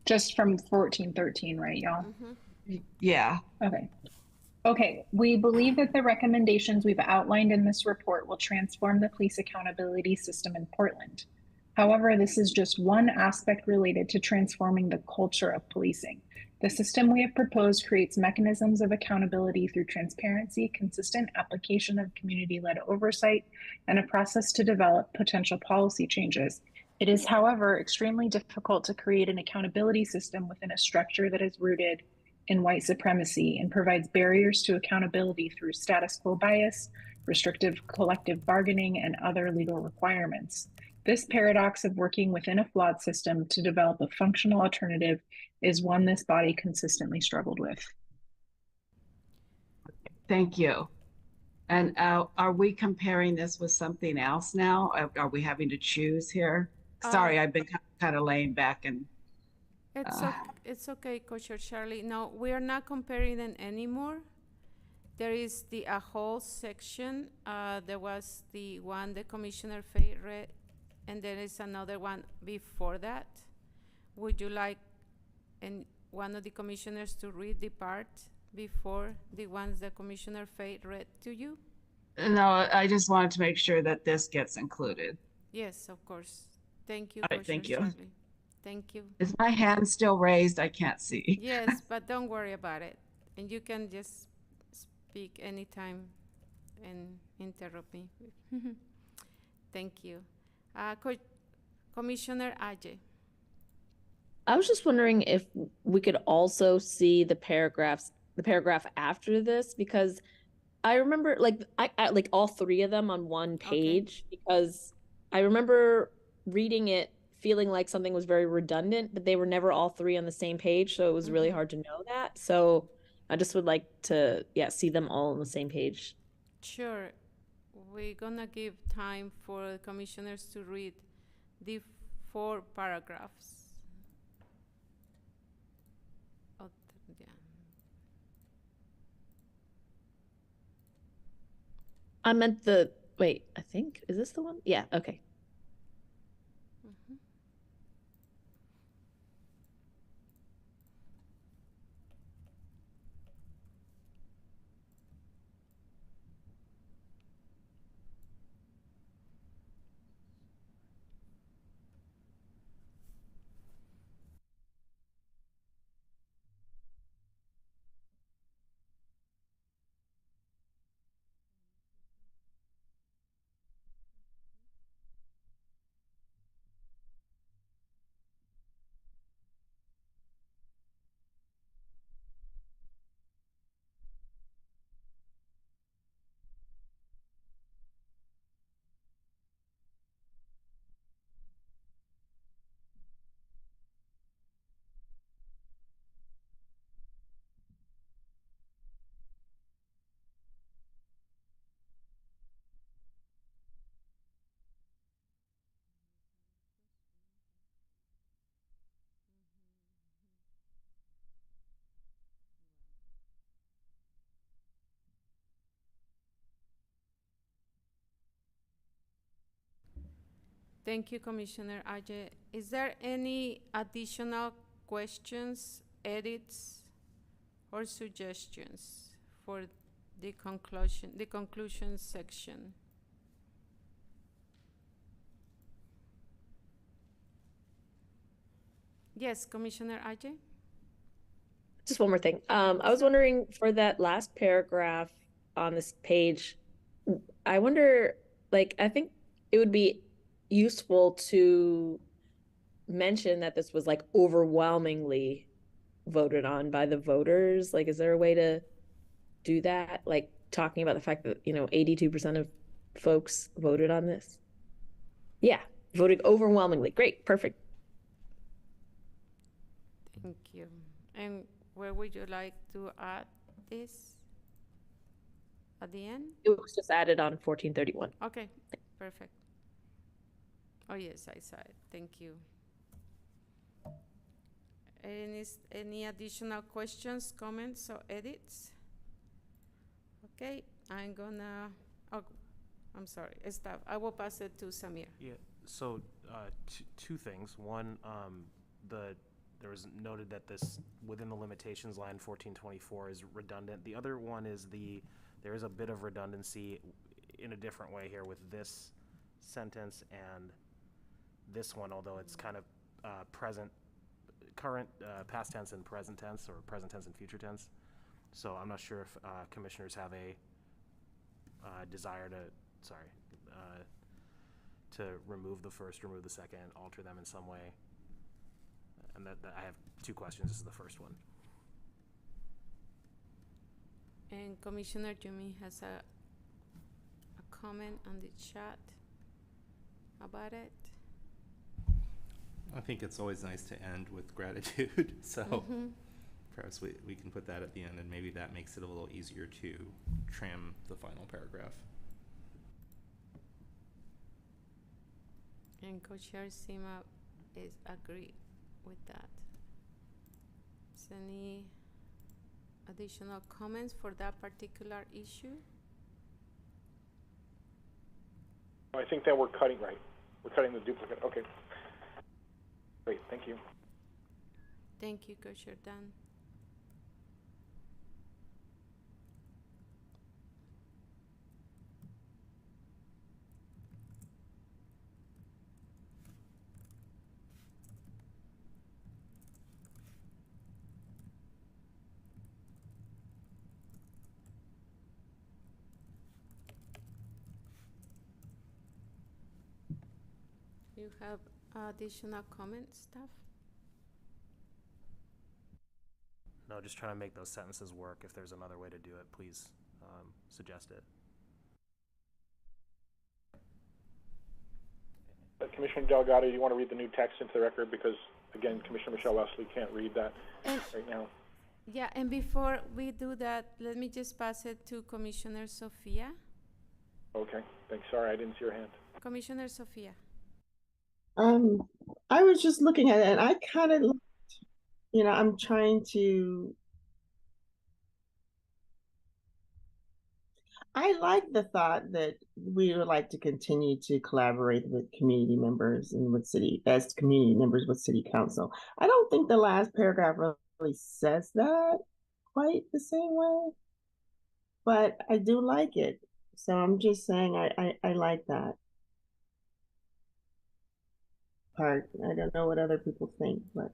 Just from 1413, right, y'all? Yeah. Okay. Okay, we believe that the recommendations we've outlined in this report will transform the police accountability system in Portland. However, this is just one aspect related to transforming the culture of policing. The system we have proposed creates mechanisms of accountability through transparency, consistent application of community-led oversight, and a process to develop potential policy changes. It is, however, extremely difficult to create an accountability system within a structure that is rooted in white supremacy and provides barriers to accountability through status quo bias, restrictive collective bargaining, and other legal requirements. This paradox of working within a flawed system to develop a functional alternative is one this body consistently struggled with. Thank you. And are we comparing this with something else now? Are we having to choose here? Sorry, I've been kind of laying back and It's okay, Coach Charlie. No, we are not comparing them anymore. There is a whole section. There was the one the Commissioner Fay read, and there is another one before that. Would you like one of the commissioners to read the part before the ones the Commissioner Fay read to you? No, I just wanted to make sure that this gets included. Yes, of course. Thank you, All right, thank you. Charlie. Thank you. Is my hand still raised? I can't see. Yes, but don't worry about it. And you can just speak anytime and interrupt me. Thank you. Commissioner Ajay. I was just wondering if we could also see the paragraph after this, because I remember I like all three of them on one page, because I remember reading it feeling like something was very redundant, but they were never all three on the same page, so it was really hard to know that. So I just would like to see them all on the same page. Sure. We're gonna give time for commissioners to read the 4 paragraphs. Oh, yeah. I meant wait, I think, is this the one? Yeah, okay. Thank you, Commissioner Ajay. Is there any additional questions, edits, or suggestions for the conclusion section? Yes, Commissioner Ajay? Just one more thing. I was wondering, for that last paragraph on this page, I wonder, I think it would be useful to mention that this was overwhelmingly voted on by the voters. Is there a way to do that? Talking about the fact that, 82% of folks voted on this. Yeah, voted overwhelmingly. Great, perfect. Thank you. And where would you like to add this? At the end? It was just added on 1431. Okay, perfect. Oh yes, I saw it. Thank you. Any additional questions, comments, or edits? Okay, I'm gonna, oh, I'm sorry, staff. I will pass it to Samir. Yeah, so two things. One, there was noted that this, within the limitations line 1424 is redundant. The other one is there is a bit of redundancy in a different way here with this sentence and this one, although it's kind of current, past tense and present tense, or present tense and future tense. So I'm not sure if commissioners have a desire to remove the first, remove the second, alter them in some way. And that I have two questions. This is the first one. And Commissioner Jimmy has a comment on the chat about it. I think it's always nice to end with gratitude, so perhaps we can put that at the end, and maybe that makes it a little easier to trim the final paragraph. And Co-Chair Sima is agree with that. Is any additional comments for that particular issue? I think that we're cutting right. We're cutting the duplicate. Okay. Great, thank you. Thank you, Co-Chair Dan. You have additional comments, staff? No, just trying to make those sentences work. If there's another way to do it, please suggest it. Commissioner Delgado, do you want to read the new text into the record? Because, again, Commissioner Michelle Leslie can't read that right now. Yeah, and before we do that, let me just pass it to Commissioner Sophia. Okay, thanks. Sorry, I didn't see your hand. Commissioner Sophia. I was just looking at it, and I kind of, I'm trying to. I like the thought that we would like to continue to collaborate with community members and as community members with city council. I don't think the last paragraph really says that quite the same way, but I do like it. So I'm just saying I like that part. I don't know what other people think, but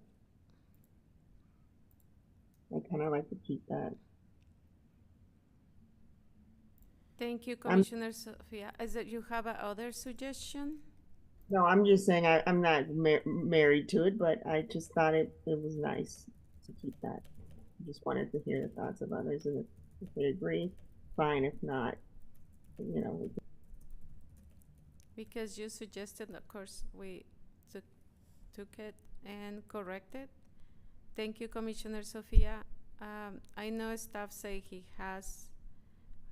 I kind of like to keep that. Thank you, Commissioner Sophia. Is it you have a other suggestion? No, I'm just saying I'm not married to it, but I just thought it was nice to keep that. I just wanted to hear the thoughts of others, and if they agree, fine. If not, Because you suggested, of course, we took it and corrected. Thank you, Commissioner Sophia. I know staff say he has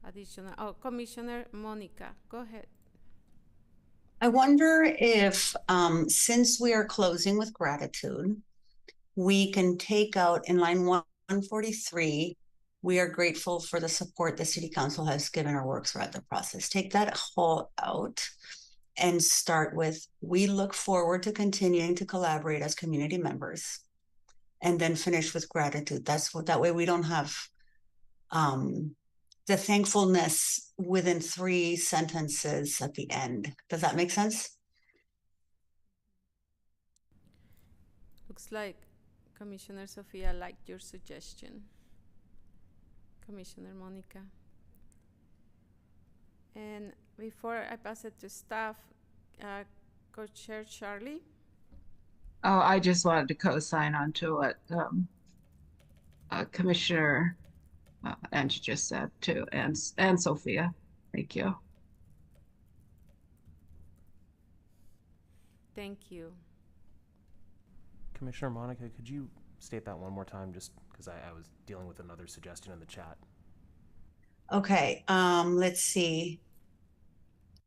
additional. Oh, Commissioner Monica, go ahead. I wonder if, since we are closing with gratitude, we can take out in line 143, we are grateful for the support the City Council has given our work throughout the process. Take that whole out and start with, we look forward to continuing to collaborate as community members, and then finish with gratitude. That way we don't have the thankfulness within 3 sentences at the end. Does that make sense? Looks like Commissioner Sophia liked your suggestion. Commissioner Monica. And before I pass it to staff, Co-Chair Charlie. Oh, I just wanted to co-sign on to what Commissioner Angie just said too, and Sophia. Thank you. Thank you. Commissioner Monica, could you state that one more time, just because I was dealing with another suggestion in the chat. Okay, let's see.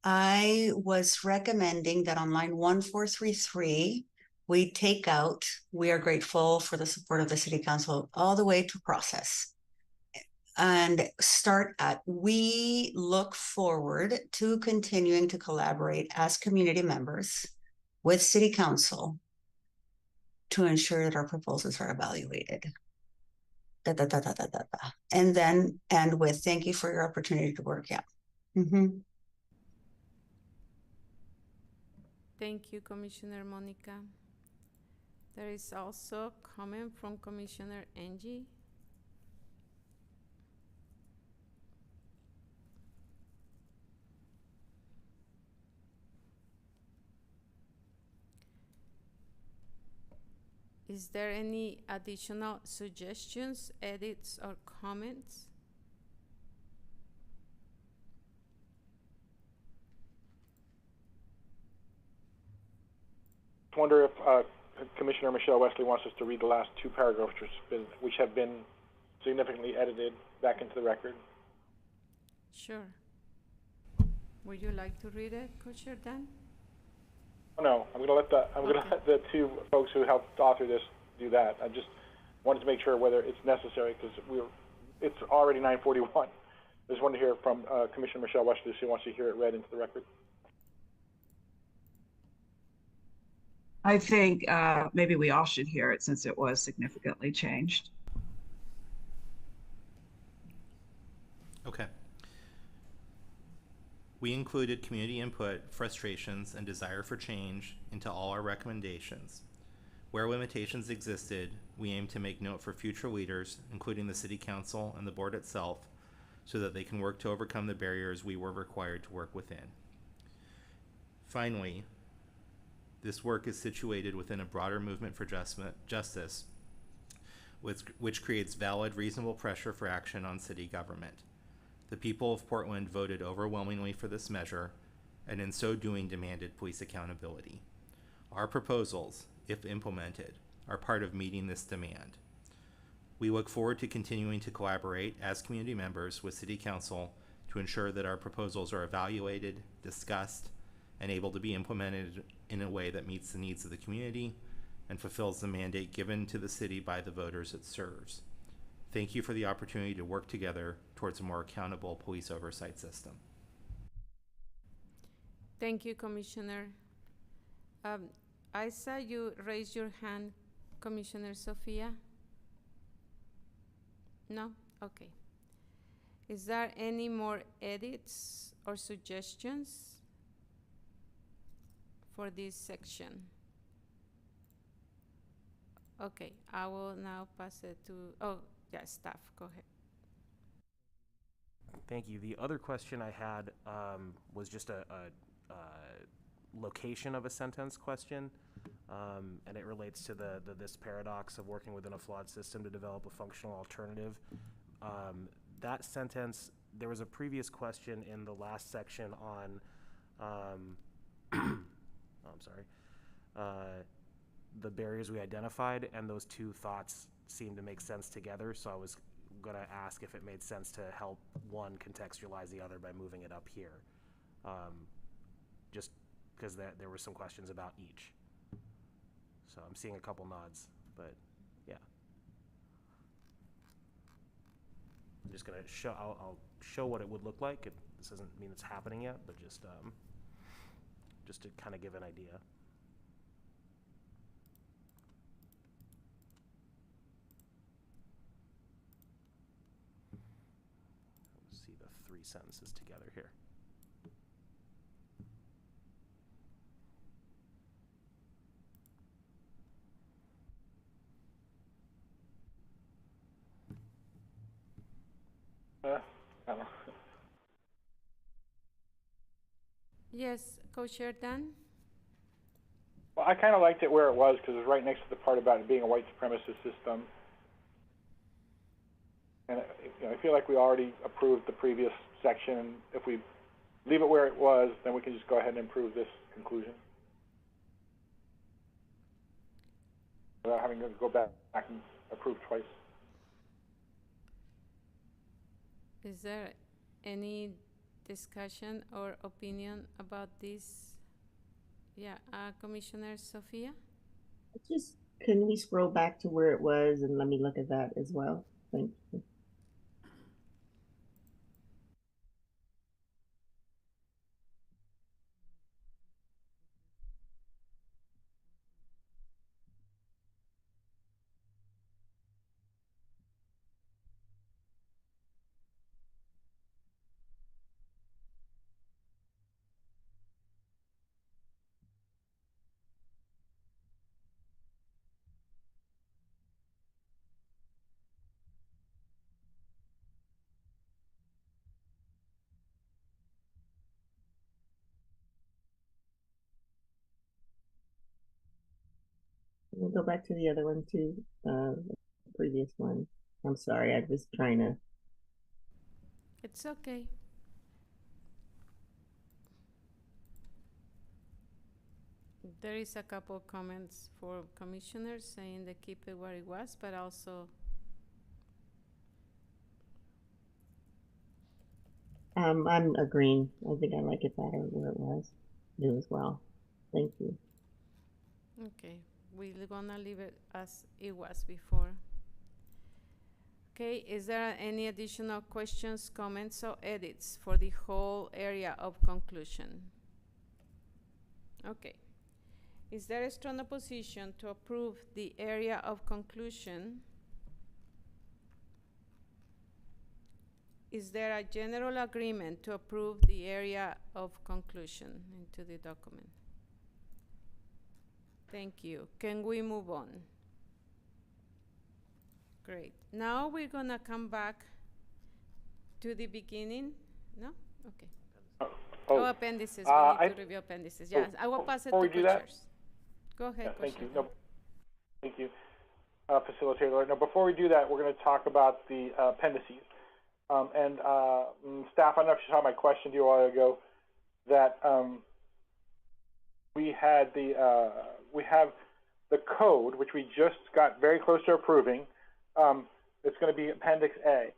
I was recommending that on line 1433, we take out, we are grateful for the support of the City Council all the way to process. And start at, we look forward to continuing to collaborate as community members with City Council to ensure that our proposals are evaluated. Da, da, da, da, da, da, da. And then end with, thank you for your opportunity to work out. Thank you, Commissioner Monica. There is also a comment from Commissioner Angie. Is there any additional suggestions, edits, or comments? I wonder if Commissioner Michelle Wesley wants us to read the last two paragraphs, which have been significantly edited back into the record. Sure. Would you like to read it, Co-Chair Dan? Oh, no, I'm going to let the two folks who helped author this do that. I just wanted to make sure whether it's necessary, because it's already 9:41. I just wanted to hear from Commissioner Michelle Wesley if she wants to hear it read into the record. I think maybe we all should hear it since it was significantly changed. Okay. We included community input, frustrations, and desire for change into all our recommendations. Where limitations existed, we aim to make note for future leaders, including the City Council and the board itself, so that they can work to overcome the barriers we were required to work within. Finally, this work is situated within a broader movement for justice, which creates valid, reasonable pressure for action on city government. The people of Portland voted overwhelmingly for this measure, and in so doing demanded police accountability. Our proposals, if implemented, are part of meeting this demand. We look forward to continuing to collaborate as community members with City Council to ensure that our proposals are evaluated, discussed, and able to be implemented in a way that meets the needs of the community and fulfills the mandate given to the city by the voters it serves. Thank you for the opportunity to work together towards a more accountable police oversight system. Thank you, Commissioner. I saw you raise your hand, Commissioner Sophia. No? Okay. Is there any more edits or suggestions for this section? Okay, I will now pass it to, yeah, staff, go ahead. Thank you. The other question I had was just a location of a sentence question, and it relates to this paradox of working within a flawed system to develop a functional alternative. That sentence, there was a previous question in the last section on, I'm sorry, the barriers we identified, and those two thoughts seem to make sense together, so I was going to ask if it made sense to help one contextualize the other by moving it up here, just because there were some questions about each. So I'm seeing a couple nods, but yeah. I'm just going to show, I'll show what it would look like. This doesn't mean it's happening yet, but just to kind of give an idea. Let's see the three sentences together here. I don't know. Yes, Co-Chair Dan? Well, I kind of liked it where it was because it was right next to the part about it being a white supremacist system. And I feel like we already approved the previous section. If we leave it where it was, then we can just go ahead and improve this conclusion. without having to go back and approve twice. Is there any discussion or opinion about this? Yeah, Commissioner Sophia? Just, can we scroll back to where it was and let me look at that as well? Thank you. We'll go back to the other one too, the previous one. I'm sorry, I'm just trying to. It's okay. There is a couple comments for commissioners saying they keep it where it was, but also I'm agreeing. I think I like it better where it was. You as well. Thank you. okay, we're gonna leave it as it was before. Okay, is there any additional questions, comments, or edits for the whole area of conclusion? Okay. Is there a strong opposition to approve the area of conclusion? Is there a general agreement to approve the area of conclusion into the document? Thank you. Can we move on? Great. Now we're gonna come back to the beginning. No? Okay. Appendices. We need to review appendices. Yes, I will pass it to co-chairs. Go ahead. Yeah, thank you. No, thank you, Facilitator. Now, before we do that, we're going to talk about the appendices. Staff, I don't know if you saw my question to you a while ago, that we have the code, which we just got very close to approving. It's going to be Appendix A.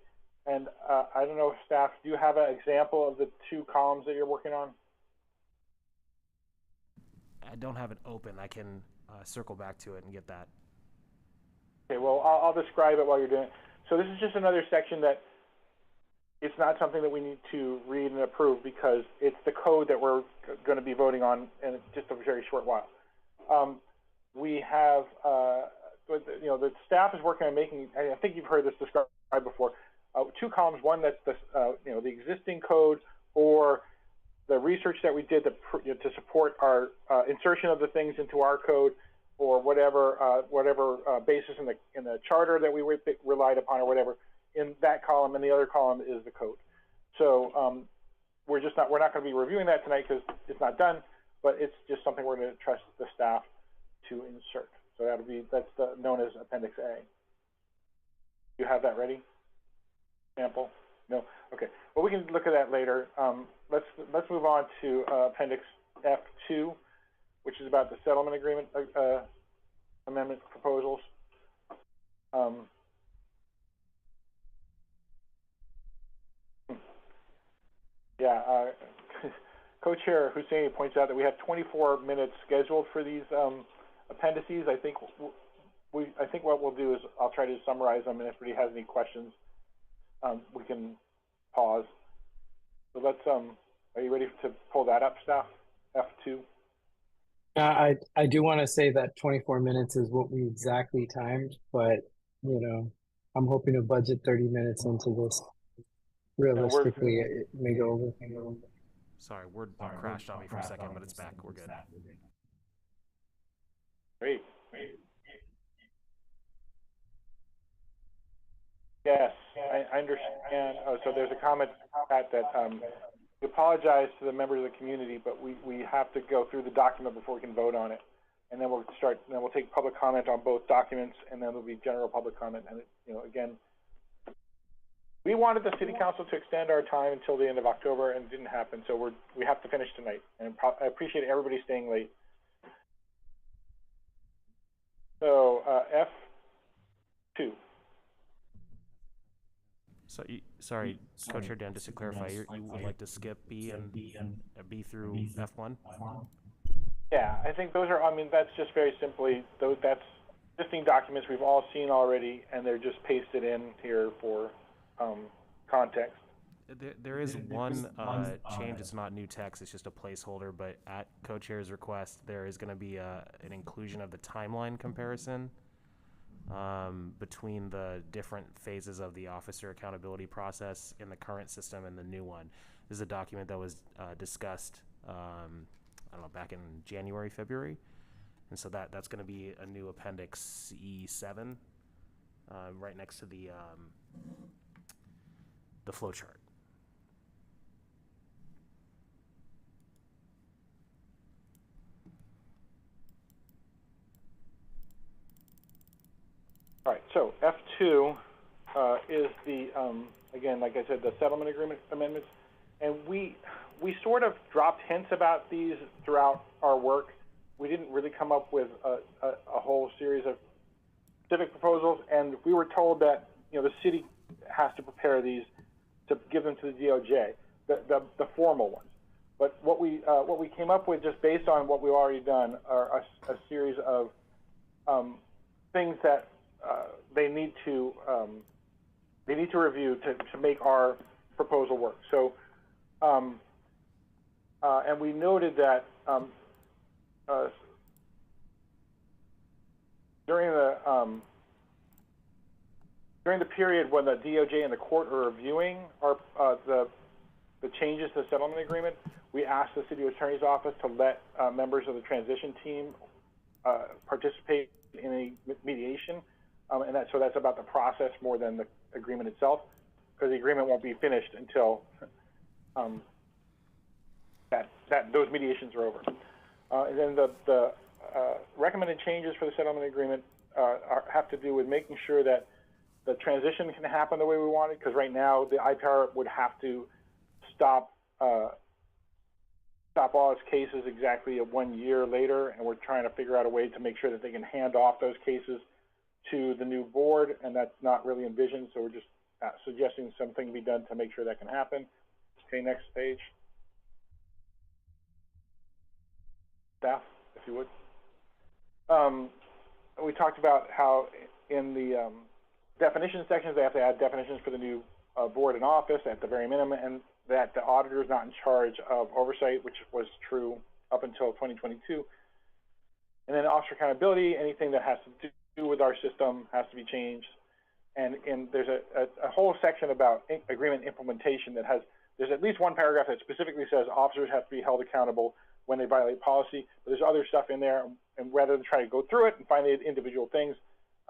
And I don't know, staff, do you have an example of the two columns that you're working on? I don't have it open. I can circle back to it and get that. Okay, well, I'll describe it while you're doing it. So this is just another section that it's not something that we need to read and approve because it's the code that we're going to be voting on in just a very short while. We have, the staff is working on making, I think you've heard this described before, two columns, one that's the existing code or the research that we did to support our insertion of the things into our code, or whatever basis in the charter that we relied upon, or whatever, in that column, and the other column is the code. So we're not going to be reviewing that tonight because it's not done, but it's just something we're going to trust the staff to insert. So that's known as Appendix A. You have that ready? Sample? No? Okay. Well, we can look at that later. Let's move on to Appendix F2, which is about the settlement agreement amendment proposals. Co-Chair Husseini points out that we have 24 minutes scheduled for these appendices. I think what we'll do is I'll try to summarize them, and if anybody has any questions, we can pause. So let's, are you ready to pull that up, staff? F2? I do want to say that 24 minutes is what we exactly timed, but, I'm hoping to budget 30 minutes into this. Realistically, it may go over. Sorry, Word crashed on me for a second, but it's back. We're good. Great. Yes, I understand. Oh, so there's a comment that we apologize to the members of the community, but we have to go through the document before we can vote on it, and then we'll take public comment on both documents, and then there'll be general public comment. And again, we wanted the City Council to extend our time until the end of October, and it didn't happen. So we have to finish tonight, and I appreciate everybody staying late. So F2. So, sorry, Co-Chair Dan, just to clarify, you would like to skip B and B through F1? Yeah, I think those are, I mean, that's just very simply, that's existing documents we've all seen already, and they're just pasted in here for context. There is one change. It's not new text. It's just a placeholder. But at co-chair's request, there is going to be an inclusion of the timeline comparison between the different phases of the officer accountability process in the current system and the new one. This is a document that was discussed, I don't know, back in January, February. And so that's going to be a new Appendix E7 right next to the flow chart. All right, so F2 is the, again, like I said, the settlement agreement amendments. And we sort of dropped hints about these throughout our work. We didn't really come up with a whole series of specific proposals, and we were told that, you know, the city has to prepare these to give them to the DOJ, the formal ones. But what we came up with, just based on what we've already done, are a series of things that they need to review to make our proposal work. So, and we noted that during the period when the DOJ and the court are reviewing the changes to the settlement agreement, we asked the city attorney's office to let members of the transition team participate in a mediation. And so that's about the process more than the agreement itself, because the agreement won't be finished until those mediations are over. And then the recommended changes for the settlement agreement have to do with making sure that the transition can happen the way we want it, because right now the IPR would have to stop all its cases exactly 1 year later, and we're trying to figure out a way to make sure that they can hand off those cases to the new board, and that's not really envisioned, so we're just suggesting something to be done to make sure that can happen. Okay, next page. Staff, if you would. We talked about how in the definition sections, they have to add definitions for the new board and office at the very minimum, and that the auditor is not in charge of oversight, which was true up until 2022. And then officer accountability, anything that has to do with our system has to be changed. And there's a whole section about agreement implementation that there's at least one paragraph that specifically says officers have to be held accountable when they violate policy, but there's other stuff in there, and rather than try to go through it and find the individual things,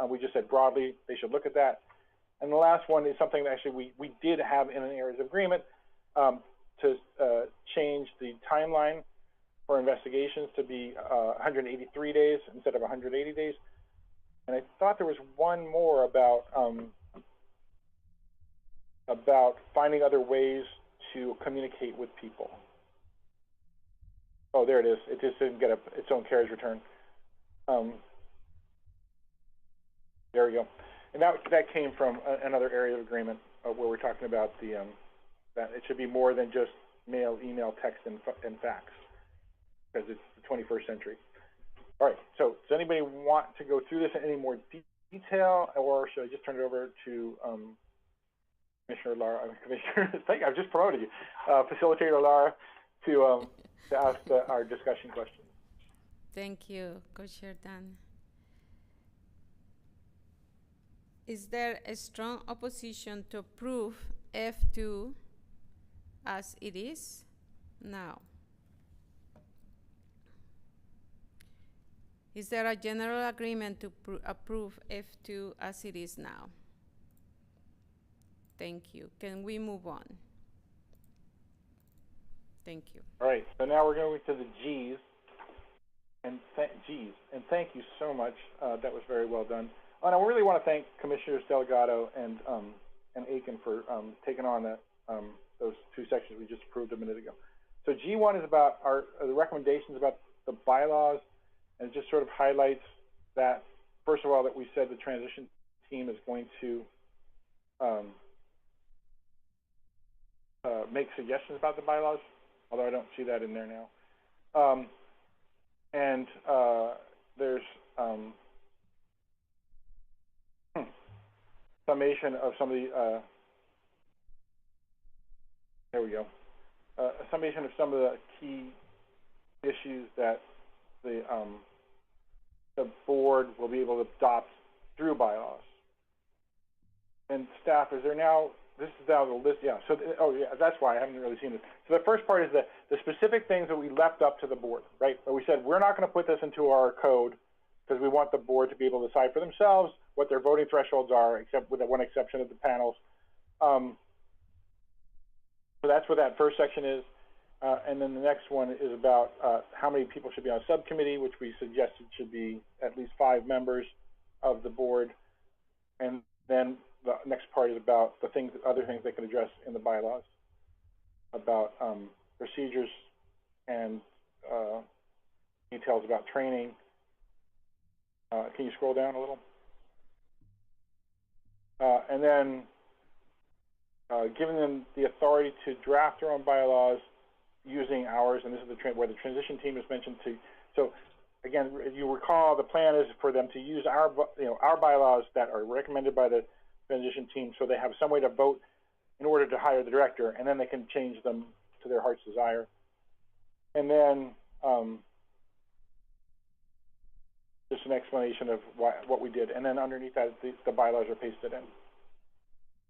we just said broadly they should look at that. And the last one is something that actually we did have in an areas of agreement to change the timeline for investigations to be 183 days instead of 180 days. And I thought there was one more about finding other ways to communicate with people. Oh, there it is. It just didn't get its own carriage return. There we go. And that came from another area of agreement where we're talking about that it should be more than just mail, email, text, and fax, because it's the 21st century. All right, so does anybody want to go through this in any more detail, or should I just turn it over to Commissioner Lara? I've just promoted you, Facilitator Lara, to ask our discussion questions. Thank you, Co-Chair Dan. Is there a strong opposition to approve F2 as it is now? Is there a general agreement to approve F2 as it is now? Thank you. Can we move on? Thank you. All right, so now we're going to the G's. And thank you so much. That was very well done. And I really want to thank Commissioners Delgado and Aiken for taking on those two sections we just approved a minute ago. So G1 is about the recommendations about the bylaws, and it just sort of highlights that first of all, that we said the transition team is going to make suggestions about the bylaws, although I don't see that in there now. And there's summation of some of the, there we go, a summation of some of the key issues that the board will be able to adopt through bylaws. And staff, is there now, this is now the list, yeah, so, oh yeah, that's why I haven't really seen it. So the first part is the specific things that we left up to the board, right? But we said, we're not gonna put this into our code because we want the board to be able to decide for themselves what their voting thresholds are, except with the one exception of the panels. So that's what that first section is. And then the next one is about how many people should be on a subcommittee, which we suggested should be at least 5 members of the board. And then the next part is about the things, other things they can address in the bylaws about procedures and details about training. Can you scroll down a little? And then giving them the authority to draft their own bylaws using ours, and this is where the transition team is mentioned to. So again, if you recall, the plan is for them to use our bylaws that are recommended by the transition team, so they have some way to vote in order to hire the director, and then they can change them to their heart's desire. And then just an explanation of what we did, and then underneath that, the bylaws are pasted in.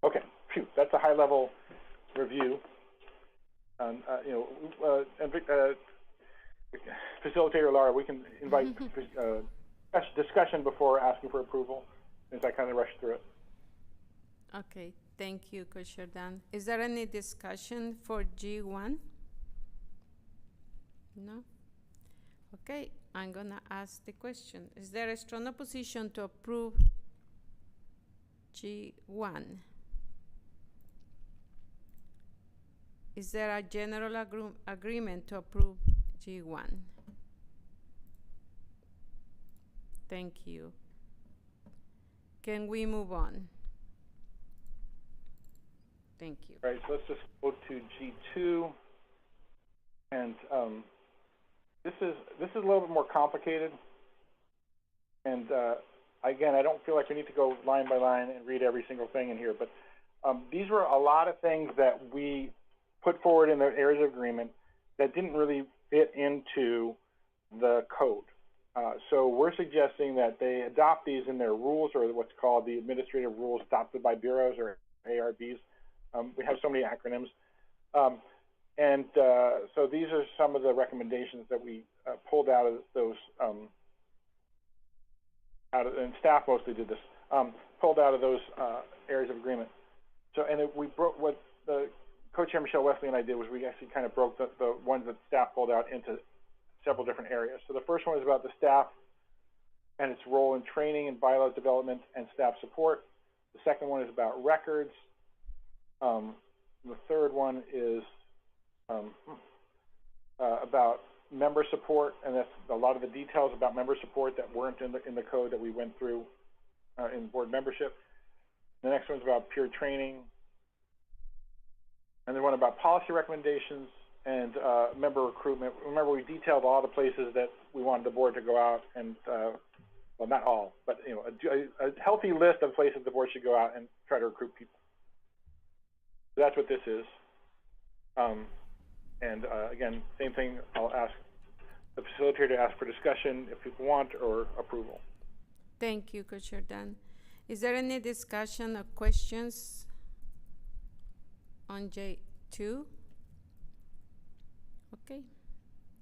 Okay, phew, that's a high-level review. Facilitator Laura, we can invite discussion before asking for approval, since I kind of rushed through it. Okay, thank you, Commissioner Dan. Is there any discussion for G1? No? Okay, I'm gonna ask the question. Is there a strong opposition to approve G1? Is there a general agreement to approve G1? Thank you. Can we move on? Thank you. All right, so let's just go to G2. And this is a little bit more complicated. And again, I don't feel like we need to go line by line and read every single thing in here, but these were a lot of things that we put forward in the areas of agreement that didn't really fit into the code. So we're suggesting that they adopt these in their rules, or what's called the administrative rules adopted by bureaus, or ARBs. We have so many acronyms. So these are some of the recommendations that we pulled out of those, and staff mostly did this, pulled out of those areas of agreement. So, and we broke, what the co-chair Michelle Wesley and I did was we actually kind of broke the ones that staff pulled out into several different areas. So the first one is about the staff and its role in training and bylaws development and staff support. The second one is about records. The third one is about member support, and that's a lot of the details about member support that weren't in the code that we went through in board membership. The next one's about peer training. And then one about policy recommendations and member recruitment. Remember, we detailed all the places that we wanted the board to go out, and well, not all, but a healthy list of places the board should go out and try to recruit people. So that's what this is. Again, same thing. I'll ask the facilitator to ask for discussion if people want, or approval. Thank you, Co-Chair Dan. Is there any discussion or questions on J2? Okay,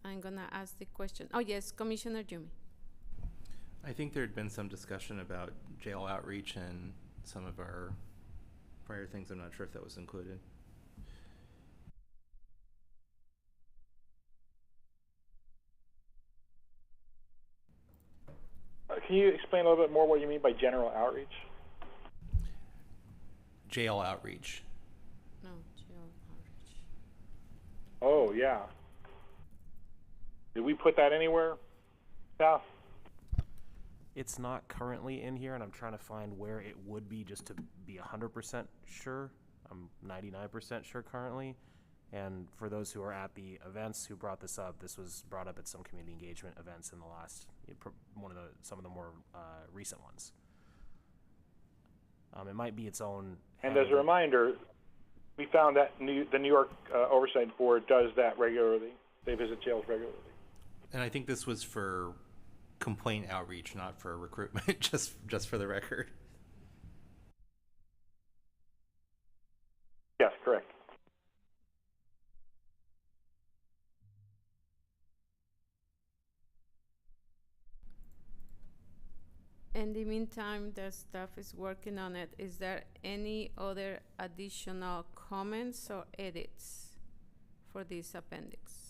I'm gonna ask the question. Oh yes, Commissioner Jimmy. I think there had been some discussion about jail outreach and some of our prior things. I'm not sure if that was included. Can you explain a little bit more what you mean by general outreach? Jail outreach. No, jail outreach. Oh, yeah. Did we put that anywhere? Yeah. It's not currently in here, and I'm trying to find where it would be just to be 100% sure. I'm 99% sure currently. And for those who are at the events who brought this up, this was brought up at some community engagement events in the last, some of the more recent ones. It might be its own. And as a reminder, we found that the New York Oversight Board does that regularly. They visit jails regularly. And I think this was for complaint outreach, not for recruitment, just for the record. Yes, correct. In the meantime, the staff is working on it. Is there any other additional comments or edits for this appendix?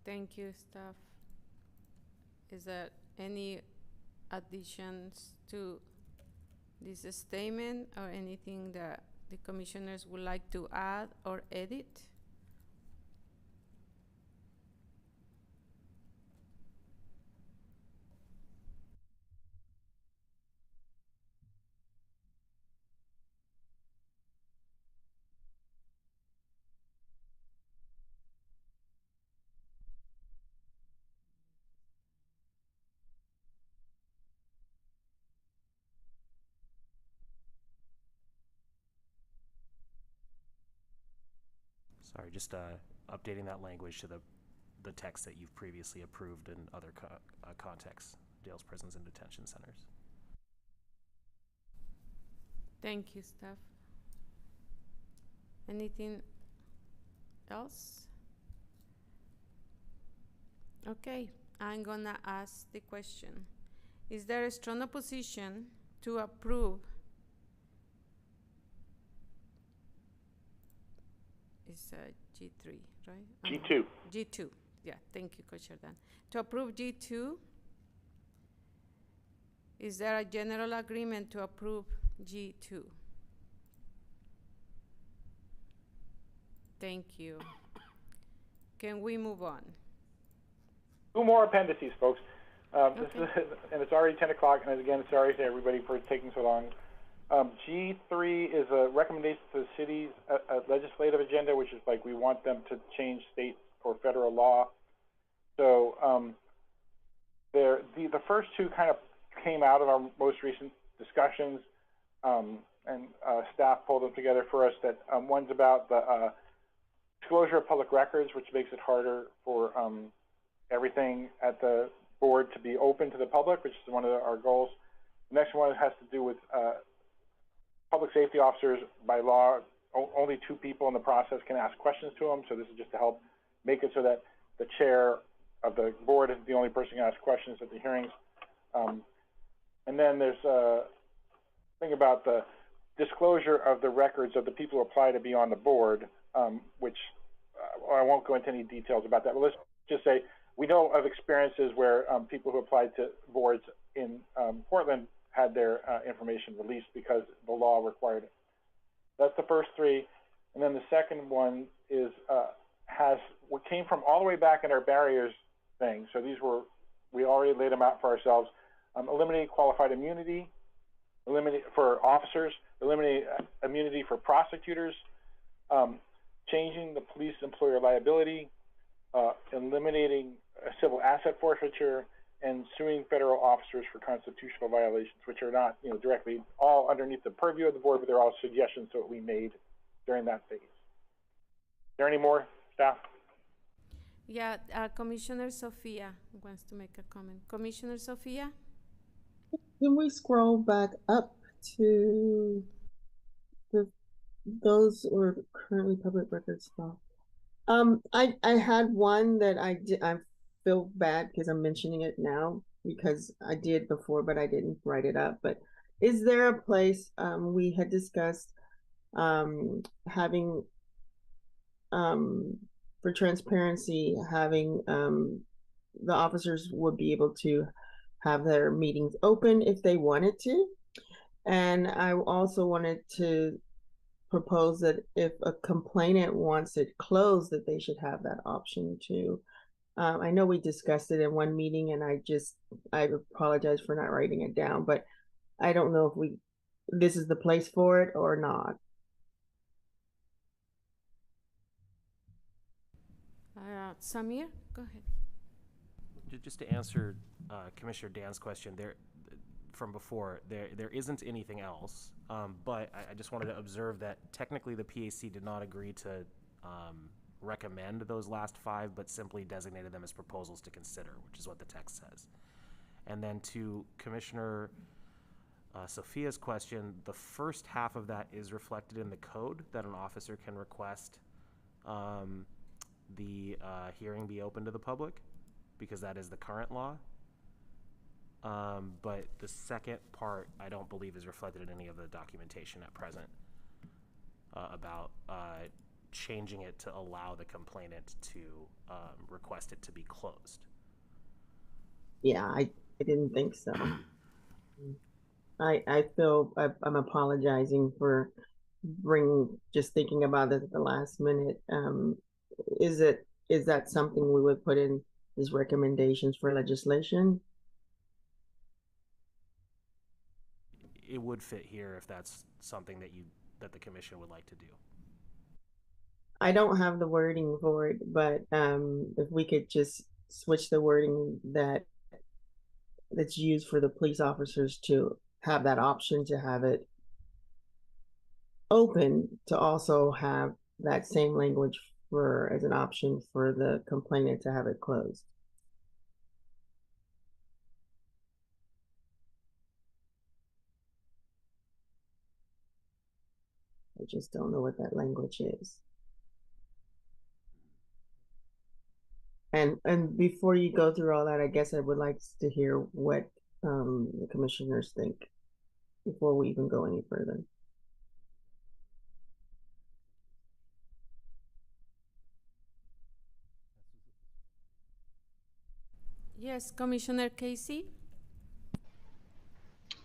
Thank you, staff. Is there any additions to this statement or anything that the commissioners would like to add or edit? Sorry, just updating that language to the text that you've previously approved in other contexts, jails, prisons, and detention centers. Thank you, staff. Anything else? Okay, I'm gonna ask the question. Is there a strong opposition to approve? It's G3, right? G2. G2, yeah, thank you, Coach Jordan. To approve G2, is there a general agreement to approve G2? Thank you. Can we move on? 2 more appendices, folks. Okay. And it's already 10 o'clock, and again, sorry to everybody for taking so long. G3 is a recommendation to the city's legislative agenda, which is like we want them to change state or federal law. So the first 2 kind of came out of our most recent discussions, and staff pulled them together for us. That one's about the disclosure of public records, which makes it harder for everything at the board to be open to the public, which is one of our goals. The next one has to do with public safety officers. By law, only 2 people in the process can ask questions to them, so this is just to help make it so that the chair of the board is the only person who can ask questions at the hearings. And then there's a thing about the disclosure of the records of the people who apply to be on the board, which I won't go into any details about that, but let's just say we know of experiences where people who applied to boards in Portland had their information released because the law required it. That's the first 3. And then the second one is has what came from all the way back in our barriers thing. So these were, we already laid them out for ourselves. Eliminate qualified immunity, eliminate for officers, eliminate immunity for prosecutors, changing the police employer liability, eliminating civil asset forfeiture, and suing federal officers for constitutional violations, which are not, directly all underneath the purview of the board, but they're all suggestions that we made during that phase. Is there any more, staff? Yeah, Commissioner Sophia wants to make a comment. Commissioner Sophia? Can we scroll back up to the those were currently public records law. I had one that I feel bad because I'm mentioning it now because I did before, but I didn't write it up. But is there a place we had discussed having for transparency, having the officers would be able to have their meetings open if they wanted to. And I also wanted to propose that if a complainant wants it closed, that they should have that option too. I know we discussed it in one meeting and I apologize for not writing it down, but I don't know if this is the place for it or not. Samir, go ahead. Just to answer Commissioner Dan's question, from before, there isn't anything else, but I just wanted to observe that technically the PAC did not agree to recommend those last 5, but simply designated them as proposals to consider, which is what the text says. And then to Commissioner Sophia's question, the first half of that is reflected in the code that an officer can request the hearing be open to the public, because that is the current law. But the second part, I don't believe is reflected in any of the documentation at present about changing it to allow the complainant to request it to be closed. Yeah, I didn't think so. I feel I'm apologizing for just thinking about it at the last minute. Is that something we would put in as recommendations for legislation? It would fit here if that's something that the commission would like to do. I don't have the wording for it, but if we could just switch the wording that's used for the police officers to have that option to have it open, to also have that same language as an option for the complainant to have it closed. I just don't know what that language is. And before you go through all that, I guess I would like to hear what the commissioners think before we even go any further. Yes, Commissioner Casey. I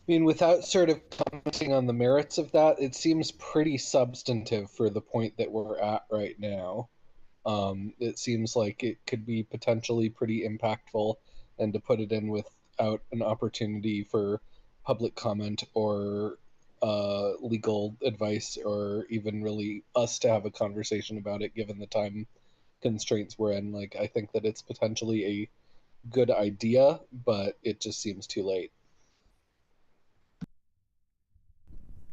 mean, without sort of commenting on the merits of that, it seems pretty substantive for the point that we're at right now. It seems like it could be potentially pretty impactful, and to put it in without an opportunity for public comment or legal advice, or even really us to have a conversation about it, given the time constraints we're in, like, I think that it's potentially a good idea, but it just seems too late.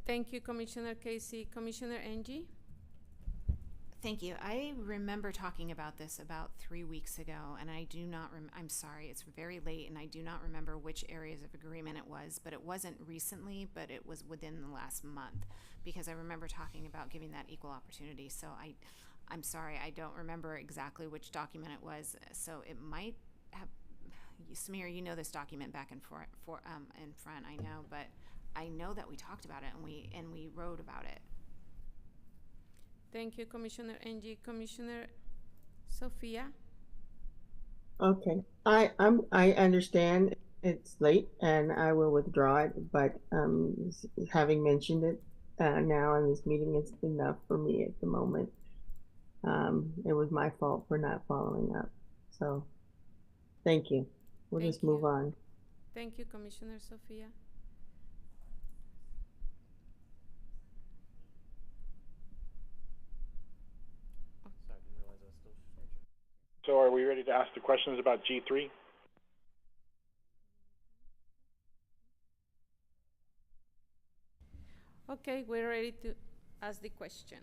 Thank you, Commissioner Casey. Commissioner Angie? Thank you. I remember talking about this about 3 weeks ago, and I do not I'm sorry, it's very late, and I do not remember which areas of agreement it was, but it wasn't recently, but it was within the last month, because I remember talking about giving that equal opportunity. So I'm sorry, I don't remember exactly which document it was, so it might have, Samir, you know this document back and forth, in front, I know, but I know that we talked about it and we wrote about it. Thank you, Commissioner Angie. Commissioner Sophia? Okay, I understand it's late and I will withdraw it, but having mentioned it now in this meeting, it's enough for me at the moment. It was my fault for not following up. So thank you. We'll just move on. Thank you, Commissioner Sophia. So are we ready to ask the questions about G3? Okay, we're ready to ask the question.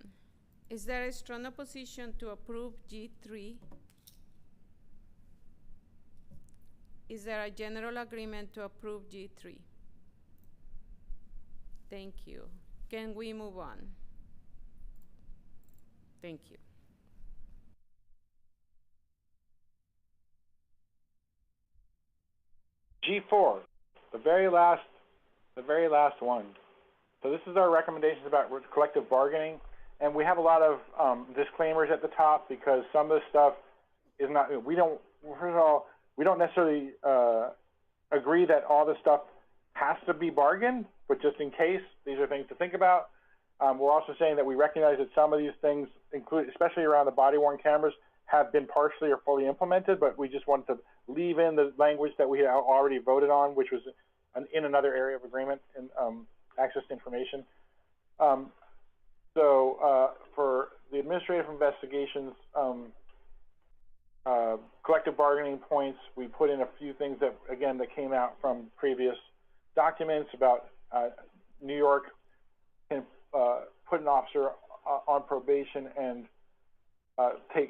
Is there a strong opposition to approve G3? Is there a general agreement to approve G3? Thank you. Can we move on? Thank you. G4, the very last one. So this is our recommendations about collective bargaining, and we have a lot of disclaimers at the top because some of the stuff is not. First of all, we don't necessarily agree that all this stuff has to be bargained, but just in case, these are things to think about. We're also saying that we recognize that some of these things, especially around the body-worn cameras, have been partially or fully implemented, but we just wanted to leave in the language that we had already voted on, which was in another area of agreement in access to information. For the administrative investigations, collective bargaining points, we put in a few things that, again, that came out from previous documents about New York can put an officer on probation and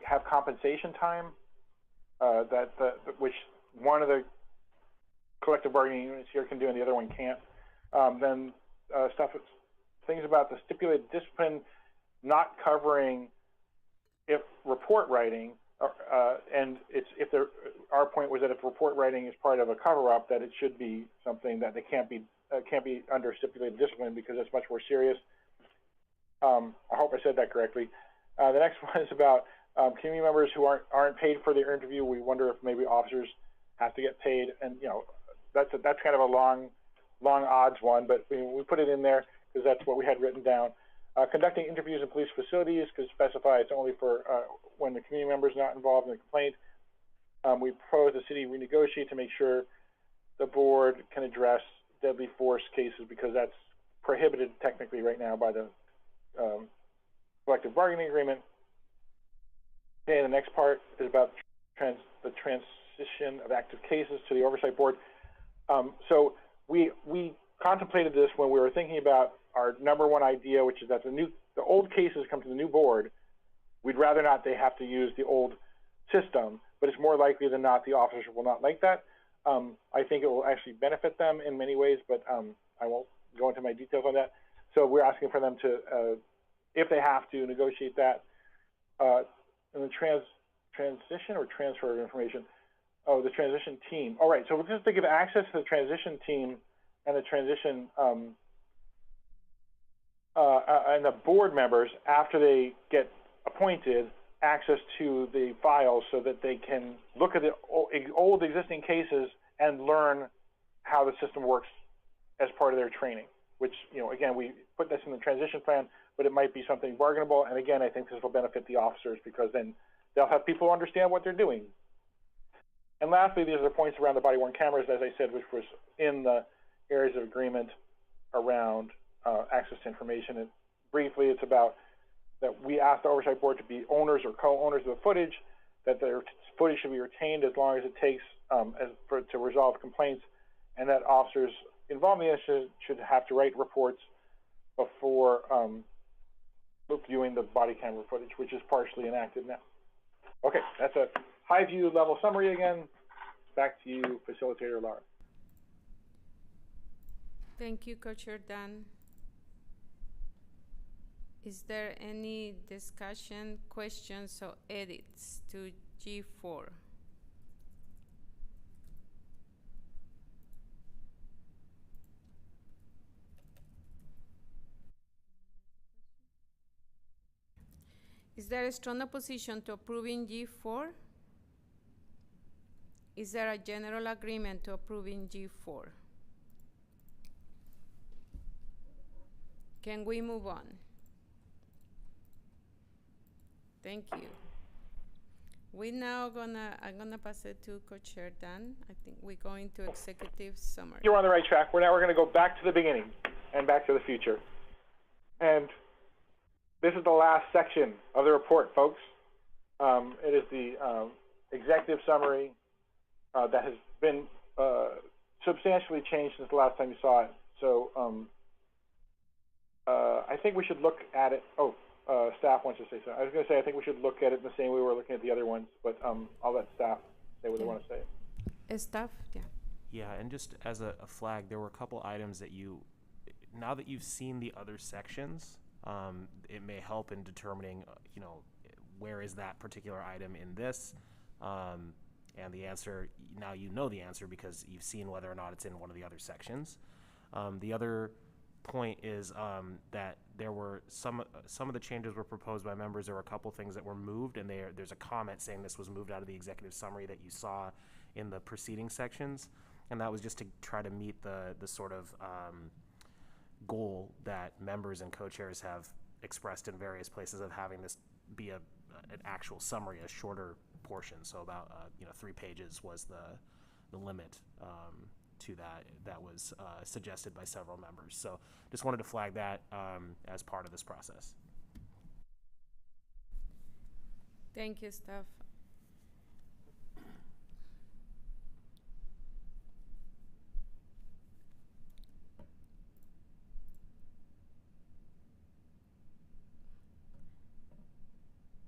have compensation time, which one of the collective bargaining units here can do and the other one can't. Then things about the stipulated discipline not covering if report writing, and our point was that if report writing is part of a cover-up, that it should be something that they can't be under stipulated discipline because it's much more serious. I hope I said that correctly. The next one is about community members who aren't paid for their interview. We wonder if maybe officers have to get paid, and that's kind of a long odds one, but we put it in there because that's what we had written down. Conducting interviews in police facilities could specify it's only for when the community member is not involved in the complaint. We propose the city renegotiate to make sure the board can address deadly force cases because that's prohibited technically right now by the collective bargaining agreement. Okay, the next part is about the transition of active cases to the oversight board. So we contemplated this when we were thinking about our number one idea, which is that the old cases come to the new board. We'd rather not they have to use the old system, but it's more likely than not the officers will not like that. I think it will actually benefit them in many ways, but I won't go into my details on that. So we're asking for them to, if they have to, negotiate that. And the transition or transfer of information. Oh, the transition team. All right, so we're just to give access to the transition team and the transition and the board members after they get appointed access to the files so that they can look at the old existing cases and learn how the system works as part of their training, which, again, we put this in the transition plan, but it might be something bargainable. And again, I think this will benefit the officers because then they'll have people who understand what they're doing. And lastly, these are the points around the body-worn cameras, as I said, which was in the areas of agreement around access to information. And briefly, it's about that we asked the oversight board to be owners or co-owners of the footage, that their footage should be retained as long as it takes to resolve complaints, and that officers involved in this should have to write reports before viewing the body camera footage, which is partially enacted now. Okay, that's a high view level summary again. Back to you, Facilitator Laura. Thank you, Co-Chair Dan. Is there any discussion, questions, or edits to G4? Is there a strong opposition to approving G4? Is there a general agreement to approving G4? Can we move on? Thank you. I'm gonna pass it to Co-Chair Dan. I think we're going to executive summary. You're on the right track. We're gonna go back to the beginning and back to the future. And this is the last section of the report, folks. It is the executive summary that has been substantially changed since the last time you saw it. So I think we should look at it. Staff wants to say something. I was going to say I think we should look at it in the same way we were looking at the other ones, but I'll let staff say what they want to say. Staff, yeah. Yeah, and just as a flag, there were a couple items that now that you've seen the other sections, It may help in determining, where is that particular item in this? And the answer, now you know the answer because you've seen whether or not it's in one of the other sections. The other point is that there were some of the changes were proposed by members. There were a couple things that were moved, and there's a comment saying this was moved out of the executive summary that you saw in the preceding sections, and that was just to try to meet the sort of goal that members and co-chairs have expressed in various places of having this be an actual summary, a shorter portion. So about 3 pages was the limit to that was suggested by several members. So just wanted to flag that as part of this process. Thank you, Steph.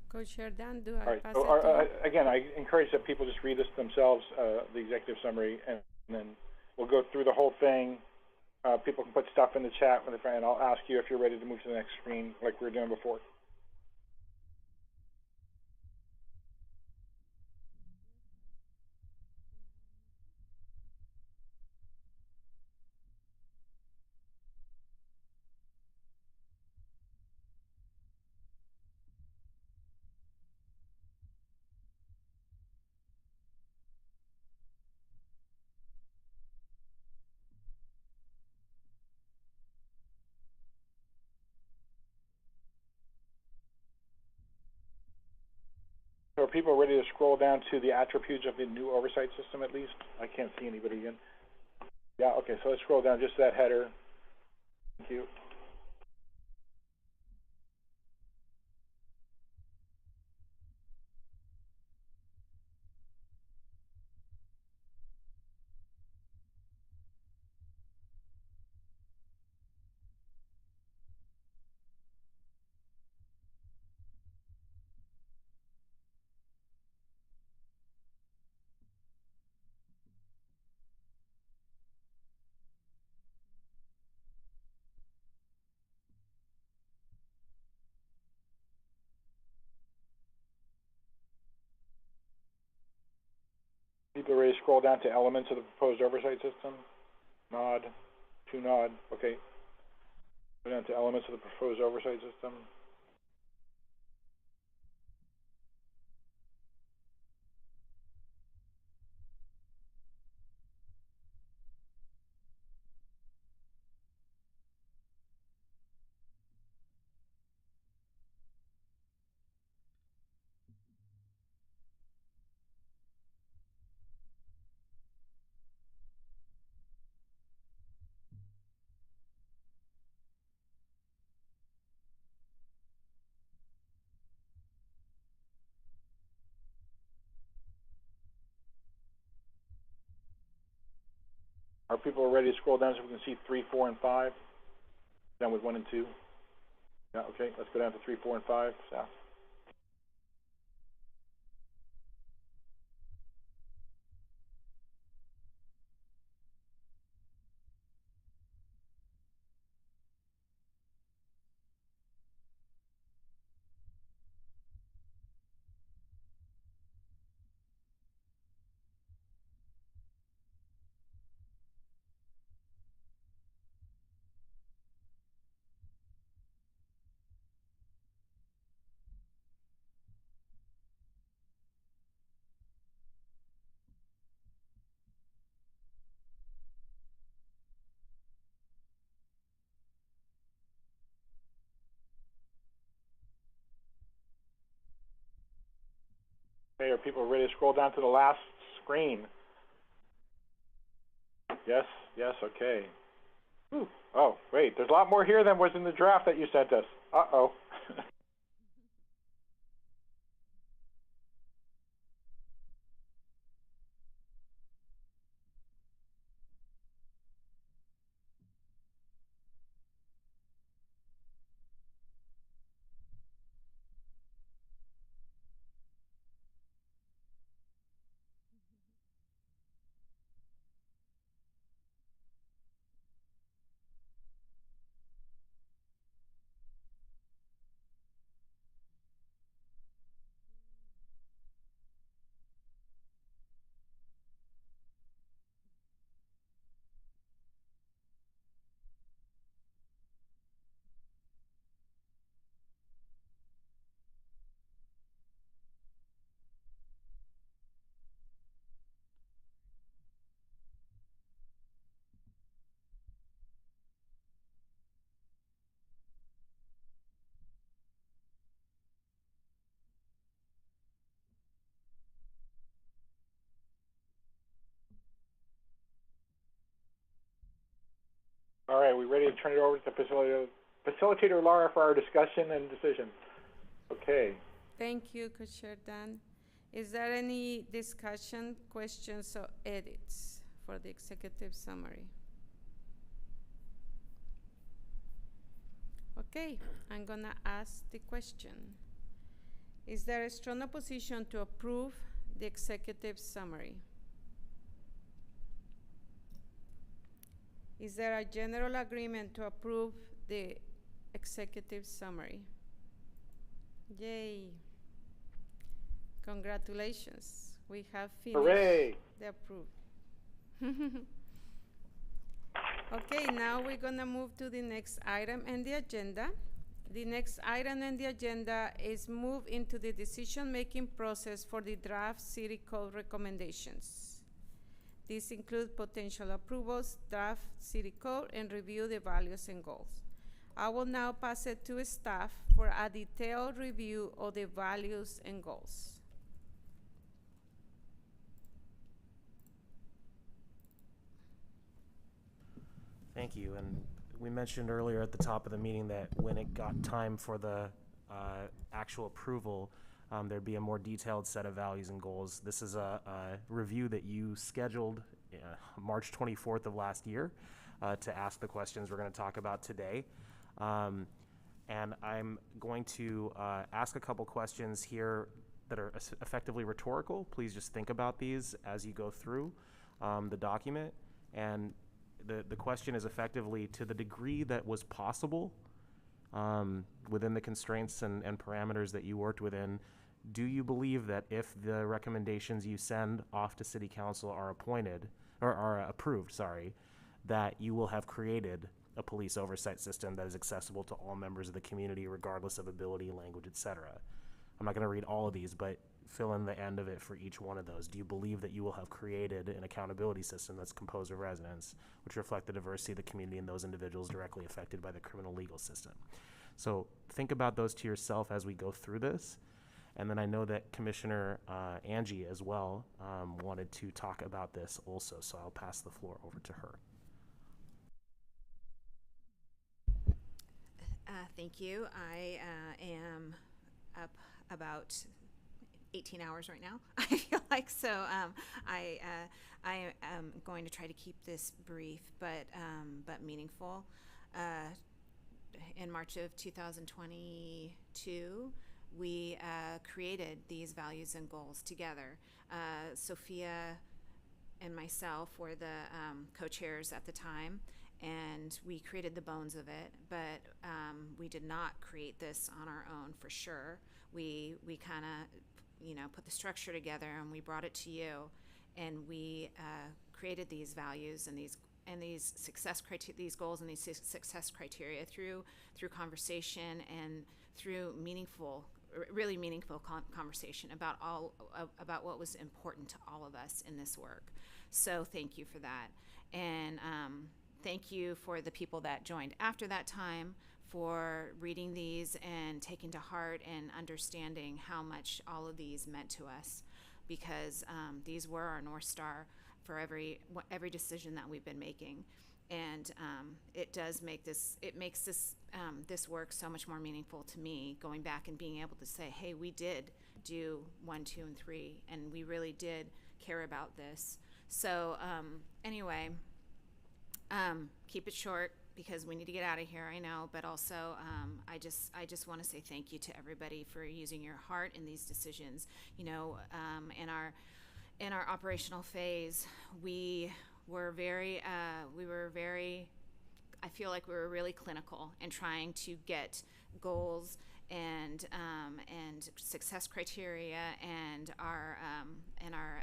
Co-chair Dan, do I pass it to you? Again, I encourage that people just read this themselves, the executive summary, and then we'll go through the whole thing. People can put stuff in the chat, and I'll ask you if you're ready to move to the next screen like we were doing before. So are people ready to scroll down to the attributes of the new oversight system at least? I can't see anybody again. Yeah, okay, so let's scroll down just to that header. Thank you. People ready to scroll down to elements of the proposed oversight system? Nod. 2 nod. Okay. Go down to elements of the proposed oversight system. Are people ready to scroll down so we can see 3, 4, and 5? Down with 1 and 2. Yeah, okay. Let's go down to 3, 4, and 5. South. Okay, are people ready to scroll down to the last screen? Yes, yes, okay. Whew. Oh, wait, there's a lot more here than was in the draft that you sent us. Uh-oh. All right, we ready to turn it over to Facilitator Laura for our discussion and decision? Okay. Thank you, Co-Chair Dan. Is there any discussion, questions, or edits for the executive summary? Okay, I'm gonna ask the question. Is there a strong opposition to approve the executive summary? Is there a general agreement to approve the executive summary? Yay. Congratulations. We have finished Hooray. the approve. Okay, now we're gonna move to the next item on the agenda. The next item on the agenda is move into the decision-making process for the draft city code recommendations. These include potential approvals, draft city code, and review the values and goals. I will now pass it to staff for a detailed review of the values and goals. Thank you. And we mentioned earlier at the top of the meeting that when it got time for the actual approval, there'd be a more detailed set of values and goals. This is a review that you scheduled March 24th of last year to ask the questions we're going to talk about today. And I'm going to ask a couple questions here that are effectively rhetorical. Please just think about these as you go through the document. And the question is effectively, to the degree that was possible within the constraints and parameters that you worked within, do you believe that if the recommendations you send off to City Council are approved, that you will have created a police oversight system that is accessible to all members of the community, regardless of ability, language, etc.? I'm not going to read all of these, but fill in the end of it for each one of those. Do you believe that you will have created an accountability system that's composed of residents, which reflect the diversity of the community and those individuals directly affected by the criminal legal system? So think about those to yourself as we go through this. And then I know that Commissioner Angie as well wanted to talk about this also, so I'll pass the floor over to her. Thank you. I am up about 18 hours right now, I feel like. So I am going to try to keep this brief but meaningful. In March of 2022, we created these values and goals together. Sophia and myself were the co-chairs at the time, and we created the bones of it, but we did not create this on our own for sure. We kind of put the structure together, and we brought it to you, and we created these values and these success criteria, these goals and these success criteria through conversation and through really meaningful conversation about what was important to all of us in this work. So thank you for that, and thank you for the people that joined after that time, for reading these and taking to heart and understanding how much all of these meant to us, because these were our North Star for every decision that we've been making. And it makes this work so much more meaningful to me, going back and being able to say, hey, we did do 1, 2, and 3, and we really did care about this. So anyway, keep it short because we need to get out of here, I know, but also I just want to say thank you to everybody for using your heart in these decisions. In our operational phase, I feel like we were really clinical in trying to get goals and success criteria and our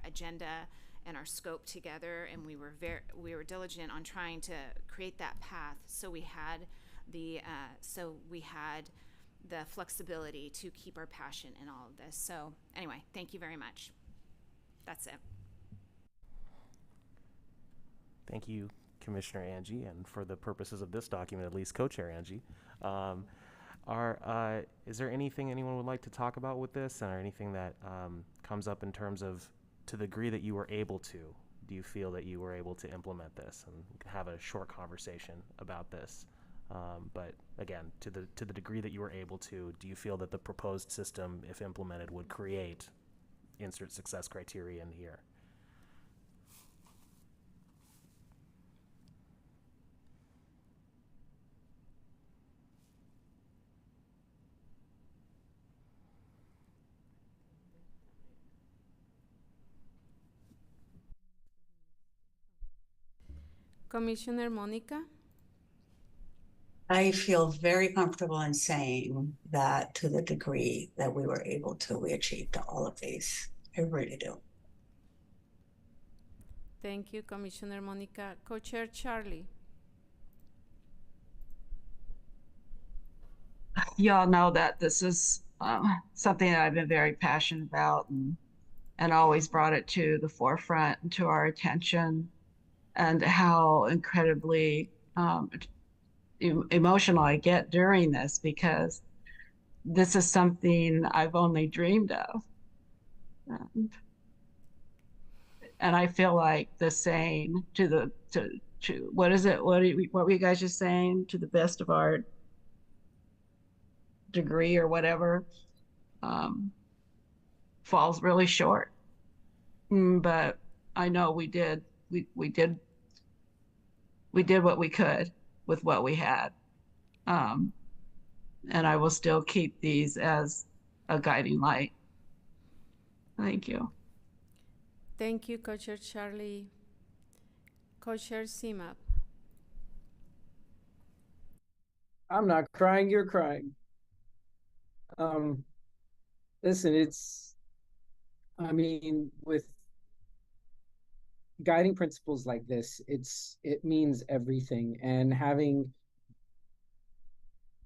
agenda and our scope together, and we were diligent on trying to create that path. So we had the flexibility to keep our passion in all of this. So anyway, thank you very much. That's it. Thank you, Commissioner Angie, and for the purposes of this document, at least Co-Chair Angie. Is there anything anyone would like to talk about with this, or anything that comes up in terms of, to the degree that you were able to, do you feel that you were able to implement this and have a short conversation about this? But again, to the degree that you were able to, do you feel that the proposed system, if implemented, would create insert success criteria in here? Commissioner Monica? I feel very comfortable in saying that to the degree that we were able to, we achieved all of these. I really do. Thank you, Commissioner Monica. Co-Chair Charlie? Y'all know that this is something that I've been very passionate about and always brought it to the forefront and to our attention, and how incredibly emotional I get during this, because this is something I've only dreamed of. And I feel like the saying to what is it? What were you guys just saying? To the best of our degree or whatever, falls really short. But I know we did what we could with what we had. And I will still keep these as a guiding light. Thank you. Thank you, Co-Chair Charlie. Co-Chair CMAP? I'm not crying, you're crying. Listen, I mean, with guiding principles like this, it means everything. And having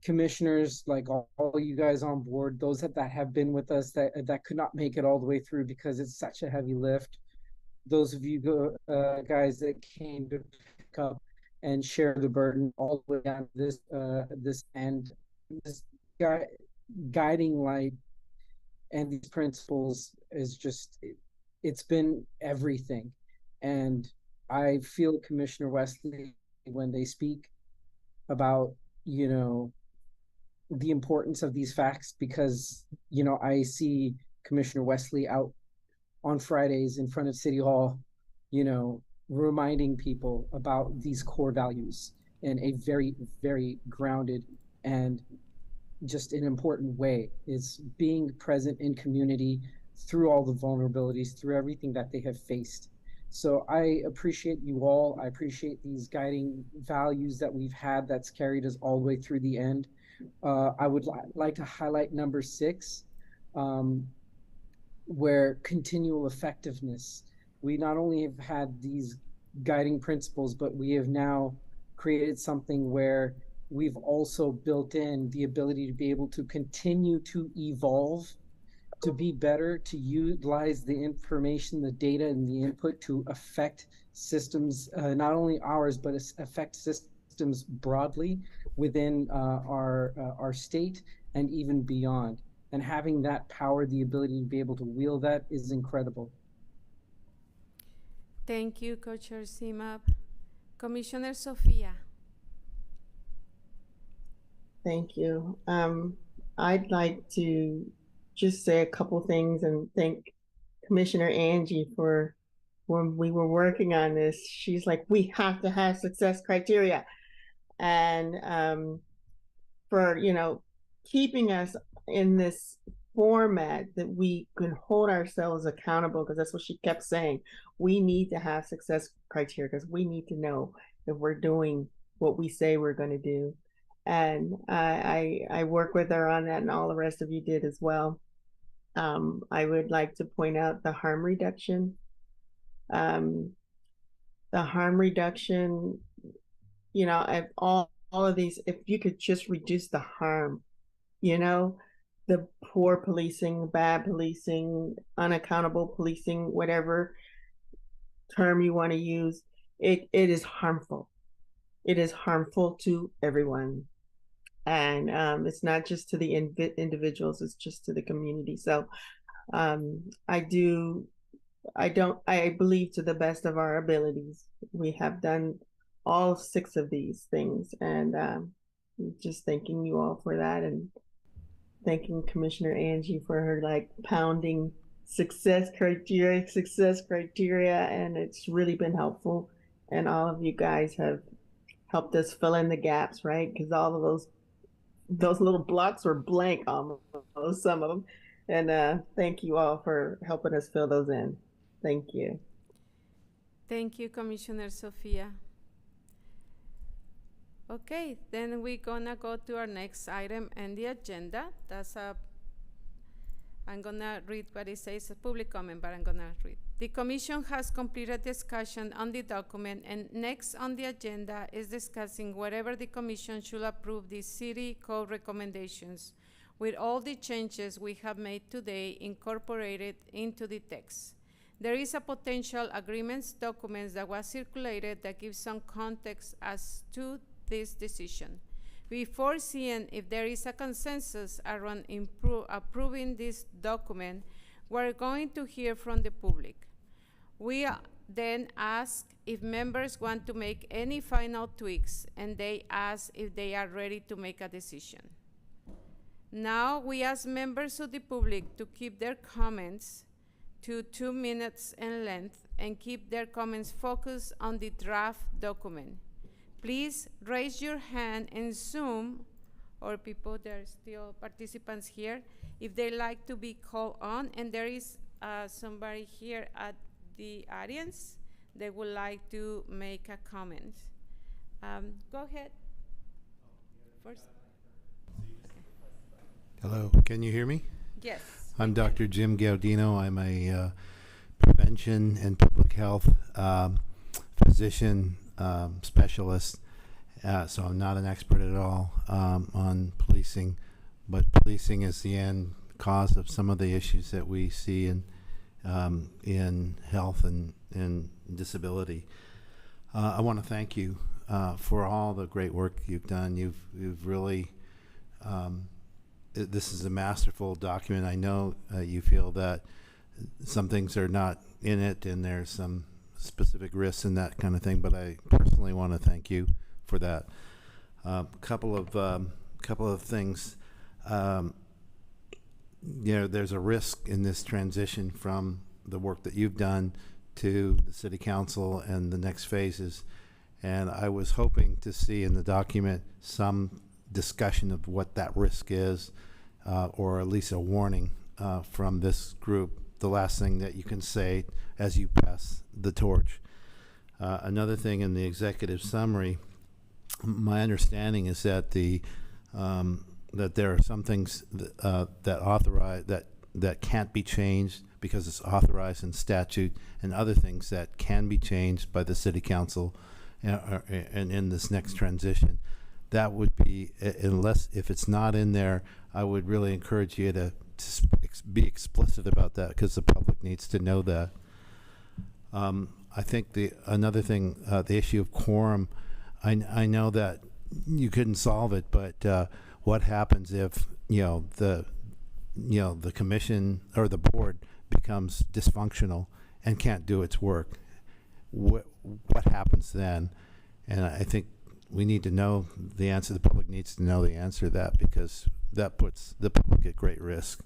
commissioners like all you guys on board, those that have been with us that could not make it all the way through because it's such a heavy lift. Those of you guys that came to pick up and share the burden all the way down to this end, this guiding light and these principles is just, it's been everything. And I feel Commissioner Wesley when they speak about, you know, the importance of these facts, because, you know, I see Commissioner Wesley out on Fridays in front of City Hall, you know, reminding people about these core values in a very, very grounded and just an important way, is being present in community through all the vulnerabilities, through everything that they have faced. So I appreciate you all. I appreciate these guiding values that we've had that's carried us all the way through the end. I would like to highlight number 6, where continual effectiveness. We not only have had these guiding principles, but we have now created something where we've also built in the ability to be able to continue to evolve, to be better, to utilize the information, the data, and the input to affect systems, not only ours, but affect systems broadly within our state and even beyond. And having that power, the ability to be able to wield that, is incredible. Thank you, Co-Chair CMAP. Commissioner Sophia? Thank you. I'd like to just say a couple things and thank Commissioner Angie for, when we were working on this, she's like, we have to have success criteria. And for, you know, keeping us in this format that we can hold ourselves accountable, because that's what she kept saying. We need to have success criteria because we need to know if we're doing what we say we're going to do. And I work with her on that, and all the rest of you did as well. I would like to point out the harm reduction. The harm reduction, you know, all of these, if you could just reduce the harm, you know, the poor policing, bad policing, unaccountable policing, whatever term you want to use, it is harmful. It is harmful to everyone. And it's not just to the individuals, it's just to the community. So I do I believe to the best of our abilities, we have done all 6 of these things, and just thanking you all for that, and thanking Commissioner Angie for her like pounding success criteria, and it's really been helpful. And all of you guys have helped us fill in the gaps, right? Because all of those little blocks were blank almost, some of them. And thank you all for helping us fill those in. Thank you. Thank you, Commissioner Sophia. Okay, then we're gonna go to our next item and the agenda. I'm gonna read what it says, a public comment, but I'm gonna read. The Commission has completed discussion on the document, and next on the agenda is discussing whether the Commission should approve the City Code recommendations with all the changes we have made today incorporated into the text. There is a potential agreements document that was circulated that gives some context as to this decision. Before seeing if there is a consensus around approving this document, we're going to hear from the public. We then ask if members want to make any final tweaks, and they ask if they are ready to make a decision. Now we ask members of the public to keep their comments to 2 minutes in length and keep their comments focused on the draft document. Please raise your hand in Zoom, or people, there are still participants here, if they like to be called on, and there is somebody here at the audience that would like to make a comment. Go ahead. First. Hello, can you hear me? Yes. I'm Dr. Jim Gaudino. I'm a prevention and public health physician specialist, so I'm not an expert at all on policing, but policing is the end cause of some of the issues that we see in health and disability. I want to thank you for all the great work you've done. You've really this is a masterful document. I know you feel that some things are not in it, and there's some specific risks and that kind of thing, but I personally want to thank you for that. Couple of things. There's a risk in this transition from the work that you've done to the City Council and the next phases, and I was hoping to see in the document some discussion of what that risk is, or at least a warning from this group, the last thing that you can say as you pass the torch. Another thing in the executive summary, my understanding is that that there are some things that can't be changed because it's authorized in statute, and other things that can be changed by the City Council and in this next transition. That would be, unless if it's not in there, I would really encourage you to be explicit about that, because the public needs to know that. I think another thing, the issue of quorum, I know that you couldn't solve it, but what happens if the commission or the board becomes dysfunctional and can't do its work? What happens then? And I think we need to know the answer. The public needs to know the answer to that, because that puts the public at great risk.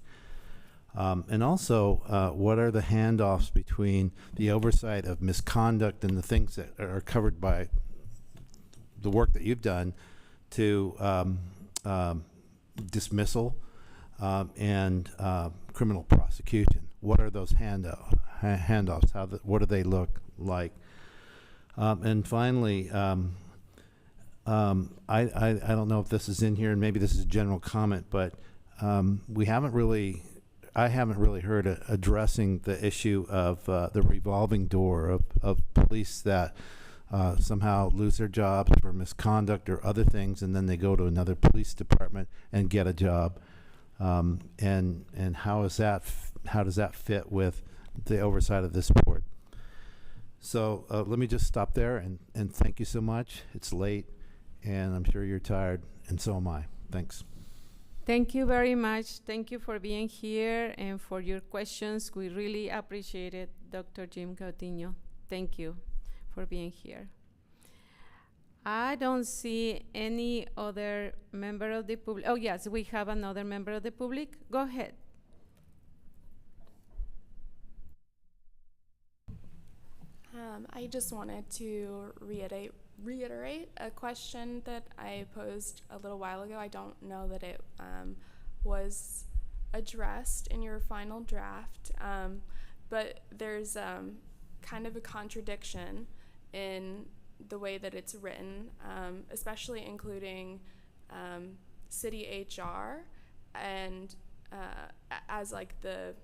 And also, what are the handoffs between the oversight of misconduct and the things that are covered by the work that you've done to dismissal and criminal prosecution? What are those handoffs? What do they look like? And finally, I don't know if this is in here, and maybe this is a general comment, but I haven't really heard addressing the issue of the revolving door of police that somehow lose their jobs for misconduct or other things, and then they go to another police department and get a job. And how does that fit with the oversight of this board? So let me just stop there and thank you so much. It's late, and I'm sure you're tired, and so am I. Thanks. Thank you very much. Thank you for being here and for your questions. We really appreciate it. Dr. Jim Gaudino. Thank you for being here. I don't see any other member of the public. Oh, yes, we have another member of the public. Go ahead. I just wanted to reiterate a question that I posed a little while ago. I don't know that it was addressed in your final draft, but there's kind of a contradiction in the way that it's written, especially including city HR and as like the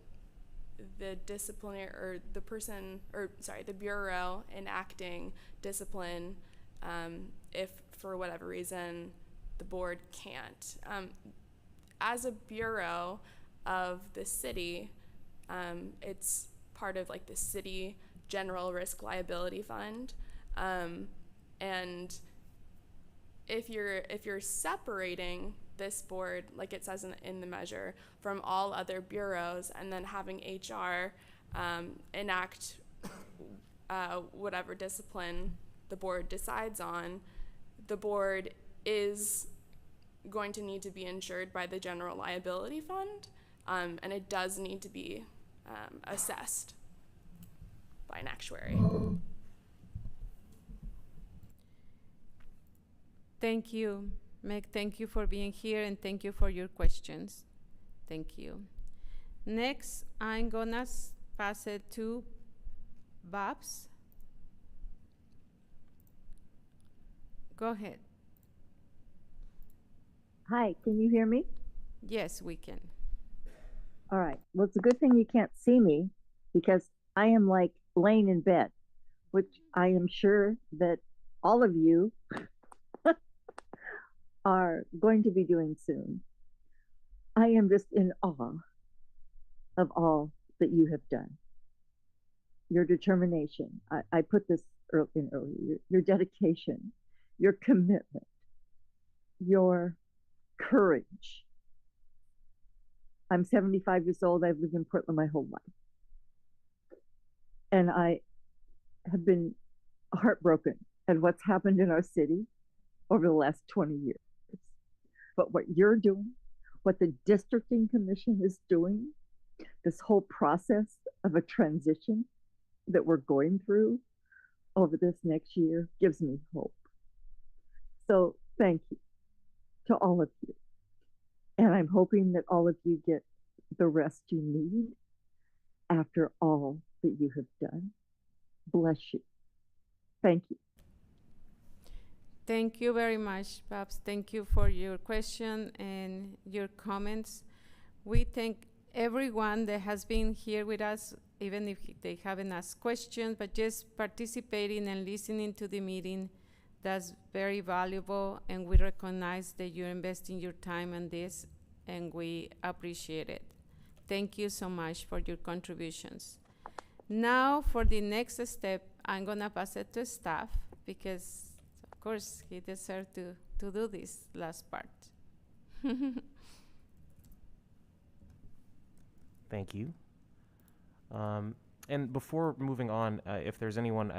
disciplinary, or the person, or sorry, the bureau enacting discipline if for whatever reason the board can't. As a bureau of the city, it's part of like the city general risk liability fund, and if you're separating this board, like it says in the measure, from all other bureaus, and then having HR enact whatever discipline the board decides on, the board is going to need to be insured by the general liability fund, and it does need to be assessed by an actuary. Thank you, Meg. Thank you for being here, and thank you for your questions. Thank you. Next, I'm gonna pass it to Babs. Go ahead. Hi, can you hear me? Yes, we can. All right. Well, it's a good thing you can't see me because I am like laying in bed, which I am sure that all of you are going to be doing soon. I am just in awe of all that you have done. Your determination. I put this in earlier. Your dedication, your commitment, your courage. I'm 75 years old. I've lived in Portland my whole life. And I have been heartbroken at what's happened in our city over the last 20 years. But what you're doing, what the districting commission is doing, this whole process of a transition that we're going through over this next year gives me hope. So thank you to all of you. And I'm hoping that all of you get the rest you need after all that you have done. Bless you. Thank you. Thank you very much, Babs. Thank you for your question and your comments. We thank everyone that has been here with us, even if they haven't asked questions, but just participating and listening to the meeting. That's very valuable, and we recognize that you're investing your time in this, and we appreciate it. Thank you so much for your contributions. Now, for the next step, I'm gonna pass it to staff, because of course he deserved to do this last part. Thank you. And before moving on, if there's anyone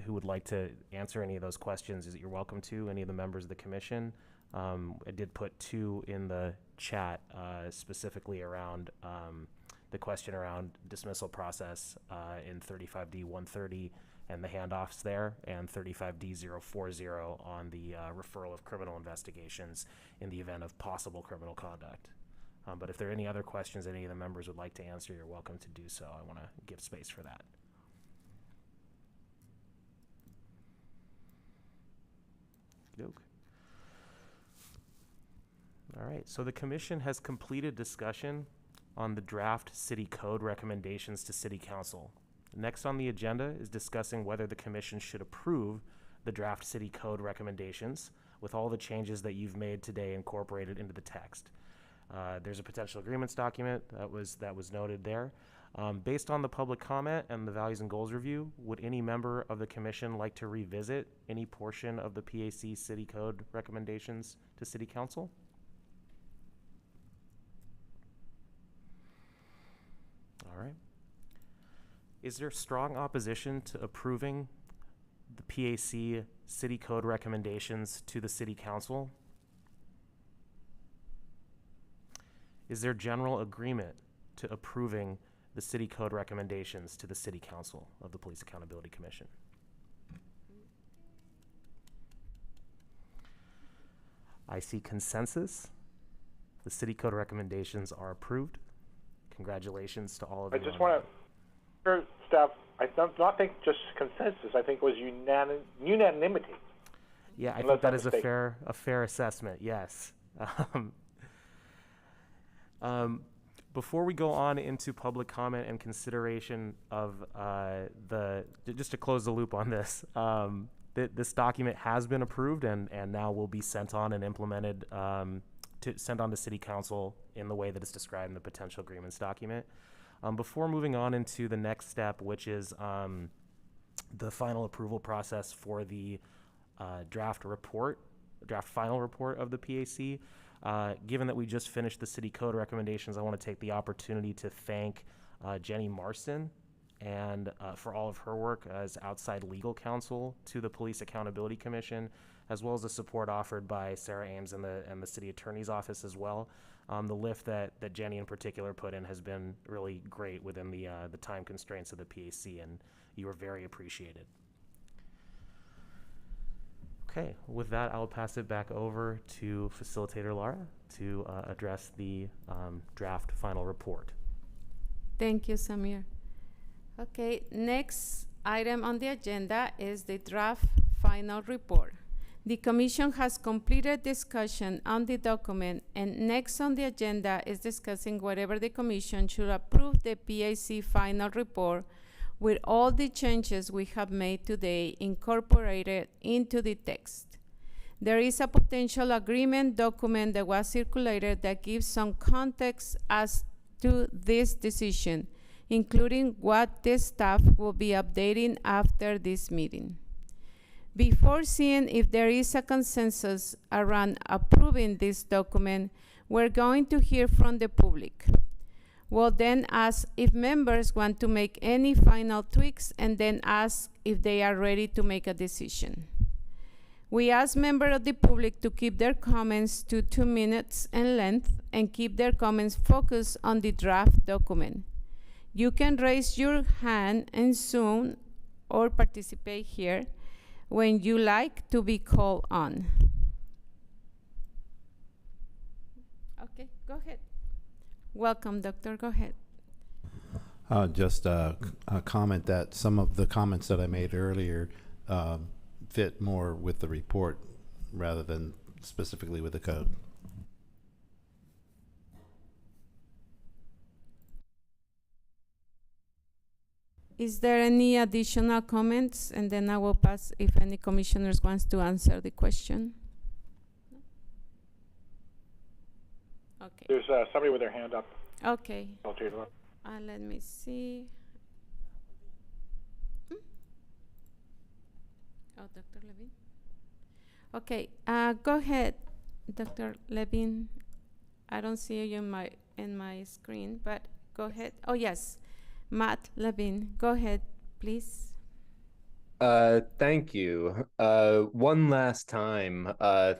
who would like to answer any of those questions, you're welcome to, any of the members of the commission. I did put two in the chat specifically around the question around dismissal process in 35D 130 and the handoffs there, and 35D 040 on the referral of criminal investigations in the event of possible criminal conduct. But if there are any other questions any of the members would like to answer, you're welcome to do so. I want to give space for that. Doke. All right, so the commission has completed discussion on the draft city code recommendations to city council. Next on the agenda is discussing whether the commission should approve the draft city code recommendations with all the changes that you've made today incorporated into the text. There's a potential agreements document that was noted there. Based on the public comment and the values and goals review, would any member of the commission like to revisit any portion of the PAC city code recommendations to city council? All right. Is there strong opposition to approving the PAC city code recommendations to the city council? Is there general agreement to approving the city code recommendations to the city council of the Police Accountability Commission? I see consensus. The city code recommendations are approved. Congratulations to all of you. I just want to, staff, I don't not think just consensus. I think it was unanimity. Yeah, I think that is a fair assessment. Yes. Before we go on into public comment and consideration of just to close the loop on this, this document has been approved and now will be sent on and implemented to send on to City Council in the way that is described in the potential agreements document. Before moving on into the next step, which is the final approval process for the draft final report of the PAC, given that we just finished the city code recommendations, I want to take the opportunity to thank Jenny Marston and for all of her work as outside legal counsel to the Police Accountability Commission, as well as the support offered by Sarah Ames and the city attorney's office as well. The lift that Jenny in particular put in has been really great within the time constraints of the PAC, and you were very appreciated. Okay, with that, I'll pass it back over to Facilitator Lara to address the draft final report. Thank you, Samir. Okay, next item on the agenda is the draft final report. The Commission has completed discussion on the document, and next on the agenda is discussing whether the Commission should approve the PAC final report with all the changes we have made today incorporated into the text. There is a potential agreement document that was circulated that gives some context as to this decision, including what the staff will be updating after this meeting. Before seeing if there is a consensus around approving this document, we're going to hear from the public. We'll then ask if members want to make any final tweaks and then ask if they are ready to make a decision. We ask members of the public to keep their comments to 2 minutes in length and keep their comments focused on the draft document. You can raise your hand in Zoom or participate here when you like to be called on. Okay, go ahead. Welcome, Doctor. Go ahead. Just a comment that some of the comments that I made earlier fit more with the report rather than specifically with the code. Is there any additional comments? And then I will pass if any commissioners wants to answer the question. Okay. There's somebody with their hand up. Okay. I'll let me see. Oh, Dr. Levine. Okay, go ahead, Dr. Levine. I don't see you in my screen, but go ahead. Oh, yes. Matt Levine, go ahead, please. Thank you. One last time,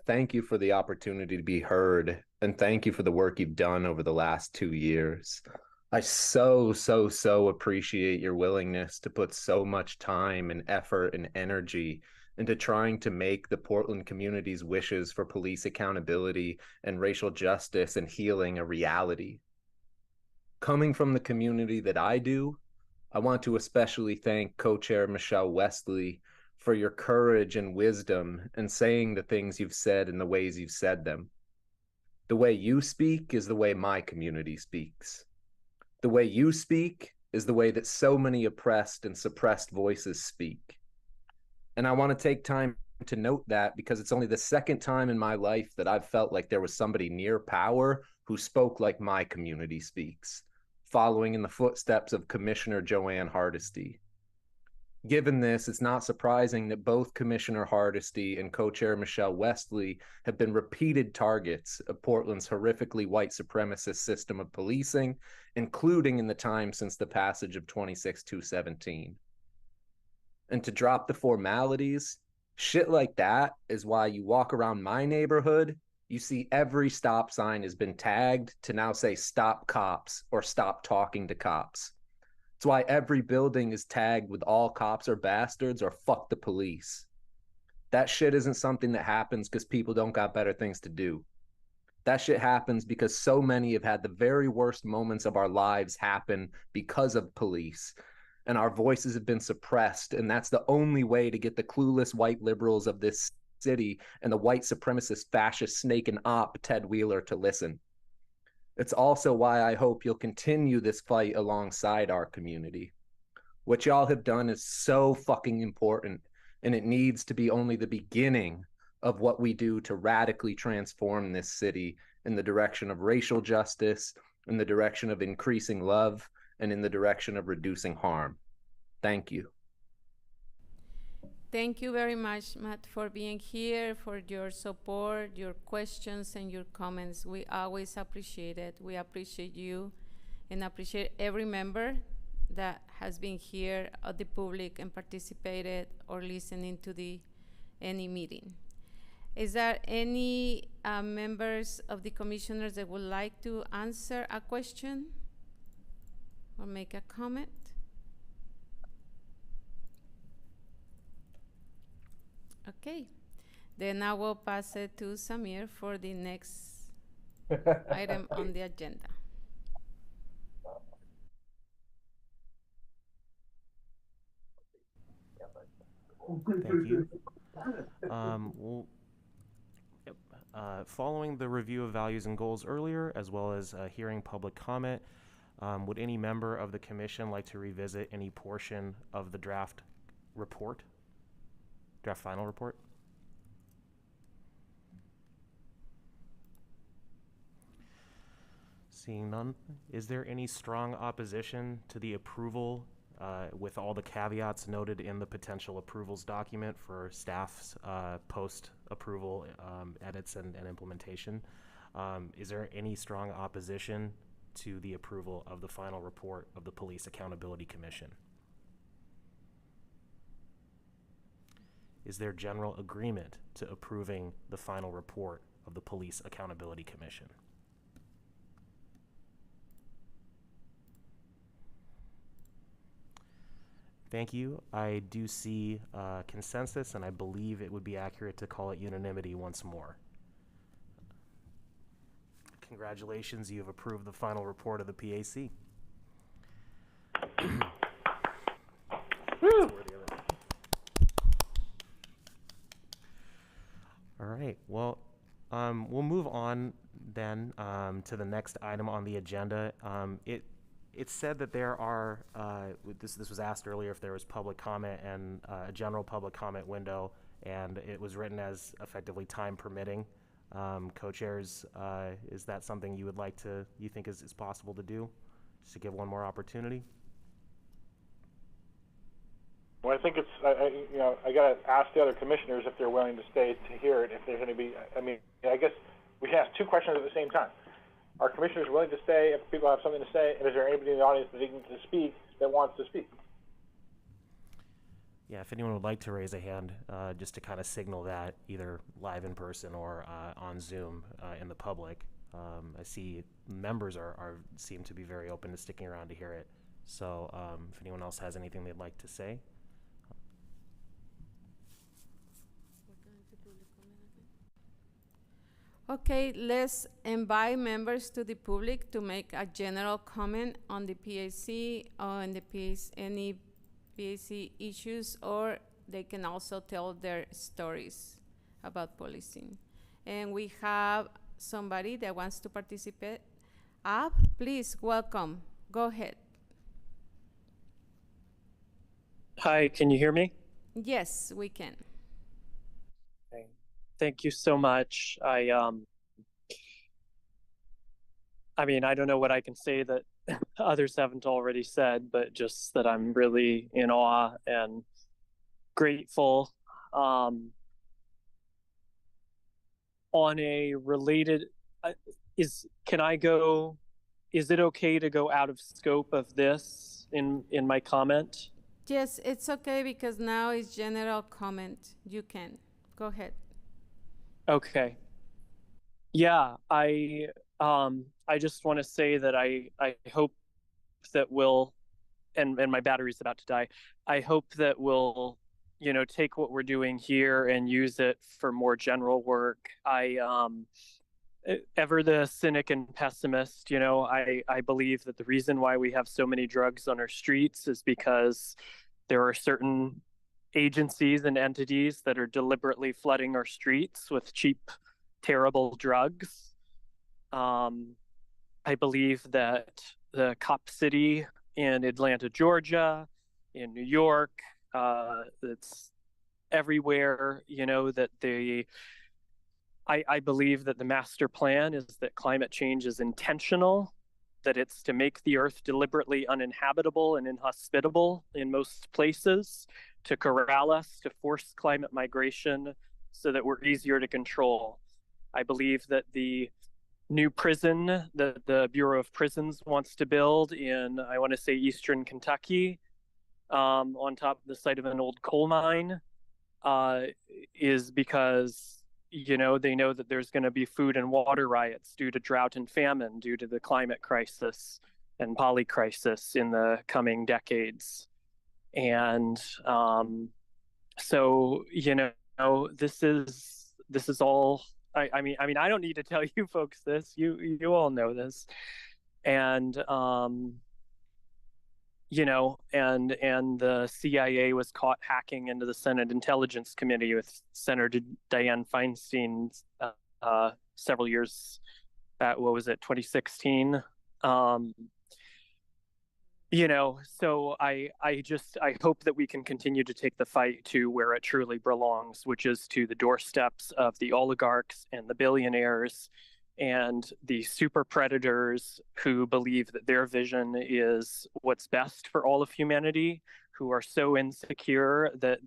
thank you for the opportunity to be heard, and thank you for the work you've done over the last 2 years. I so appreciate your willingness to put so much time and effort and energy into trying to make the Portland community's wishes for police accountability and racial justice and healing a reality. Coming from the community that I do, I want to especially thank Co-Chair Michelle Wesley for your courage and wisdom in saying the things you've said and the ways you've said them. The way you speak is the way my community speaks. The way you speak is the way that so many oppressed and suppressed voices speak. And I want to take time to note that because it's only the second time in my life that I've felt like there was somebody near power who spoke like my community speaks, following in the footsteps of Commissioner Joanne Hardesty. Given this, it's not surprising that both Commissioner Hardesty and co-chair Michelle Westley have been repeated targets of Portland's horrifically white supremacist system of policing, including in the time since the passage of 26-217. And to drop the formalities, shit like that is why you walk around my neighborhood, you see every stop sign has been tagged to now say stop cops or stop talking to cops. It's why every building is tagged with all cops are bastards or fuck the police. That shit isn't something that happens because people don't got better things to do. That shit happens because so many have had the very worst moments of our lives happen because of police. And our voices have been suppressed. And that's the only way to get the clueless white liberals of this city and the white supremacist fascist snake and op Ted Wheeler to listen. It's also why I hope you'll continue this fight alongside our community. What y'all have done is so fucking important, and it needs to be only the beginning of what we do to radically transform this city in the direction of racial justice, in the direction of increasing love, and in the direction of reducing harm. Thank you. Thank you very much, Matt, for being here, for your support, your questions, and your comments. We always appreciate it. We appreciate you and appreciate every member that has been here at the public and participated or listening to any meeting. Is there any members of the commissioners that would like to answer a question or make a comment? Okay, then I will pass it to Samir for the next item on the agenda. Thank you. Following the review of values and goals earlier, as well as hearing public comment, would any member of the commission like to revisit any portion of the draft final report? Seeing none, is there any strong opposition to the approval with all the caveats noted in the potential approvals document for staff's post-approval edits and implementation? Is there any strong opposition to the approval of the final report of the Police Accountability Commission? Is there general agreement to approving the final report of the Police Accountability Commission? Thank you. I do see consensus, and I believe it would be accurate to call it unanimity once more. Congratulations, you have approved the final report of the PAC. All right, well, we'll move on then to the next item on the agenda. It's said that there are, this was asked earlier if there was public comment and a general public comment window, and it was written as effectively time permitting. Co-chairs, is that something you would like to, you think is possible to do, just to give one more opportunity? Well, I think it's, I got to ask the other commissioners if they're willing to stay to hear it, if there's going to be, I guess we can ask two questions at the same time. Are commissioners willing to stay if people have something to say? And is there anybody in the audience that needs to speak that wants to speak? Yeah, if anyone would like to raise a hand, just to kind of signal that, either live in person or on Zoom in the public. I see members seem to be very open to sticking around to hear it. So if anyone else has anything they'd like to say. Okay, let's invite members to the public to make a general comment on the PAC, on the any PAC issues, or they can also tell their stories about policing. And we have somebody that wants to participate. Please, welcome. Go ahead. Hi, can you hear me? Yes, we can. Okay. Thank you so much. I mean, I don't know what I can say that others haven't already said, but just that I'm really in awe and grateful. On a related, is it okay to go out of scope of this in my comment? Yes, it's okay because now it's general comment. You can. Go ahead. Okay. Yeah, I just want to say that I hope that we'll, and my battery's about to die. I hope that we'll, take what we're doing here and use it for more general work. Ever the cynic and pessimist, I believe that the reason why we have so many drugs on our streets is because there are certain agencies and entities that are deliberately flooding our streets with cheap, terrible drugs. I believe that the Cop City in Atlanta, Georgia, in New York, it's everywhere, that I believe that the master plan is that climate change is intentional, that it's to make the earth deliberately uninhabitable and inhospitable in most places, to corral us, to force climate migration so that we're easier to control. I believe that the new prison that the Bureau of Prisons wants to build in, I want to say, eastern Kentucky, on top of the site of an old coal mine, is because they know that there's going to be food and water riots due to drought and famine, due to the climate crisis and polycrisis in the coming decades. And so, this is all, I mean, I don't need to tell you folks this, you all know this. And, and the CIA was caught hacking into the Senate Intelligence Committee with Senator Dianne Feinstein several years back. What was it, 2016? So I hope that we can continue to take the fight to where it truly belongs, which is to the doorsteps of the oligarchs and the billionaires and the super predators who believe that their vision is what's best for all of humanity, who are so insecure that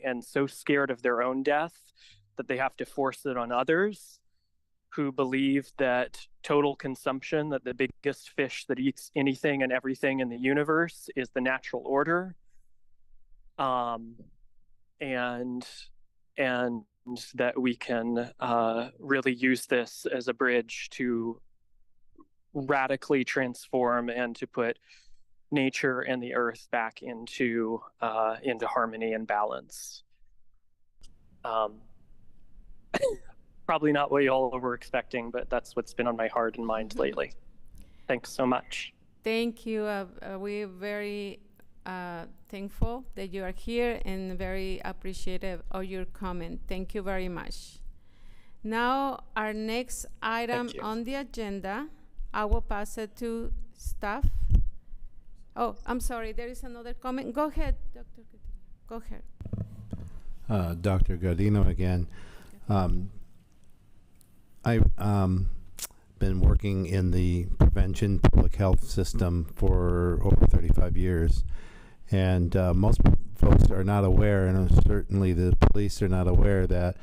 and so scared of their own death that they have to force it on others, who believe that total consumption, that the biggest fish that eats anything and everything in the universe is the natural order. And that we can really use this as a bridge to radically transform and to put nature and the earth back into harmony and balance. Probably not what you all were expecting, but that's what's been on my heart and mind lately. Thanks so much. Thank you. We're very thankful that you are here and very appreciative of your comment. Thank you very much. Now, our next item on the agenda, I will pass it to staff. Oh, I'm sorry, there is another comment. Go ahead, Dr. Godino. Go ahead. Dr. Godino again. I've been working in the prevention public health system for over 35 years. And most folks are not aware, and certainly the police are not aware, that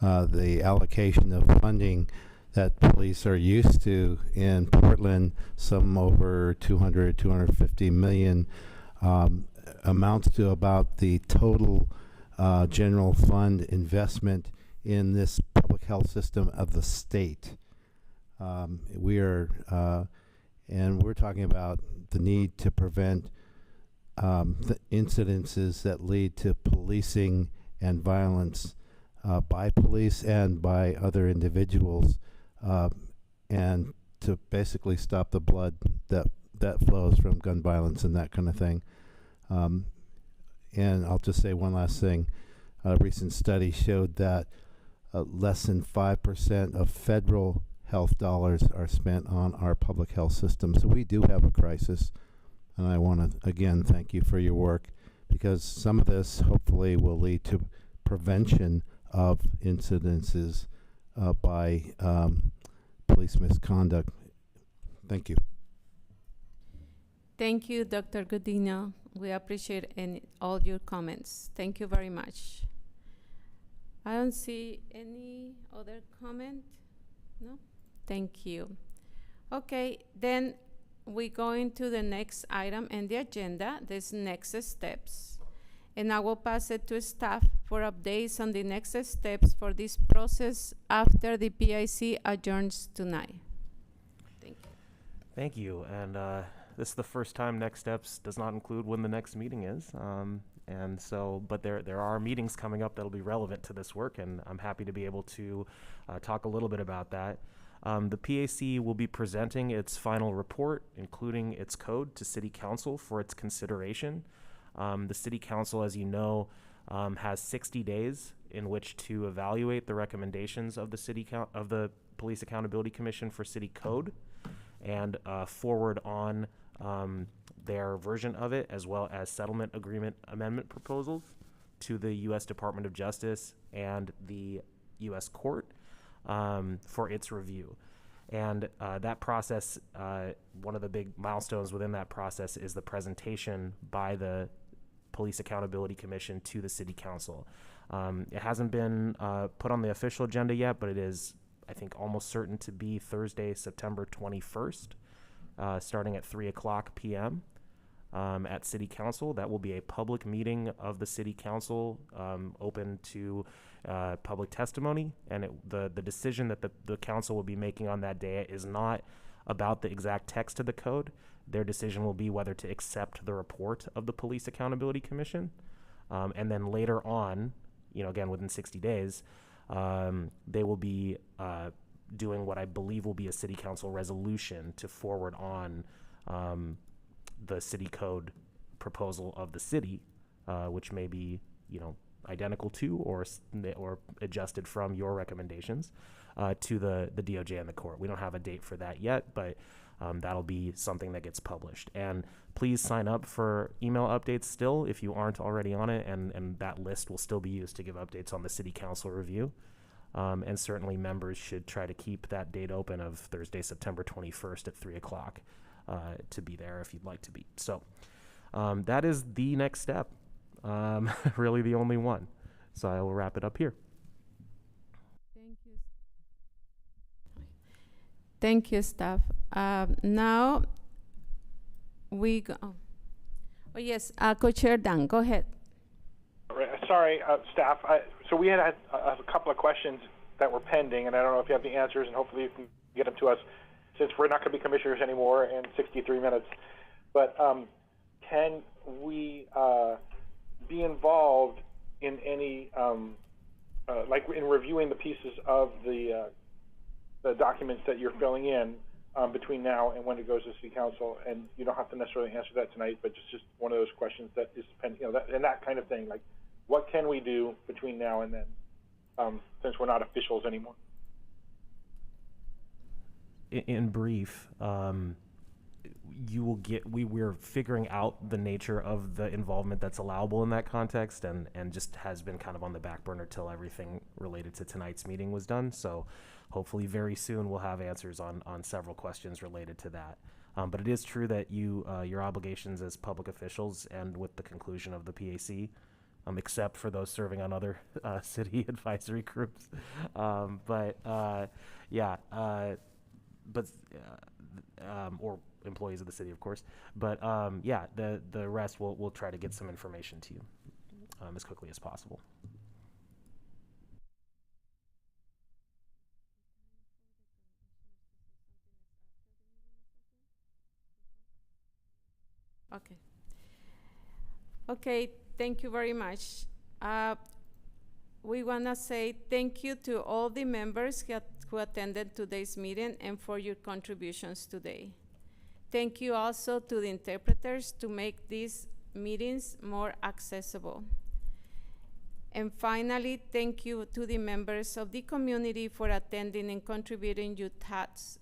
the allocation of funding that police are used to in Portland, some over 250 million, amounts to about the total general fund investment in this public health system of the state. And we're talking about the need to prevent the incidences that lead to policing and violence by police and by other individuals, and to basically stop the blood that flows from gun violence and that kind of thing. And I'll just say one last thing. A recent study showed that less than 5% of federal health dollars are spent on our public health system. So we do have a crisis. And I want to, again, thank you for your work, because some of this hopefully will lead to prevention of incidences by police misconduct. Thank you. Thank you, Dr. Godino. We appreciate all your comments. Thank you very much. I don't see any other comment. No? Thank you. Okay, then we go into the next item in the agenda, this next steps. And I will pass it to staff for updates on the next steps for this process after the PIC adjourns tonight. Thank you. Thank you. And this is the first time Next Steps does not include when the next meeting is. And so, but there are meetings coming up that'll be relevant to this work, and I'm happy to be able to talk a little bit about that. The PAC will be presenting its final report, including its code, to City Council for its consideration. The City Council, as you know, has 60 days in which to evaluate the recommendations of the Police Accountability Commission for City Code and forward on their version of it, as well as settlement agreement amendment proposals to the U.S. Department of Justice and the U.S. Court for its review. And that process, one of the big milestones within that process is the presentation by the Police Accountability Commission to the City Council. It hasn't been put on the official agenda yet, but it is, I think, almost certain to be Thursday, September 21st, starting at 3:00 p.m. At City Council. That will be a public meeting of the City Council, open to public testimony, and the decision that the council will be making on that day is not about the exact text of the code. Their decision will be whether to accept the report of the Police Accountability Commission, and then later on, again within 60 days, they will be doing what I believe will be a City Council resolution to forward on the city code proposal of the city, which may be, identical to or adjusted from your recommendations to the DOJ and the court. We don't have a date for that yet, but that'll be something that gets published. And please sign up for email updates still if you aren't already on it, and that list will still be used to give updates on the City Council review. And certainly members should try to keep that date open of Thursday, September 21st at 3:00 to be there if you'd like to be. So that is the next step, really the only one. So I will wrap it up here. Thank you, staff. Now we go. Oh yes, Co-Chair Dan, go ahead. Sorry, staff. So we had a couple of questions that were pending, and I don't know if you have the answers, and hopefully you can get them to us, since we're not going to be commissioners anymore in 63 minutes. But can we be involved in any, like in reviewing the pieces of the documents that you're filling in between now and when it goes to City Council? And you don't have to necessarily answer that tonight, but just one of those questions that is pending, and that kind of thing. Like, what can we do between now and then, since we're not officials anymore? In brief, you will get, we're figuring out the nature of the involvement that's allowable in that context, and just has been kind of on the back burner till everything related to tonight's meeting was done. So hopefully very soon we'll have answers on several questions related to that. But it is true that your obligations as public officials end with the conclusion of the PAC, except for those serving on other city advisory groups. Or employees of the city, of course. But the rest we'll try to get some information to you as quickly as possible. Okay. Okay, thank you very much. We want to say thank you to all the members who attended today's meeting and for your contributions today. Thank you also to the interpreters to make these meetings more accessible. And finally, thank you to the members of the community for attending and contributing your thoughts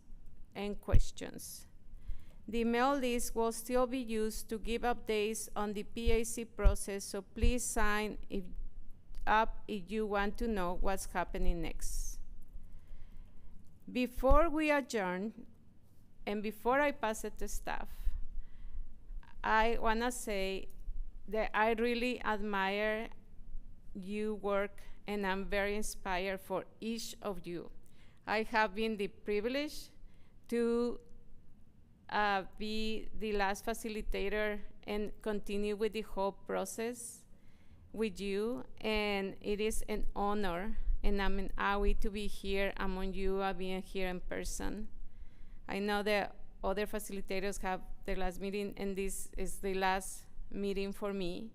and questions. The email list will still be used to give updates on the PAC process, so please sign up if you want to know what's happening next. Before we adjourn, and before I pass it to staff, I want to say that I really admire you work, and I'm very inspired for each of you. I have been the privilege to be the last facilitator and continue with the whole process with you, and it is an honor, and I'm an hour to be here among you, being here in person. I know that other facilitators have their last meeting, and this is the last meeting for me.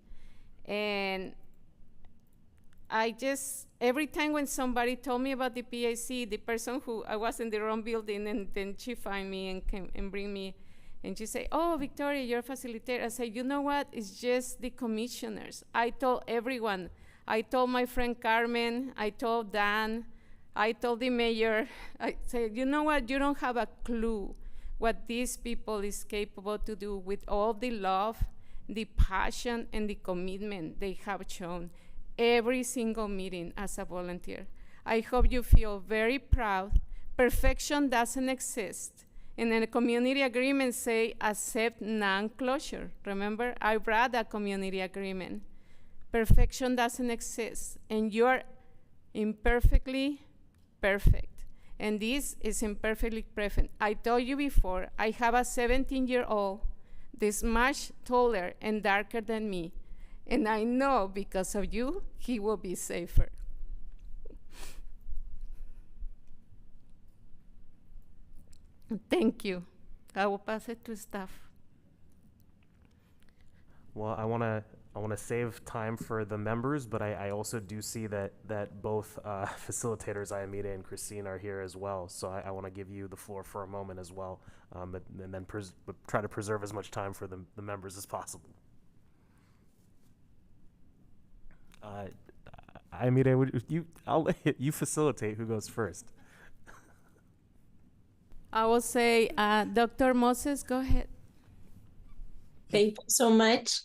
And I just, every time when somebody told me about the PAC, the person who, I was in the wrong building, and then she find me and came and bring me, and she say, oh, Victoria, you're a facilitator. I say, you know what, it's just the commissioners. I told everyone. I told my friend Carmen, I told Dan, I told the mayor. I said, you know what, you don't have a clue what these people is capable to do with all the love, the passion, and the commitment they have shown every single meeting as a volunteer. I hope you feel very proud. Perfection doesn't exist. And then the community agreement say accept non-closure. Remember, I brought a community agreement. Perfection doesn't exist, and you're imperfectly perfect. And this is imperfectly perfect. I told you before, I have a 17-year-old this much taller and darker than me. And I know because of you, he will be safer. Thank you. I will pass it to staff. Well, I want to save time for the members, but I also do see that both facilitators, Ayamida and Christine, are here as well. So I want to give you the floor for a moment as well, and then try to preserve as much time for the members as possible. Ayamida, I'll let you facilitate who goes first. I will say, Dr. Moses, go ahead. Thank you so much.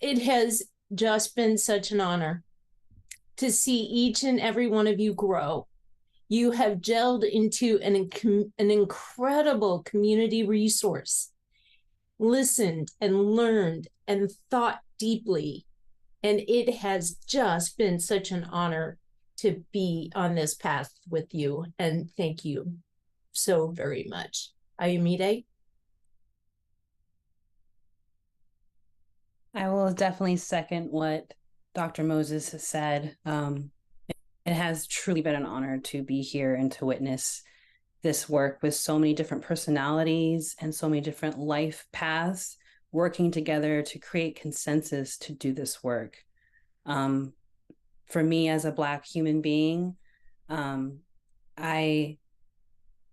It has just been such an honor to see each and every one of you grow. You have gelled into an incredible community resource, listened and learned and thought deeply. And it has just been such an honor to be on this path with you. And thank you so very much. Ayamide? I will definitely second what Dr. Moses has said. It has truly been an honor to be here and to witness this work with so many different personalities and so many different life paths working together to create consensus to do this work. For me as a Black human being, I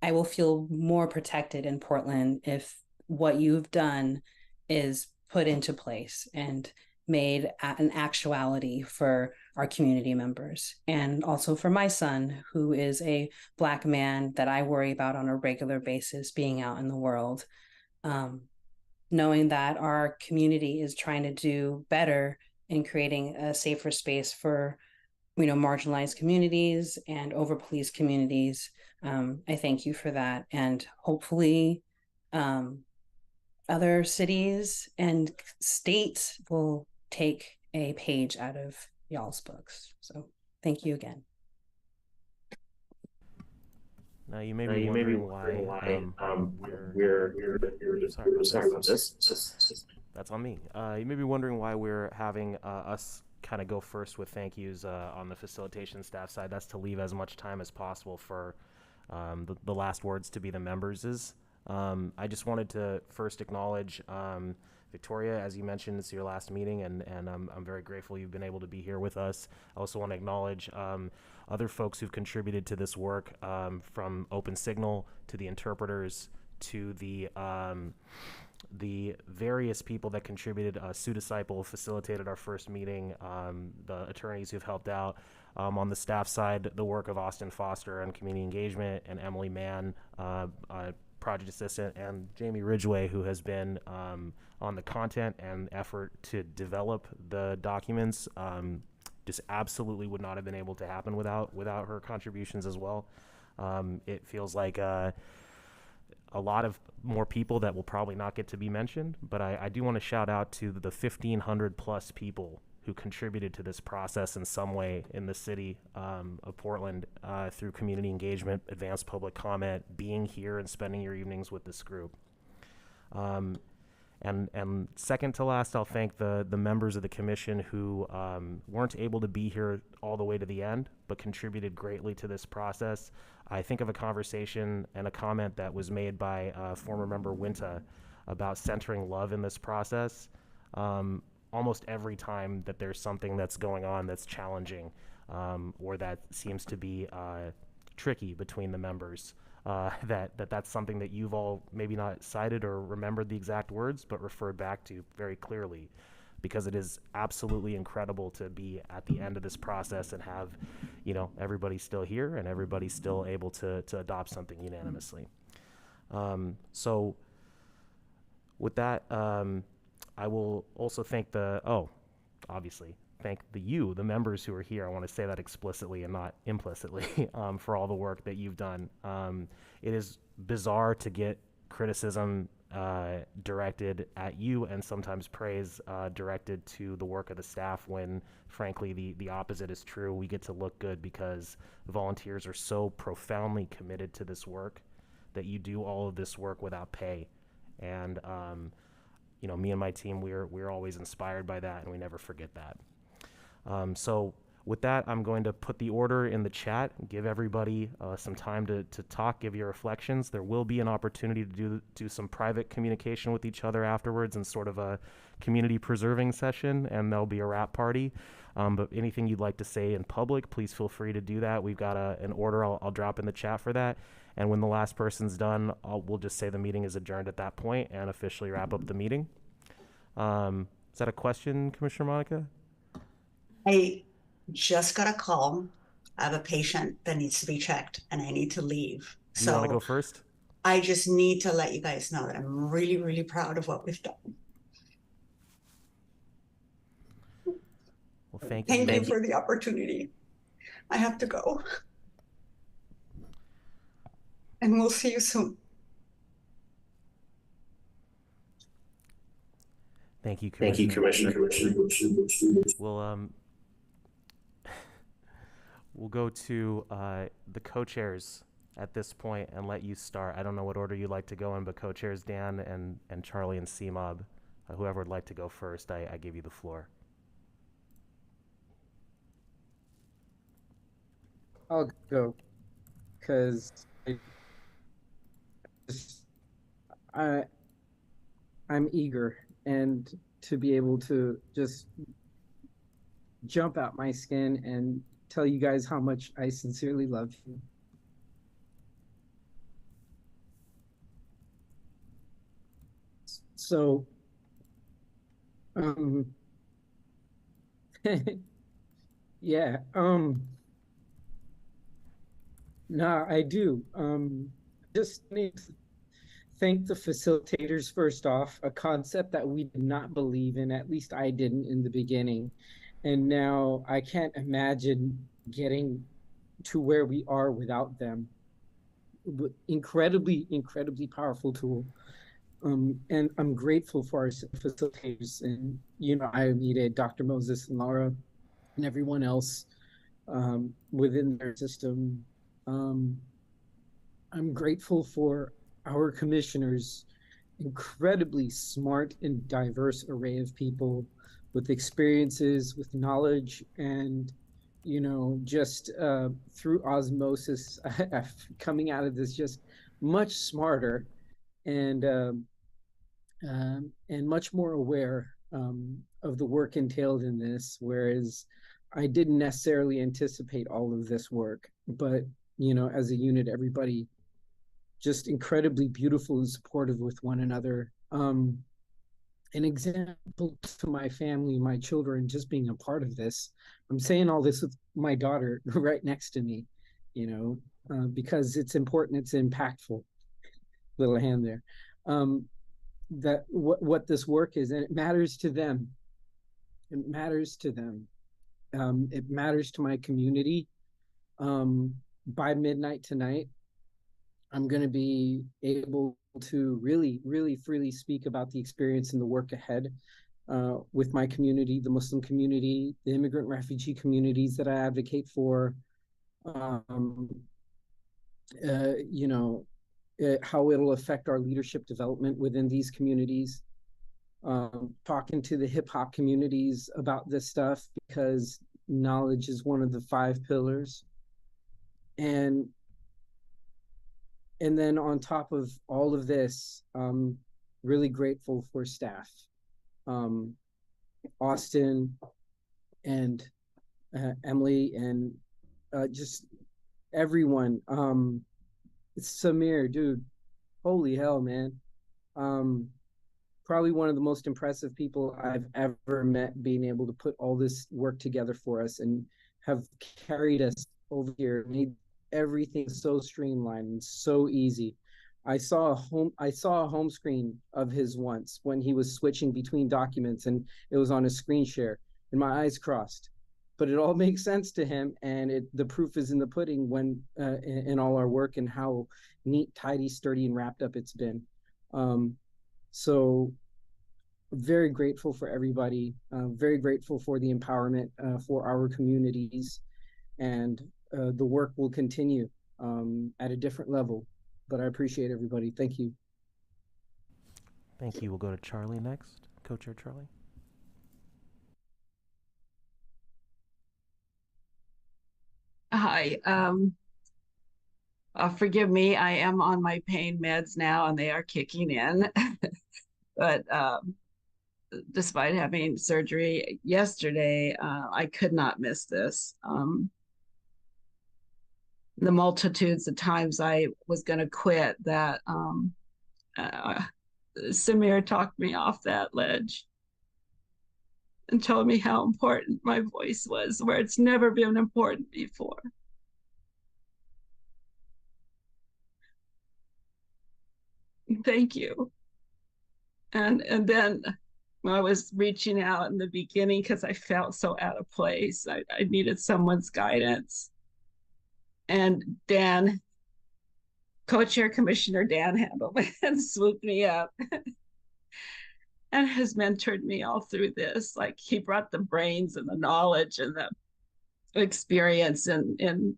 will feel more protected in Portland if what you've done is put into place and made an actuality for our community members. And also for my son, who is a Black man that I worry about on a regular basis being out in the world. Knowing that our community is trying to do better in creating a safer space for marginalized communities and over-policed communities. I thank you for that. And hopefully other cities and states will take a page out of y'all's books. So thank you again. Now you may be wondering why sorry about this. That's on me. You may be wondering why we're having us kind of go first with thank yous on the facilitation staff side. That's to leave as much time as possible for the last words to be the members'. I just wanted to first acknowledge Victoria, as you mentioned, it's your last meeting, and I'm very grateful you've been able to be here with us. I also want to acknowledge other folks who've contributed to this work, from Open Signal to the interpreters to the various people that contributed. Sue Disciple facilitated our first meeting, the attorneys who've helped out. On the staff side, the work of Austin Foster on community engagement, and Emily Mann, project assistant, and Jamie Ridgway, who has been on the content and effort to develop the documents. Just absolutely would not have been able to happen without her contributions as well. It feels like a lot of more people that will probably not get to be mentioned, but I do want to shout out to the 1,500 plus people who contributed to this process in some way in the city of Portland through community engagement, advanced public comment, being here and spending your evenings with this group. And second to last, I'll thank the members of the commission who weren't able to be here all the way to the end, but contributed greatly to this process. I think of a conversation and a comment that was made by former member Winta about centering love in this process. Almost every time that there's something that's going on that's challenging or that seems to be tricky between the members, that's something that you've all maybe not cited or remembered the exact words, but referred back to very clearly, because it is absolutely incredible to be at the end of this process and have, you know, everybody still here and everybody still able to adopt something unanimously. So with that, I will also thank obviously thank the members who are here. I want to say that explicitly and not implicitly for all the work that you've done. It is bizarre to get criticism directed at you and sometimes praise directed to the work of the staff when, frankly, the opposite is true. We get to look good because volunteers are so profoundly committed to this work that you do all of this work without pay. And you know, me and my team, we're always inspired by that, and we never forget that. So with that, I'm going to put the order in the chat, give everybody some time to talk, give your reflections. There will be an opportunity to do some private communication with each other afterwards in sort of a community preserving session, and there'll be a wrap party. But anything you'd like to say in public, please feel free to do that. We've got an order I'll drop in the chat for that. And when the last person's done, we'll just say the meeting is adjourned at that point and officially wrap up the meeting. Is that a question, Commissioner Monica? I just got a call. I have a patient that needs to be checked and I need to leave. Do you want to go first? I just need to let you guys know that I'm really, really proud of what we've done. Well, thank you. Thank you for the opportunity. I have to go. And we'll see you soon. Thank you, Commissioner. Thank you, Commissioner. We'll go to the co-chairs at this point and let you start. I don't know what order you'd like to go in, but co-chairs Dan and Charlie and CMOB, whoever would like to go first, I give you the floor. I'll go, because I'm eager and to be able to just jump out my skin and tell you guys how much I sincerely love you. So, yeah, no, I do. Just need to thank the facilitators first off, a concept that we did not believe in, at least I didn't in the beginning. And now I can't imagine getting to where we are without them. Incredibly, incredibly powerful tool. And I'm grateful for our facilitators. And, you know, I needed Dr. Moses and Laura and everyone else within their system. I'm grateful for our commissioners, incredibly smart and diverse array of people with experiences, with knowledge, and, you know, just through osmosis, coming out of this just much smarter and much more aware of the work entailed in this, whereas I didn't necessarily anticipate all of this work, but, you know, as a unit, everybody just incredibly beautiful and supportive with one another. An example to my family, my children, just being a part of this. I'm saying all this with my daughter right next to me, you know, because it's important, it's impactful. Little hand there. That what this work is, and it matters to them. It matters to them. It matters to my community. By midnight tonight, I'm going to be able to really, really freely speak about the experience and the work ahead with my community, the Muslim community, the immigrant refugee communities that I advocate for, you know, how it'll affect our leadership development within these communities. Talking to the hip hop communities about this stuff, because knowledge is one of the 5 pillars. And then on top of all of this, really grateful for staff. Austin and Emily and just everyone. Samir, dude, holy hell, man. Probably one of the most impressive people I've ever met, being able to put all this work together for us and have carried us over here, made everything so streamlined and so easy. I saw a home screen of his once when he was switching between documents, and it was on a screen share, and my eyes crossed. But it all makes sense to him, and the proof is in the pudding when in all our work and how neat, tidy, sturdy, and wrapped up it's been. So very grateful for everybody, very grateful for the empowerment for our communities, and the work will continue at a different level. But I appreciate everybody. Thank you. Thank you. We'll go to Charlie next. Co-chair Charlie. Hi. Forgive me. I am on my pain meds now, and they are kicking in. But despite having surgery yesterday, I could not miss this. The multitudes of times I was going to quit, that Samir talked me off that ledge and told me how important my voice was, where it's never been important before. Thank you. And then I was reaching out in the beginning because I felt so out of place. I needed someone's guidance. And Dan, co-chair Commissioner Dan Handelman, swooped me up and has mentored me all through this. Like, he brought the brains and the knowledge and the experience in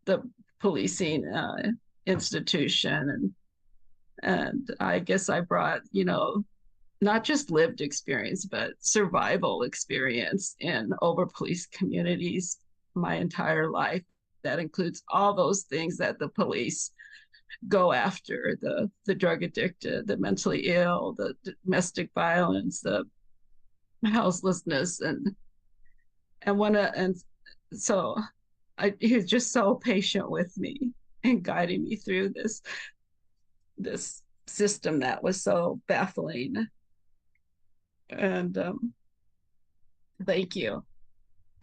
the policing institution. And I guess I brought, not just lived experience, but survival experience in over-policed communities my entire life. That includes all those things that the police go after: the drug addicted, the mentally ill, the domestic violence, the houselessness, and so he was just so patient with me and guiding me through this system that was so baffling. And thank you.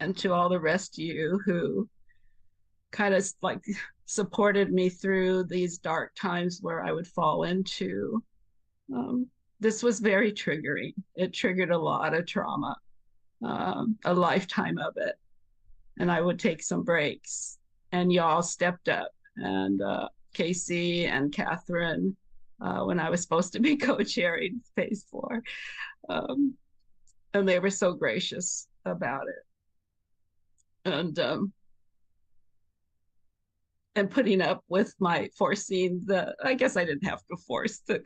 And to all the rest of you who kind of like supported me through these dark times where I would fall into. This was very triggering. It triggered a lot of trauma, a lifetime of it. And I would take some breaks, and y'all stepped up. And Casey and Catherine, when I was supposed to be co-chairing phase 4, and they were so gracious about it. And putting up with my forcing I guess I didn't have to force the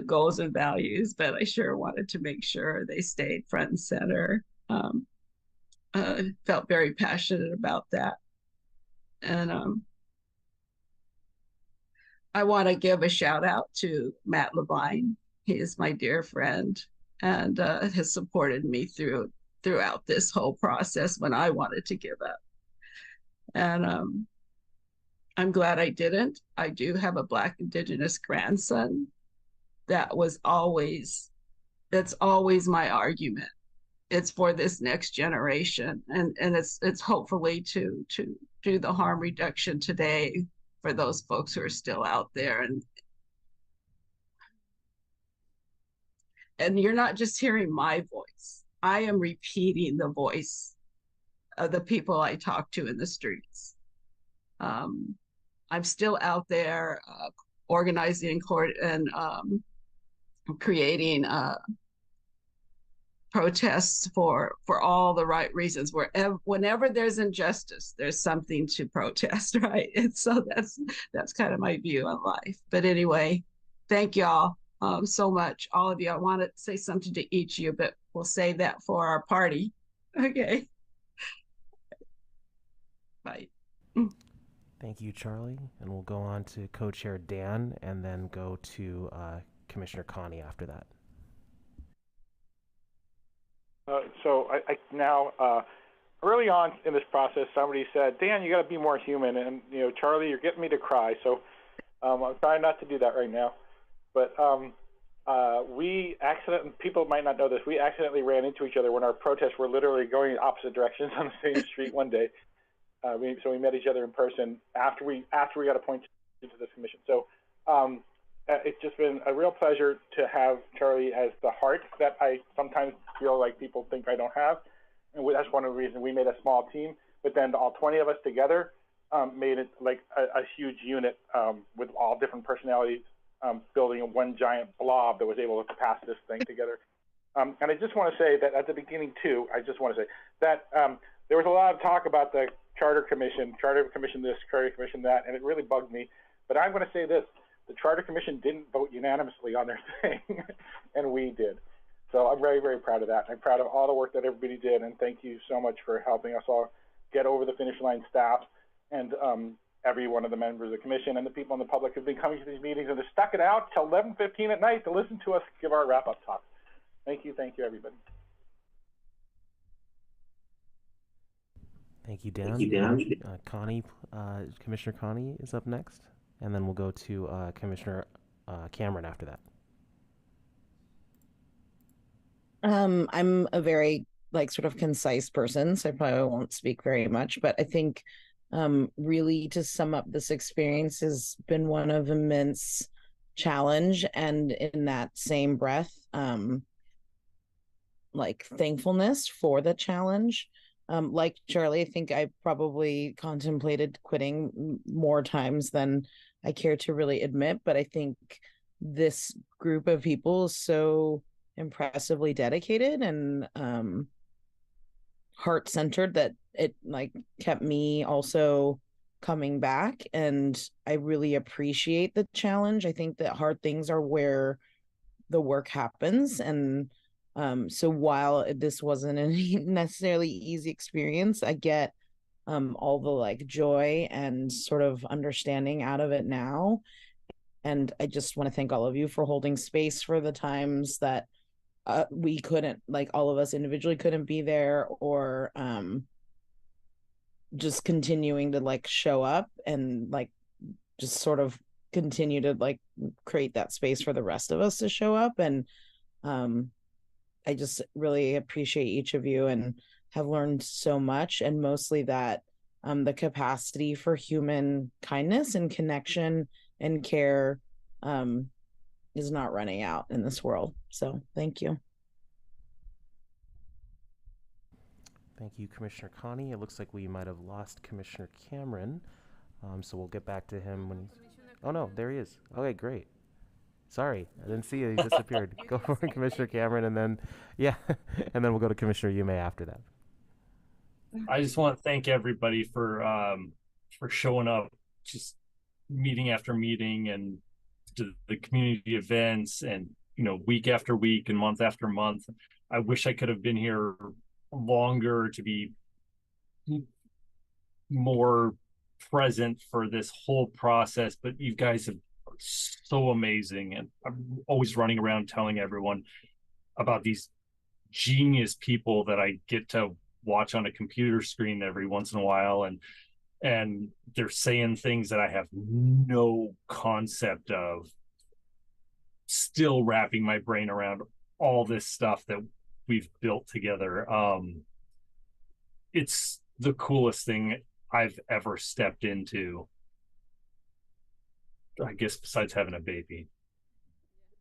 goals and values, but I sure wanted to make sure they stayed front and center. Felt very passionate about that. And I want to give a shout out to Matt Levine. He is my dear friend and has supported me throughout this whole process when I wanted to give up. And I'm glad I didn't. I do have a Black Indigenous grandson. That's always my argument. It's for this next generation, and it's hopefully to do the harm reduction today for those folks who are still out there. And you're not just hearing my voice. I am repeating the voice of the people I talk to in the streets. I'm still out there organizing court and creating protests for all the right reasons. Whenever there's injustice, there's something to protest, right? And so that's kind of my view on life. But anyway, thank y'all so much, all of you. I want to say something to each of you, but we'll save that for our party. Okay. Bye. Thank you, Charlie. And we'll go on to co-chair Dan and then go to Commissioner Connie after that. So I now, early on in this process, somebody said, Dan, you got to be more human. And, you know, Charlie, you're getting me to cry. So I'm trying not to do that right now. But people might not know this, we accidentally ran into each other when our protests were literally going in opposite directions on the same street one day. So we met each other in person after we got appointed to this commission. So it's just been a real pleasure to have Charlie as the heart that I sometimes feel like people think I don't have. And that's one of the reasons we made a small team, but then all 20 of us together made it like a huge unit with all different personalities building one giant blob that was able to pass this thing together. And I just want to say that at the beginning too, I just want to say that there was a lot of talk about the Charter Commission this, Charter Commission that, and it really bugged me. But I'm going to say this. The Charter Commission didn't vote unanimously on their thing, and we did. So I'm very, very proud of that. I'm proud of all the work that everybody did, and thank you so much for helping us all get over the finish line, staff, and every one of the members of the commission and the people in the public who've been coming to these meetings and have stuck it out till 11:15 at night to listen to us give our wrap-up talk. Thank you, everybody. Thank you, Dan. Connie, Commissioner Connie is up next, and then we'll go to Commissioner Cameron after that. I'm a very sort of concise person, so I probably won't speak very much, but I think really to sum up, this experience has been one of immense challenge, and in that same breath, thankfulness for the challenge. Like Charlie, I think I probably contemplated quitting more times than I care to really admit, but I think this group of people is so impressively dedicated and heart-centered that it kept me also coming back, and I really appreciate the challenge. I think that hard things are where the work happens, and so while this wasn't a necessarily easy experience, I get all the joy and sort of understanding out of it now. And I just want to thank all of you for holding space for the times that we couldn't, all of us individually couldn't be there, or just continuing to show up and just sort of continue to create that space for the rest of us to show up. And I just really appreciate each of you and have learned so much, and mostly that the capacity for human kindness and connection and care is not running out in this world. So thank you. Thank you, Commissioner Connie. It looks like we might have lost Commissioner Cameron, so we'll get back to him when he's... Oh no, there he is. Okay, great. Sorry, I didn't see it. He disappeared. Go for it, Commissioner Cameron, and then, and then we'll go to Commissioner Yume after that. I just want to thank everybody for showing up, just meeting after meeting, and to the community events, and week after week and month after month. I wish I could have been here longer to be more present for this whole process, but you guys are so amazing, and I'm always running around telling everyone about these genius people that I get to watch on a computer screen every once in a while, and they're saying things that I have no concept of, still wrapping my brain around all this stuff that we've built together. It's the coolest thing I've ever stepped into, I guess, besides having a baby.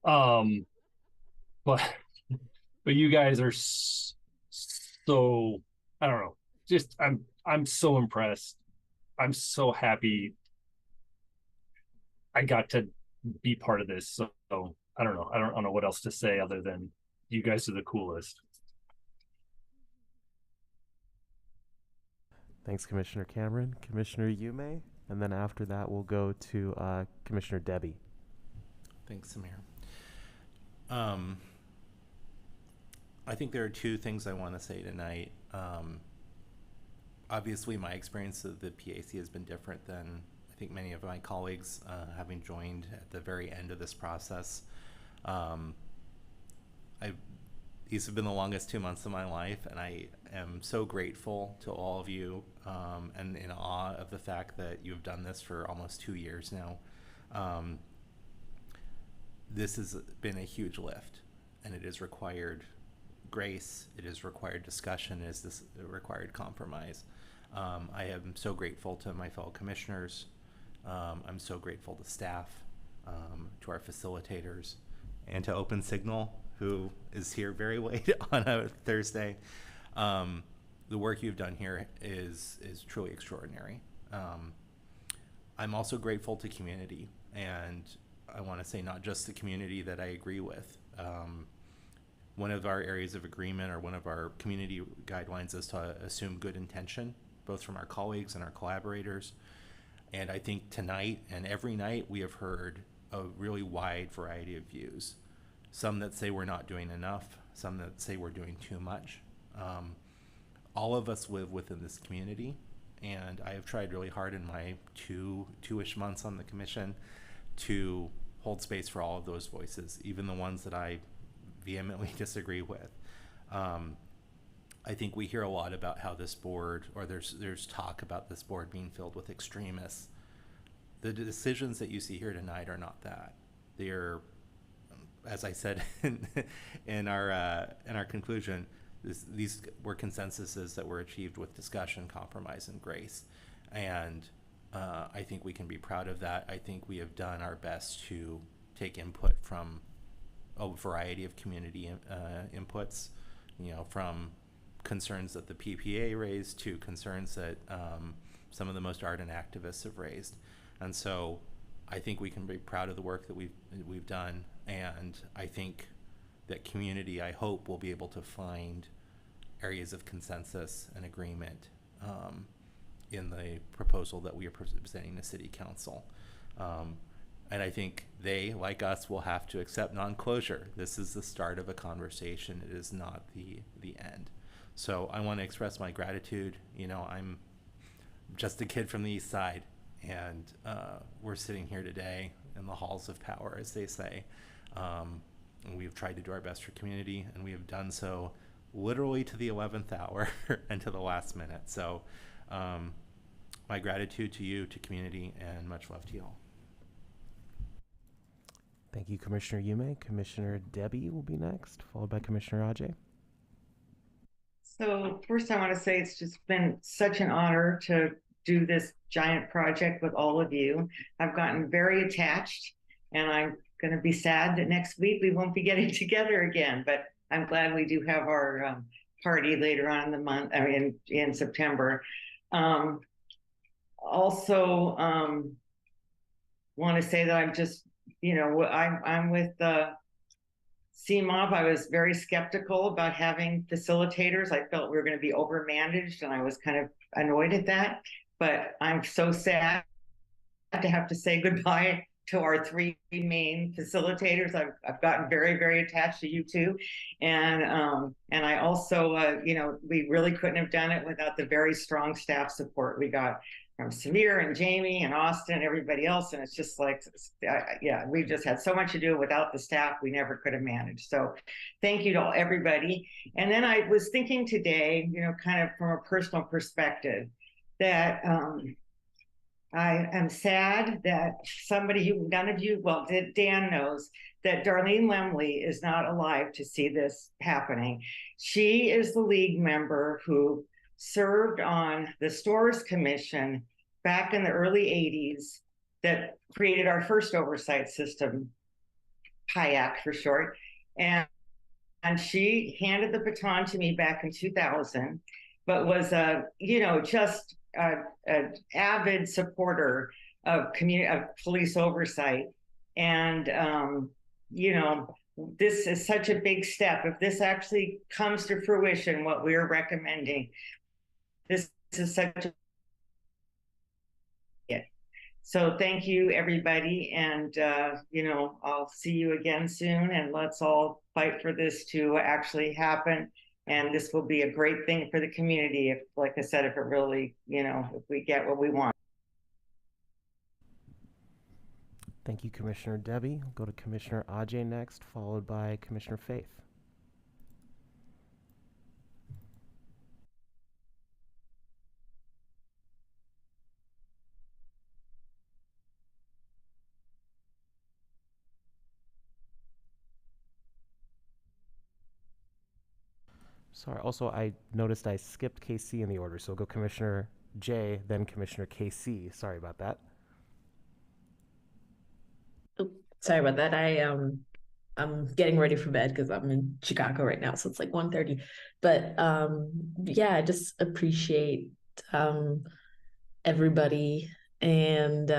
But you guys are so, I don't know, just I'm so impressed. I'm so happy I got to be part of this. So I don't know. I don't know what else to say other than you guys are the coolest. Thanks, Commissioner Cameron. Commissioner Yume, and then after that, we'll go to Commissioner Debbie. Thanks, Samir. I think there are two things I want to say tonight. Obviously, my experience of the PAC has been different than I think many of my colleagues, having joined at the very end of this process. These have been the longest 2 months of my life, and I am so grateful to all of you, and in awe of the fact that you've done this for almost 2 years now. This has been a huge lift, and it has required grace, it has required discussion, it has required compromise. I am so grateful to my fellow commissioners. I'm so grateful to staff, to our facilitators, and to Open Signal, who is here very late on a Thursday. The work you've done here is truly extraordinary. I'm also grateful to community, and I want to say not just the community that I agree with. One of our areas of agreement, or one of our community guidelines, is to assume good intention, both from our colleagues and our collaborators. And I think tonight and every night we have heard a really wide variety of views. Some that say we're not doing enough, some that say we're doing too much. All of us live within this community, and I have tried really hard in my two-ish months on the commission to hold space for all of those voices, even the ones that I vehemently disagree with. I think we hear a lot about how this board, or there's talk about this board being filled with extremists. The decisions that you see here tonight are not that. They're, as I said in our conclusion, these were consensuses that were achieved with discussion, compromise, and grace. And I think we can be proud of that. I think we have done our best to take input from a variety of community inputs, from concerns that the PPA raised to concerns that some of the most ardent activists have raised. And so I think we can be proud of the work that we've done, and I think that community, I hope, will be able to find areas of consensus and agreement in the proposal that we are presenting to City Council. And I think they, like us, will have to accept non-closure. This is the start of a conversation. It is not the end. So I want to express my gratitude. I'm just a kid from the East Side, and we're sitting here today in the halls of power, as they say. And we've tried to do our best for community, and we have done so literally to the 11th hour and to the last minute. So my gratitude to you, to community, and much love to you all. Thank you, Commissioner Yume. Commissioner Debbie will be next, followed by Commissioner Ajay. So first I want to say it's just been such an honor to do this giant project with all of you. I've gotten very attached, and I'm going to be sad that next week we won't be getting together again, but I'm glad we do have our party later on in the month, in September. Also, want to say that I'm just, I'm with the CMOB. I was very skeptical about having facilitators. I felt we were going to be overmanaged, and I was kind of annoyed at that. But I'm so sad to have to say goodbye to our three main facilitators. I've gotten very, very attached to you two. And I also, we really couldn't have done it without the very strong staff support we got from Samir and Jamie and Austin and everybody else. And it's just like, yeah, we've just had so much to do. Without the staff, we never could have managed. So thank you to everybody. And then I was thinking today, kind of from a personal perspective, that I am sad that somebody who none of you, well, Dan knows, that Darlene Lemley is not alive to see this happening. She is the league member who served on the Stores Commission back in the early 80s that created our first oversight system, PAC for short. And she handed the baton to me back in 2000, but was just an avid supporter of police oversight. And, you know, this is such a big step. If this actually comes to fruition, what we're recommending, this is such a So thank you, everybody. And, you know, I'll see you again soon, and let's all fight for this to actually happen. And this will be a great thing for the community if, like I said, if it really, you know, if we get what we want. Thank you, Commissioner Debbie. We'll go to Commissioner Ajay next, followed by Commissioner Faith. Sorry, also I noticed I skipped KC in the order, so we'll go Commissioner J, then Commissioner KC. Sorry about that. Sorry about that. I'm getting ready for bed because I'm in Chicago right now, so it's like 1:30. But yeah, I just appreciate everybody, and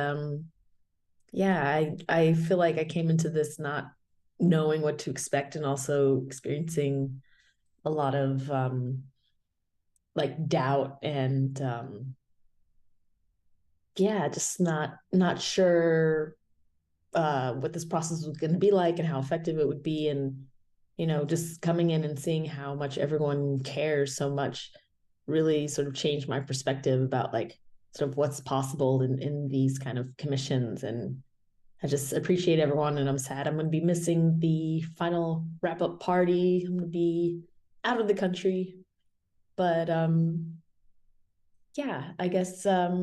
yeah, I feel like I came into this not knowing what to expect, and also experiencing a lot of like doubt and yeah, just not sure what this process was going to be like and how effective it would be. And, you know, just coming in and seeing how much everyone cares so much really sort of changed my perspective about like sort of what's possible in these kind of commissions. And I just appreciate everyone, and I'm sad I'm going to be missing the final wrap up party. I'm going to be out of the country, but yeah, I guess I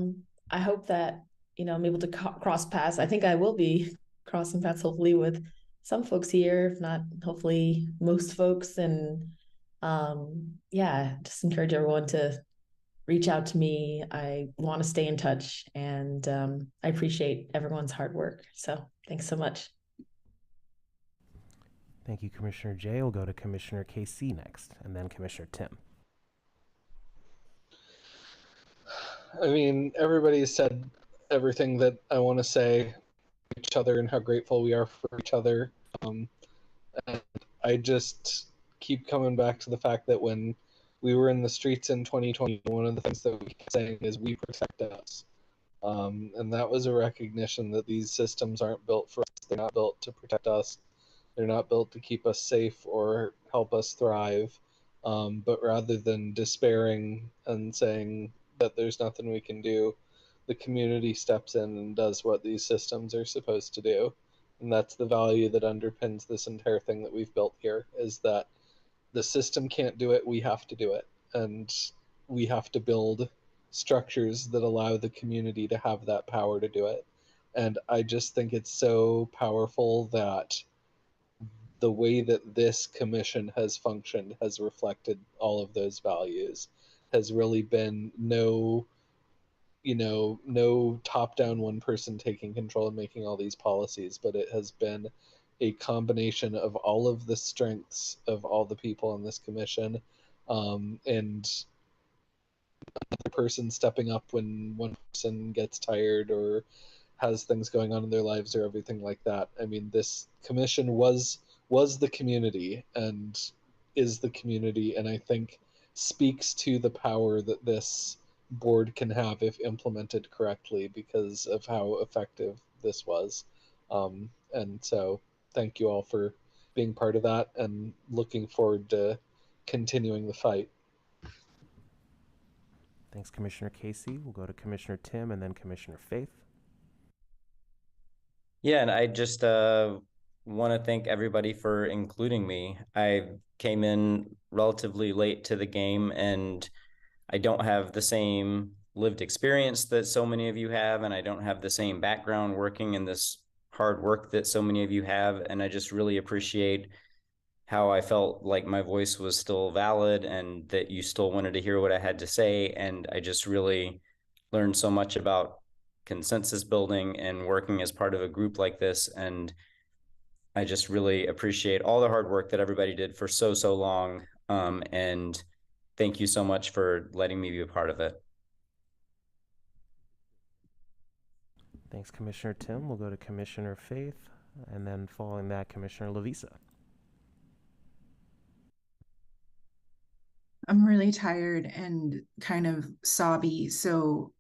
hope that, you know, I'm able to cross paths. I think I will be crossing paths hopefully with some folks here, if not hopefully most folks. And yeah, just encourage everyone to reach out to me. I want to stay in touch, and I appreciate everyone's hard work. So thanks so much. Thank you, Commissioner J. We'll go to Commissioner KC next, and then Commissioner Tim. I mean, everybody said everything that I want to say to each other and how grateful we are for each other. And I just keep coming back to the fact that when we were in the streets in 2020, one of the things that we kept saying is we protect us. And that was a recognition that these systems aren't built for us. They're not built to protect us. They're not built to keep us safe or help us thrive. But rather than despairing and saying that there's nothing we can do, the community steps in and does what these systems are supposed to do. And that's the value that underpins this entire thing that we've built here, is that the system can't do it, we have to do it. And we have to build structures that allow the community to have that power to do it. And I just think it's so powerful that the way that this commission has functioned has reflected all of those values. Has really been no top down one person taking control and making all these policies, but it has been a combination of all of the strengths of all the people on this commission, and another person stepping up when one person gets tired or has things going on in their lives or everything like that. I mean, this commission was the community and is the community, and I think speaks to the power that this board can have if implemented correctly because of how effective this was. And so thank you all for being part of that, and looking forward to continuing the fight. Thanks, Commissioner Casey. We'll go to Commissioner Tim and then Commissioner Faith. Yeah, and I just want to thank everybody for including me. I came in relatively late to the game, and I don't have the same lived experience that so many of you have, and I don't have the same background working in this hard work that so many of you have. And I just really appreciate how I felt like my voice was still valid and that you still wanted to hear what I had to say. And I just really learned so much about consensus building and working as part of a group like this. And I just really appreciate all the hard work that everybody did for so long. And thank you so much for letting me be a part of it. Thanks, Commissioner Tim. We'll go to Commissioner Faith, and then following that, Commissioner Lavisa. I'm really tired and kind of sobby, so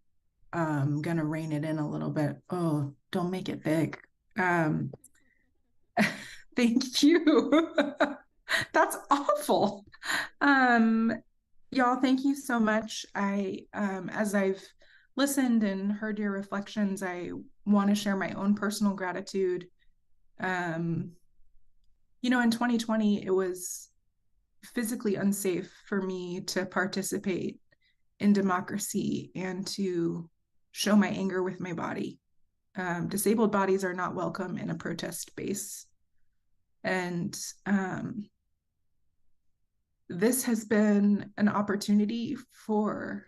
I'm gonna rein it in a little bit. Oh, don't make it big. Thank you. That's awful. Y'all, thank you so much. As I've listened and heard your reflections, I want to share my own personal gratitude. In 2020, it was physically unsafe for me to participate in democracy and to show my anger with my body. Disabled bodies are not welcome in a protest space. And this has been an opportunity for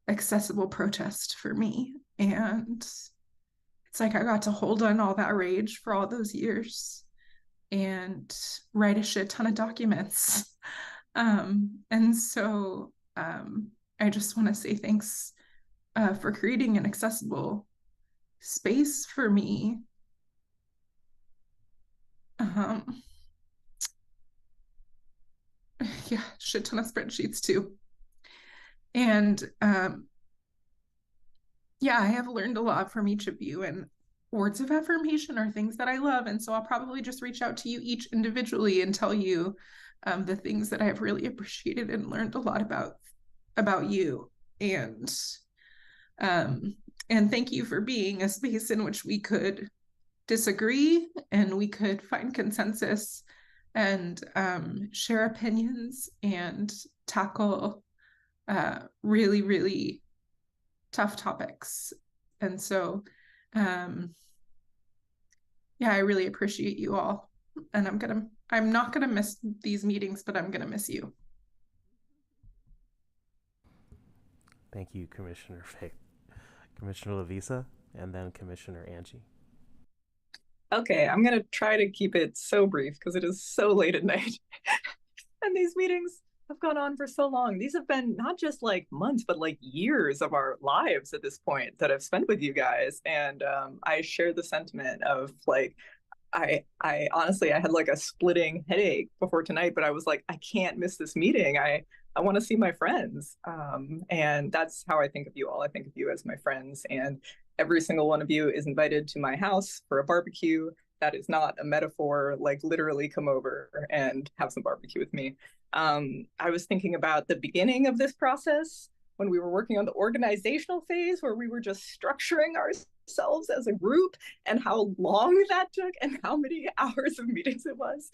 accessible protest for me. And it's like I got to hold on all that rage for all those years and write a shit ton of documents. And so I just want to say thanks for creating an accessible space for me. Yeah, shit ton of spreadsheets too. And yeah, I have learned a lot from each of you, and words of affirmation are things that I love. And so I'll probably just reach out to you each individually and tell you the things that I've really appreciated and learned a lot about you. And thank you for being a space in which we could disagree and we could find consensus and share opinions and tackle really, really tough topics. And so, yeah, I really appreciate you all. And I'm not gonna miss these meetings, but I'm gonna miss you. Thank you, Commissioner Faith. Commissioner Lavisa, and then Commissioner Angie. Okay, I'm going to try to keep it so brief because it is so late at night. And these meetings have gone on for so long. These have been not just like months, but like years of our lives at this point that I've spent with you guys. And I share the sentiment of like, I honestly, I had like a splitting headache before tonight, but I was like, I can't miss this meeting. I want to see my friends. And that's how I think of you all. I think of you as my friends, and every single one of you is invited to my house for a barbecue. That is not a metaphor, like literally come over and have some barbecue with me. I was thinking about the beginning of this process when we were working on the organizational phase, where we were just structuring ourselves as a group, and how long that took and how many hours of meetings it was.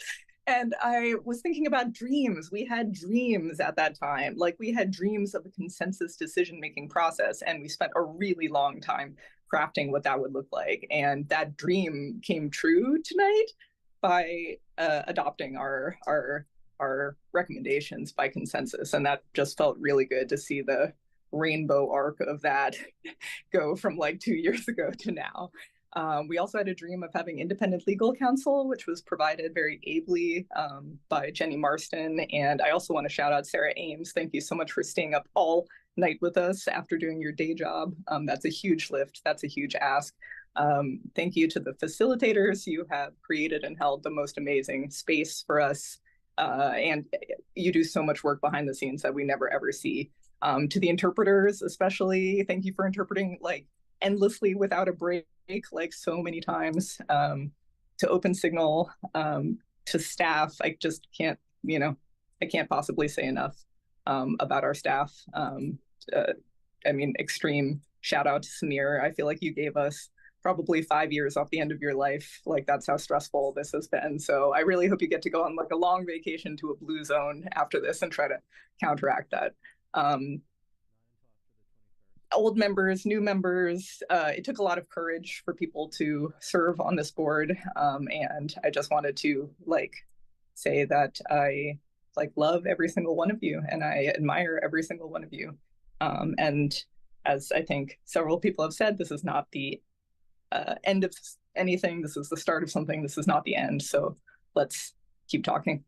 And I was thinking about dreams. We had dreams at that time. Like we had dreams of a consensus decision-making process, and we spent a really long time crafting what that would look like. And that dream came true tonight by adopting our recommendations by consensus. And that just felt really good to see the rainbow arc of that go from like 2 years ago to now. We also had a dream of having independent legal counsel, which was provided very ably by Jenny Marston. And I also want to shout out Sarah Ames. Thank you so much for staying up all night with us after doing your day job. That's a huge lift. That's a huge ask. Thank you to the facilitators. You have created and held the most amazing space for us. And you do so much work behind the scenes that we never ever see. To the interpreters, especially, thank you for interpreting like endlessly without a break, like so many times. To Open Signal, to staff, I just can't, I can't possibly say enough about our staff. I mean, extreme shout out to Samir. I feel like you gave us probably 5 years off the end of your life. Like that's how stressful this has been. So I really hope you get to go on like a long vacation to a blue zone after this and try to counteract that. Old members, new members, it took a lot of courage for people to serve on this board. And I just wanted to like say that I like love every single one of you and I admire every single one of you. And as I think several people have said, this is not the end of anything. This is the start of something. This is not the end. So let's keep talking.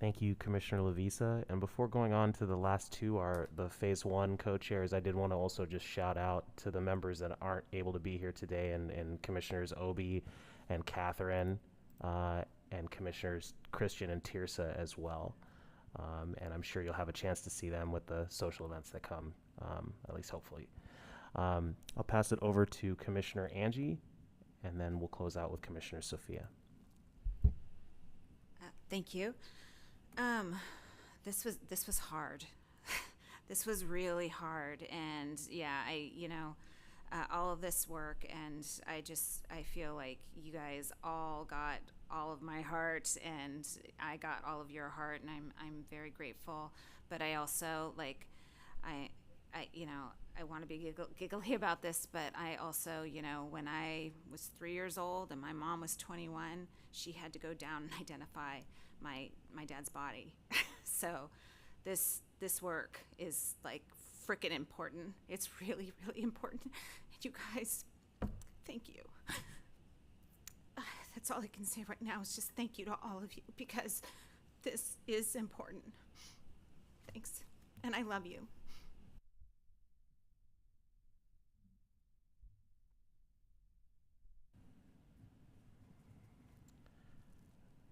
Thank you, Commissioner Lavisa. And before going on to the last two, the Phase 1 co-chairs, I did want to also just shout out to the members that aren't able to be here today, and Commissioners Obi and Catherine, and Commissioners Christian and Tirsa as well. And I'm sure you'll have a chance to see them with the social events that come, at least hopefully. I'll pass it over to Commissioner Angie, and then we'll close out with Commissioner Sophia. Thank you. This was hard. This was really hard, and yeah, all of this work, and I feel like you guys all got all of my heart, and I got all of your heart, and I'm very grateful. But I also I want to be giggly about this, but I also, when I was 3 years old and my mom was 21, she had to go down and identify my dad's body. So this work is like freaking important. It's really, really important. And you guys, thank you. That's all I can say right now is just thank you to all of you, because this is important. Thanks. And I love you.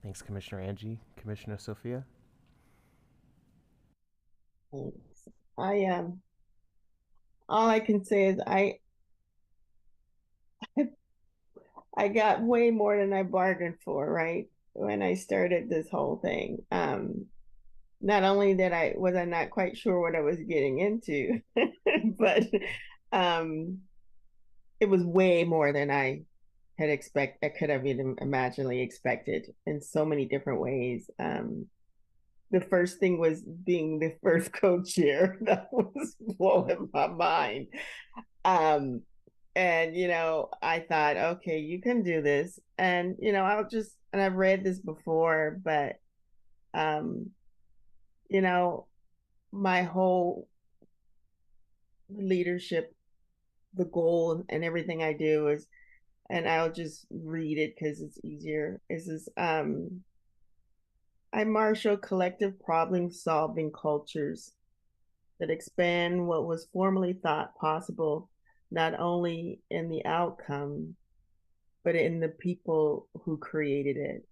Thanks, Commissioner Angie. Commissioner Sophia? All I can say is I got way more than I bargained for, right? When I started this whole thing. Not only that was I not quite sure what I was getting into, but it was way more than I could have even imaginably expected in so many different ways. The first thing was being the first co-chair. That was blowing my mind. And, I thought, okay, you can do this. And, I've read this before, but, my whole leadership, the goal and everything I do is, and I'll just read it because it's easier. It says, I marshal collective problem-solving cultures that expand what was formerly thought possible, not only in the outcome, but in the people who created it.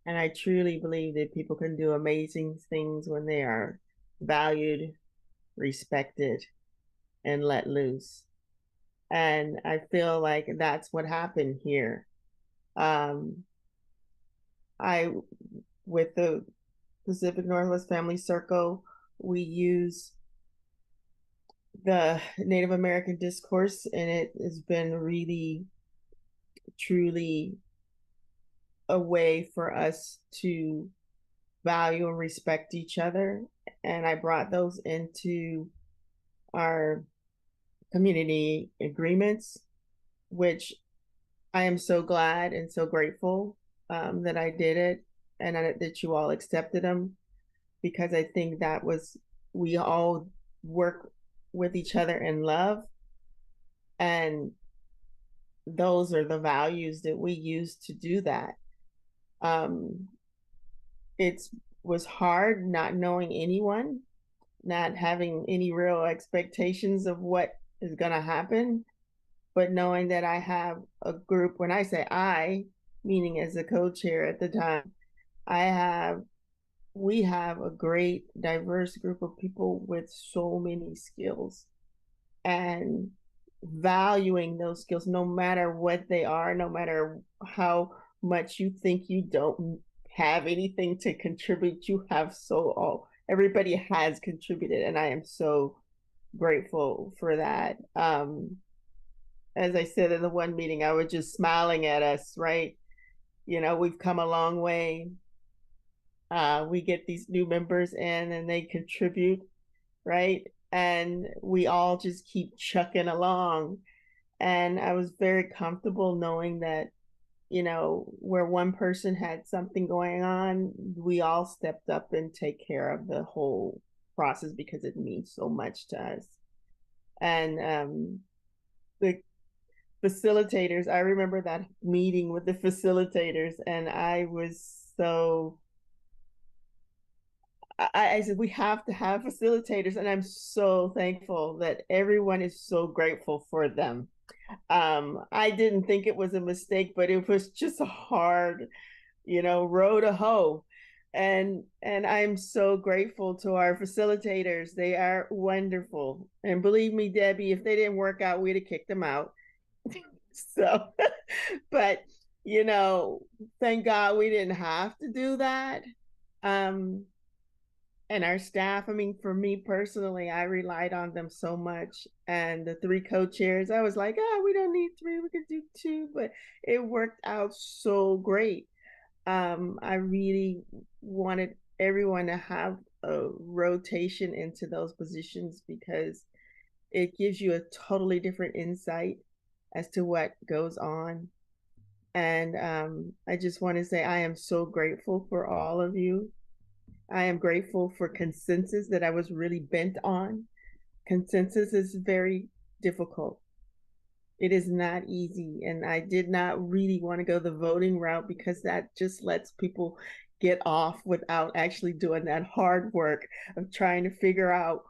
And I truly believe that people can do amazing things when they are valued, respected, and let loose. And I feel like that's what happened here. With the Pacific Northwest Family Circle, we use the Native American discourse, and it has been really, truly a way for us to value and respect each other. And I brought those into our community agreements, which I am so glad and so grateful that I did it, and that you all accepted them, because I think we all work with each other in love, and those are the values that we use to do that. It was hard not knowing anyone, not having any real expectations of what is going to happen, but knowing that I have a group. When I say I, meaning as a co-chair at the time, we have a great diverse group of people with so many skills, and valuing those skills, no matter what they are, no matter how much you think you don't have anything to contribute, everybody has contributed, and I am so grateful for that. As I said in the one meeting, I was just smiling at us, right? We've come a long way. We get these new members in and they contribute, right? And we all just keep chucking along. And I was very comfortable knowing that, where one person had something going on, we all stepped up and take care of the whole process, because it means so much to us. And the facilitators, I remember that meeting with the facilitators, and I was so I said we have to have facilitators, and I'm so thankful that everyone is so grateful for them. I didn't think it was a mistake, but it was just a hard, row to hoe. And I'm so grateful to our facilitators. They are wonderful. And believe me, Debbie, if they didn't work out, we'd have kicked them out. So, but thank God we didn't have to do that. And our staff, I mean, for me personally, I relied on them so much. And the 3 co-chairs, I was like, oh, we don't need 3, we could do 2, but it worked out so great. I really wanted everyone to have a rotation into those positions because it gives you a totally different insight as to what goes on. And I just want to say I am so grateful for all of you. I am grateful for consensus that I was really bent on. Consensus is very difficult. It is not easy. And I did not really want to go the voting route because that just lets people get off without actually doing that hard work of trying to figure out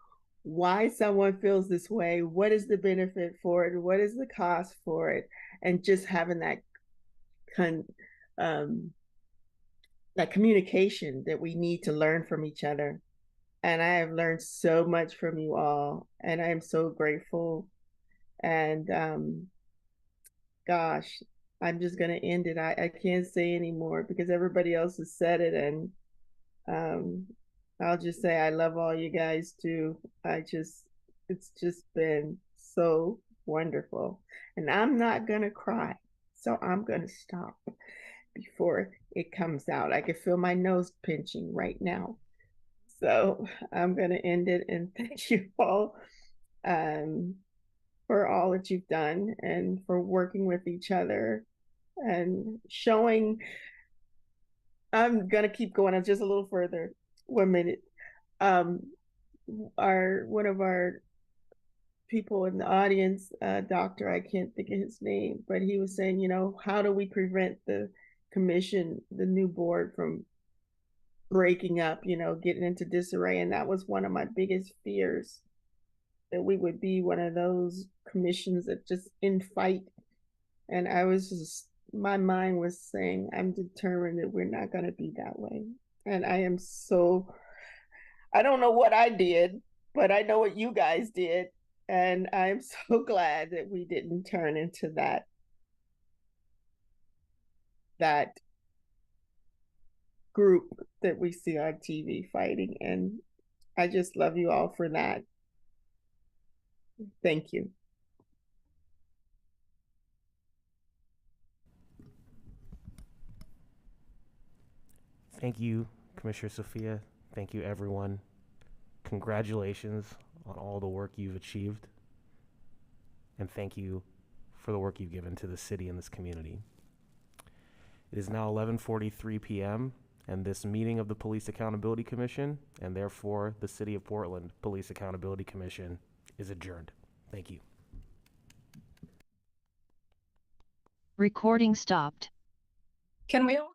why someone feels this way, what is the benefit for it, what is the cost for it, and just having that that communication that we need to learn from each other. And I have learned so much from you all, and I'm so grateful. And gosh, I'm just gonna end it. I can't say anymore because everybody else has said it, and I'll just say I love all you guys too. It's just been so wonderful. And I'm not gonna cry, so I'm gonna stop before it comes out. I can feel my nose pinching right now. So I'm going to end it and thank you all for all that you've done and for working with each other and showing. I'm going to keep going just a little further. 1 minute. One of our people in the audience, doctor, I can't think of his name, but he was saying, how do we prevent the commission, the new board, from breaking up, getting into disarray? And that was one of my biggest fears, that we would be one of those commissions that just infight. And my mind was saying, I'm determined that we're not going to be that way. And I don't know what I did, but I know what you guys did. And I'm so glad that we didn't turn into that group that we see on TV fighting. And I just love you all for that. Thank you. Thank you, Commissioner Sophia. Thank you, everyone. Congratulations on all the work you've achieved. And thank you for the work you've given to the city and this community. It is now 11:43 p.m. and this meeting of the Police Accountability Commission, and therefore the City of Portland Police Accountability Commission, is adjourned. Thank you. Recording stopped. Can we all